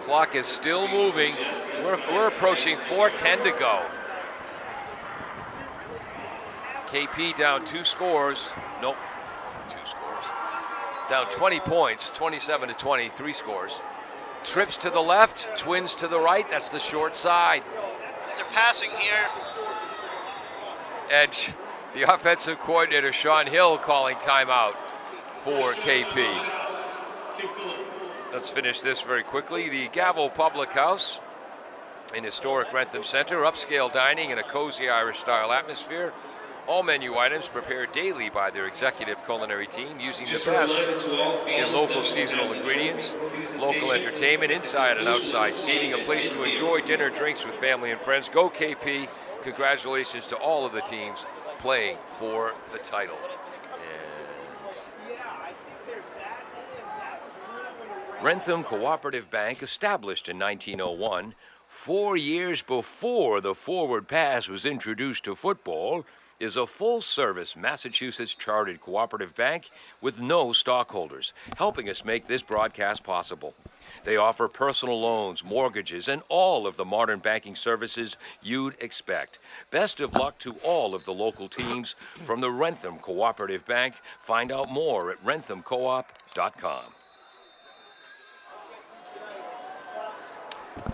Clock is still moving. We're approaching 4:10 to go. KP down 2 scores. Nope, 2 scores. Down 20 points, 27 to 20, 3 scores. Trips to the left, Twins to the right. That's the short side. If they're passing here, Edge, the offensive coordinator, Sean Hill, calling timeout for KP. Let's finish this very quickly. The Gavel Public House in historic Rentham Center, upscale dining in a cozy Irish-style atmosphere. All menu items prepared daily by their executive culinary team using the best in local seasonal ingredients, local entertainment, inside and outside seating, a place to enjoy dinner, drinks with family and friends. Go KP. Congratulations to all of the teams playing for the title. And Rentham Cooperative Bank, established in 1901, 4 years before the forward pass was introduced to football, is a full-service Massachusetts chartered cooperative bank with no stockholders, helping us make this broadcast possible. They offer personal loans, mortgages, and all of the modern banking services you'd expect. Best of luck to all of the local teams from the Rentham Cooperative Bank. Find out more at renthamcoop.com.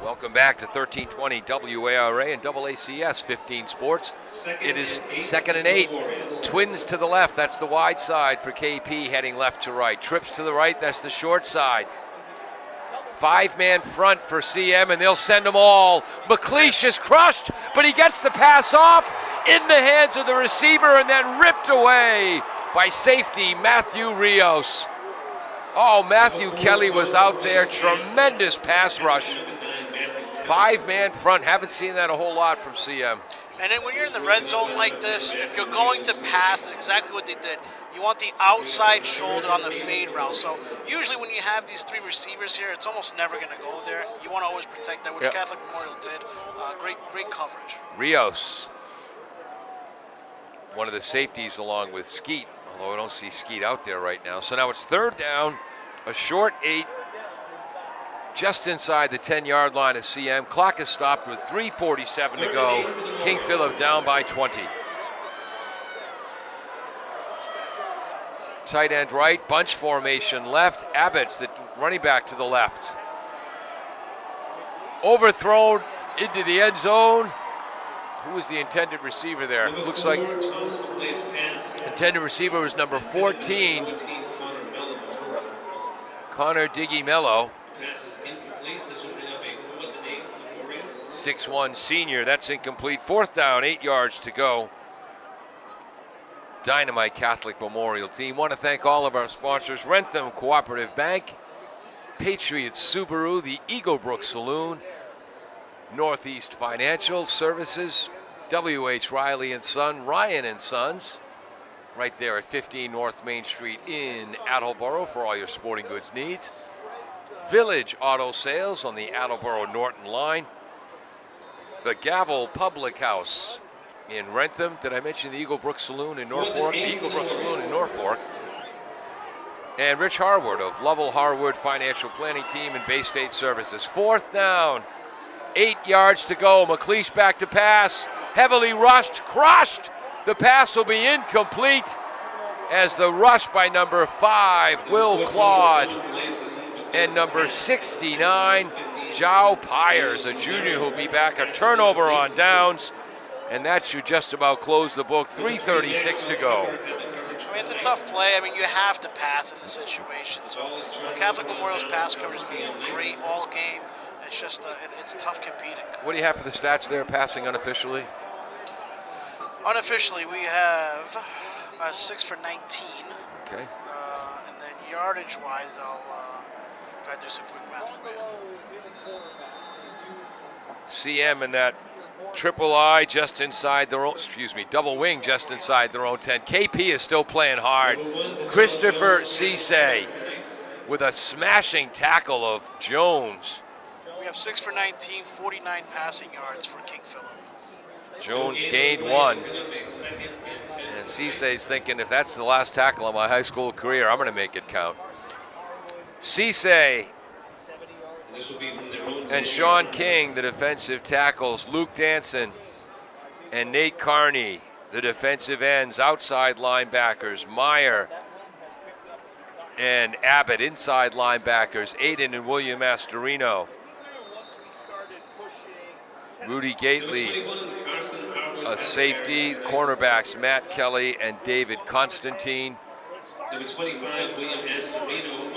Welcome back to 1320 WARA and AACS 15 Sports. It is 2nd and 8. Twins to the left, that's the wide side for KP, heading left to right. Trips to the right, that's the short side. 5-man front for CM, and they'll send them all. McLeish is crushed, but he gets the pass off in the hands of the receiver and then ripped away by safety Matthew Rios. Oh, Matthew Kelly was out there. Tremendous pass rush. 5-man front. Haven't seen that a whole lot from CM. And then when you're in the red zone like this, if you're going to pass, that's exactly what they did. You want the outside shoulder on the fade route. So usually when you have these 3 receivers here, it's almost never going to go there. You want to always protect that, which Catholic Memorial did. Great coverage. Rios, one of the safeties along with Skeet, although I don't see Skeet out there right now. So now it's 3rd down, a short 8, just inside the 10-yard line of CM. Clock is stopped with 3:47 to go. King Philip down by 20. Tight end right, bunch formation left. Abbott's the running back to the left. Overthrown into the end zone. Who was the intended receiver there? Looks like intended receiver was number 14, Connor Diggy Mello. 6'1" senior, that's incomplete. 4th down, 8 yards to go. Dynamite Catholic Memorial team. Want to thank all of our sponsors: Rentham Cooperative Bank, Patriot Subaru, the Eaglebrook Saloon, Northeast Financial Services, W.H. Riley and Son, Ryan and Sons, right there at 15 North Main Street in Attleboro for all your sporting goods needs. Village Auto Sales on the Attleboro-Norton line. The Gavel Public House in Rentham. Did I mention the Eaglebrook Saloon in Norfolk? The Eaglebrook Saloon in Norfolk. And Rich Harwood of Lovell Harwood Financial Planning Team and Bay State Services. 4th down, 8 yards to go. McLeish back to pass. Heavily rushed, crushed. The pass will be incomplete as the rush by number 5, Will Claude, and number 69, Joe Pyers, a junior who'll be back. A turnover on downs, and that should just about close the book. 3:36 to go. I mean, it's a tough play. I mean, you have to pass in the situation. So Catholic Memorial's pass coverage has been great all game. It's just, it's tough competing. What do you have for the stats there, passing unofficially? Unofficially, we have 6 for 19. Okay. And then yardage-wise, I'll try to do some quick math for you. CM in that triple I just inside their own, double wing just inside their own 10. KP is still playing hard. Christopher Cisse with a smashing tackle of Jones. We have 6 for 19, 49 passing yards for King Philip. Jones gained 1. And Cisse's thinking, if that's the last tackle of my high school career, I'm going to make it count. Cisse and Sean King, the defensive tackles. Luke Danson and Nate Carney, the defensive ends. Outside linebackers, Meyer and Abbott, inside linebackers. Aiden and William Astorino. Rudy Gately, a safety. Cornerbacks, Matt Kelly and David Constantine. Number 25, William Astorino.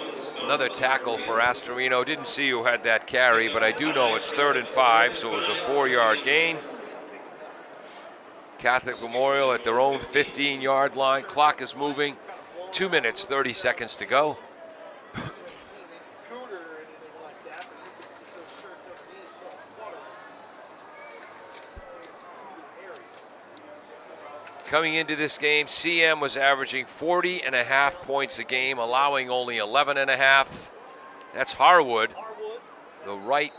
Another tackle for Astorino. Didn't see who had that carry, but I do know it's 3rd and 5, so it was a 4-yard gain. Catholic Memorial at their own 15-yard line. Clock is moving. 2 minutes, 30 seconds to go. Coming into this game, CM was averaging 40.5 points a game, allowing only 11.5. That's Harwood, the right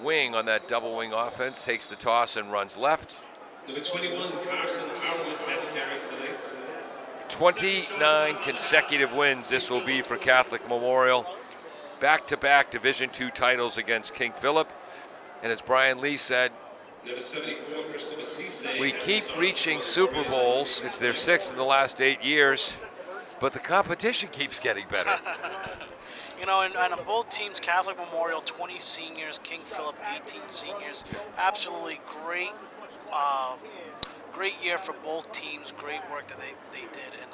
wing on that double wing offense, takes the toss and runs left. Number 21, Carson Howard had the carry for the Knights. 29 consecutive wins this will be for Catholic Memorial. Back-to-back Division II titles against King Philip. And as Brian Lee said, Number 74, versus number Cisse. we keep reaching Super Bowls. It's their 6th in the last 8 years, but the competition keeps getting better. You know, and on both teams, Catholic Memorial, 20 seniors, King Philip, 18 seniors. Absolutely great, great year for both teams. Great work that they did, and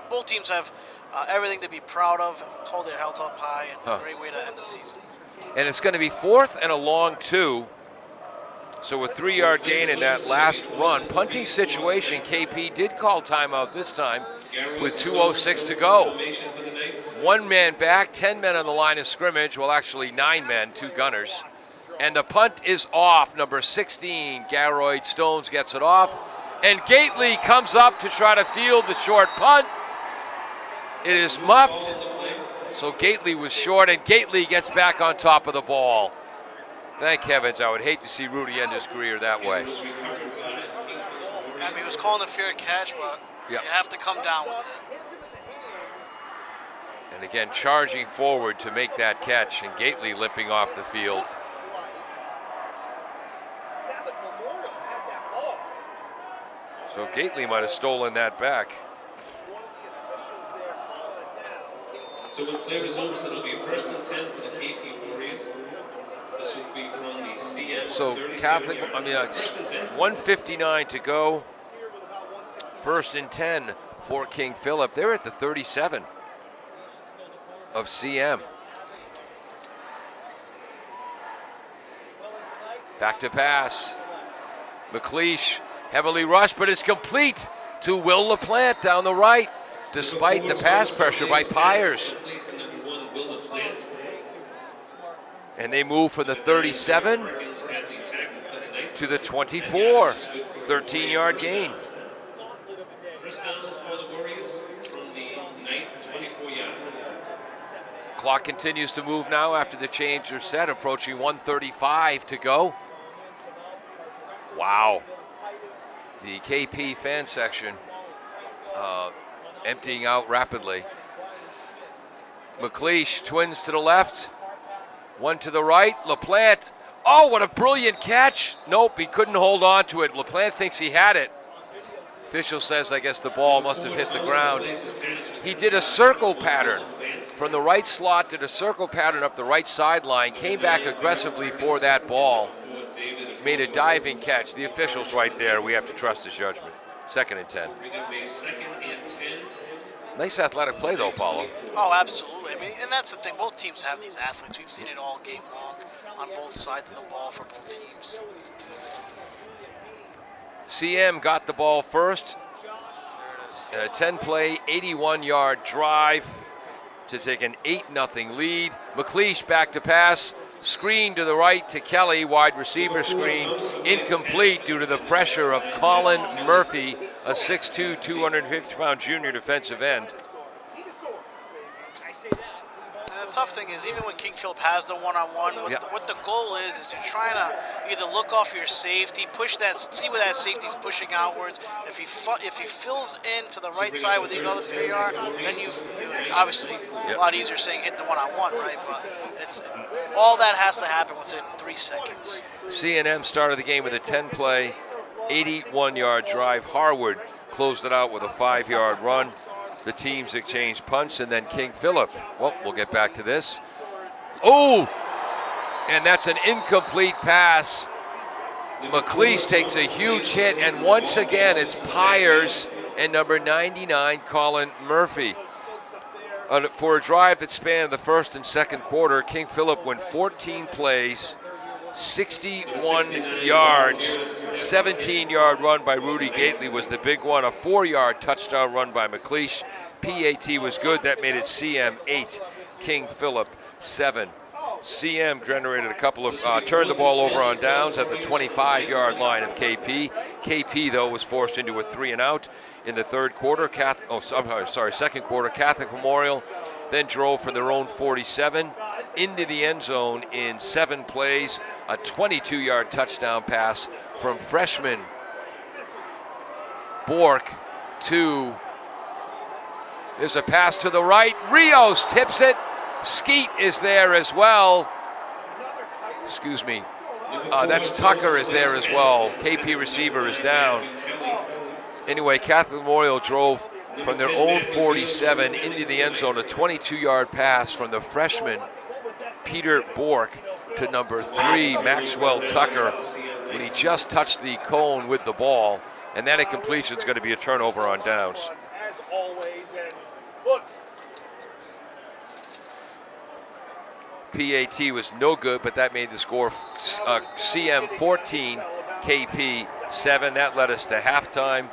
both teams have everything to be proud of. Hold their heads up high, and a great way to end the season. And it's going to be 4th and a long 2. So a 3-yard gain in that last run. Punting situation, KP did call timeout this time with 2:06 to go. 1 man back, 10 men on the line of scrimmage. Well, actually 9 men, 2 gunners. And the punt is off. Number 16, Garoyd Stones gets it off. And Gately comes up to try to field the short punt. It is muffed. So Gately was short, and Gately gets back on top of the ball. Thank heavens. I would hate to see Rudy end his career that way. I mean, he was calling a fair catch, but you have to come down with it. And again, charging forward to make that catch, and Gately limping off the field. So Gately might have stolen that back. So with play resumes, it'll be 1st and 10 for the KP Warriors. This will be from the CM. So Catholic, 1:59 to go. 1st and 10 for King Philip. They're at the 37 of CM. Back to pass. McLeish heavily rushed, but it's complete to Will LaPlante down the right, despite the pass pressure by Pyers. And they move from the 37 to the 24, 13-yard gain. First down for the Warriors from the 24-yard. Clock continues to move now after the change are set, approaching 1:35 to go. Wow. The KP fan section emptying out rapidly. McLeish, twins to the left, one to the right. LaPlante, oh, what a brilliant catch. Nope, he couldn't hold on to it. LaPlante thinks he had it. Official says, I guess the ball must have hit the ground. He did a circle pattern. From the right slot, did a circle pattern up the right sideline, came back aggressively for that ball, made a diving catch. The official's right there. We have to trust his judgment. 2nd and 10. Nice athletic play, though, Paulo. Oh, absolutely. I mean, and that's the thing. Both teams have these athletes. We've seen it all game long on both sides of the ball for both teams. CM got the ball first. There it is. A 10-play, 81-yard drive to take an 8-0 lead. McLeish back to pass. Screen to the right to Kelly, wide receiver screen, incomplete due to the pressure of Colin Murphy, a 6'2", 250-pound junior defensive end. The tough thing is, even when King Philip has the one-on-one, what the goal is you're trying to either look off your safety, push that, see where that safety's pushing outwards. If he fills in to the right side where these other 3 are, then you obviously a lot easier saying hit the one-on-one, right? But it's all that has to happen within 3 seconds. C&M started the game with a 10-play, 81-yard drive. Harwood closed it out with a 5-yard run. The teams exchanged punts, and then King Philip. Well, we'll get back to this. Oh, and that's an incomplete pass. McLeish takes a huge hit, and once again, it's Pyers and number 99, Colin Murphy. For a drive that spanned the first and second quarter, King Philip went 14 plays, 61 yards, 17-yard run by Rudy Gately was the big one, a 4-yard touchdown run by McLeish. PAT was good. That made it CM 8, King Philip 7. CM generated a couple of, turned the ball over on downs at the 25-yard line of KP. KP, though, was forced into a 3-and-out in the third quarter. Second quarter. Catholic Memorial then drove for their own 47. into the end zone in 7 plays, a 22-yard touchdown pass from freshman Bork to, there's a pass to the right. Rios tips it. Skeet is there as well. Excuse me. That's Tucker is there as well. KP receiver is down. Anyway, Catholic Memorial drove from their own 47 into the end zone, a 22-yard pass from the freshman Peter Bork to number 3, Maxwell Tucker, when he just touched the cone with the ball. And that incompletion is going to be a turnover on downs. As always, and look. PAT was no good, but that made the score CM 14, KP 7. That led us to halftime.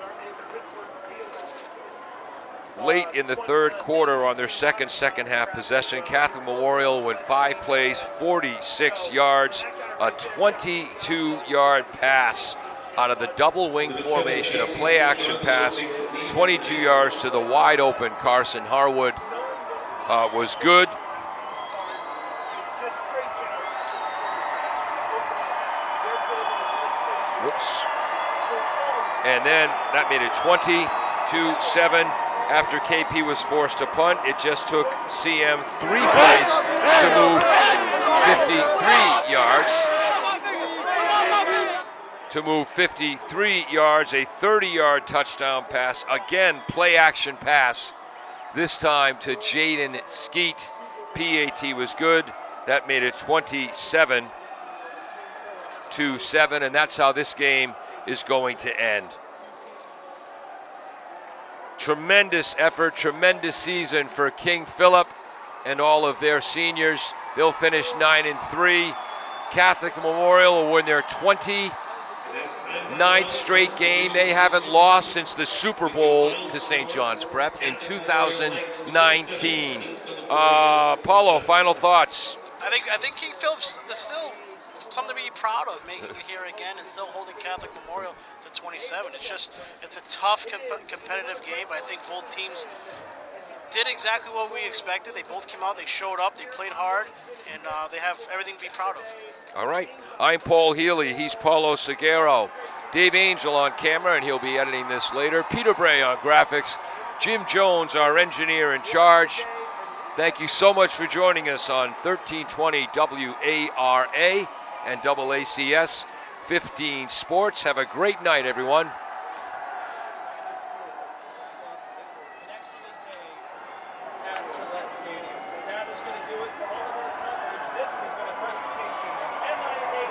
Late in the third quarter on their second half possession, Catholic Memorial went 5 plays, 46 yards, a 22-yard pass out of the double wing formation, a play action pass, 22 yards to the wide open Carson Harwood was good. Whoops. And then that made it 20-7. After KP was forced to punt, it just took CM 3 plays to move 53 yards. To move 53 yards, a 30-yard touchdown pass. Again, play action pass. This time to Jaden Skeet. PAT was good. That made it 27-7, and that's how this game is going to end. Tremendous effort, tremendous season for King Philip and all of their seniors. They'll finish 9-3. Catholic Memorial will win their 29th straight game. They haven't lost since the Super Bowl to St. John's Prep in 2019. Paulo, final thoughts. I think King Philip's is still something to be proud of, making it here again and still holding Catholic Memorial to 27. It's a tough competitive game, but I think both teams did exactly what we expected. They both came out, they showed up, they played hard, and they have everything to be proud of. All right, I'm Paul Healy. He's Paulo Seguero. Dave Angel on camera, and he'll be editing this later. Peter Bray on graphics. Jim Jones, our engineer in charge. Thank you so much for joining us on 1320 WARA and AACS 15 Sports. Have a great night, everyone. That is going to do it for all of our coverage. This has been a presentation of MIAA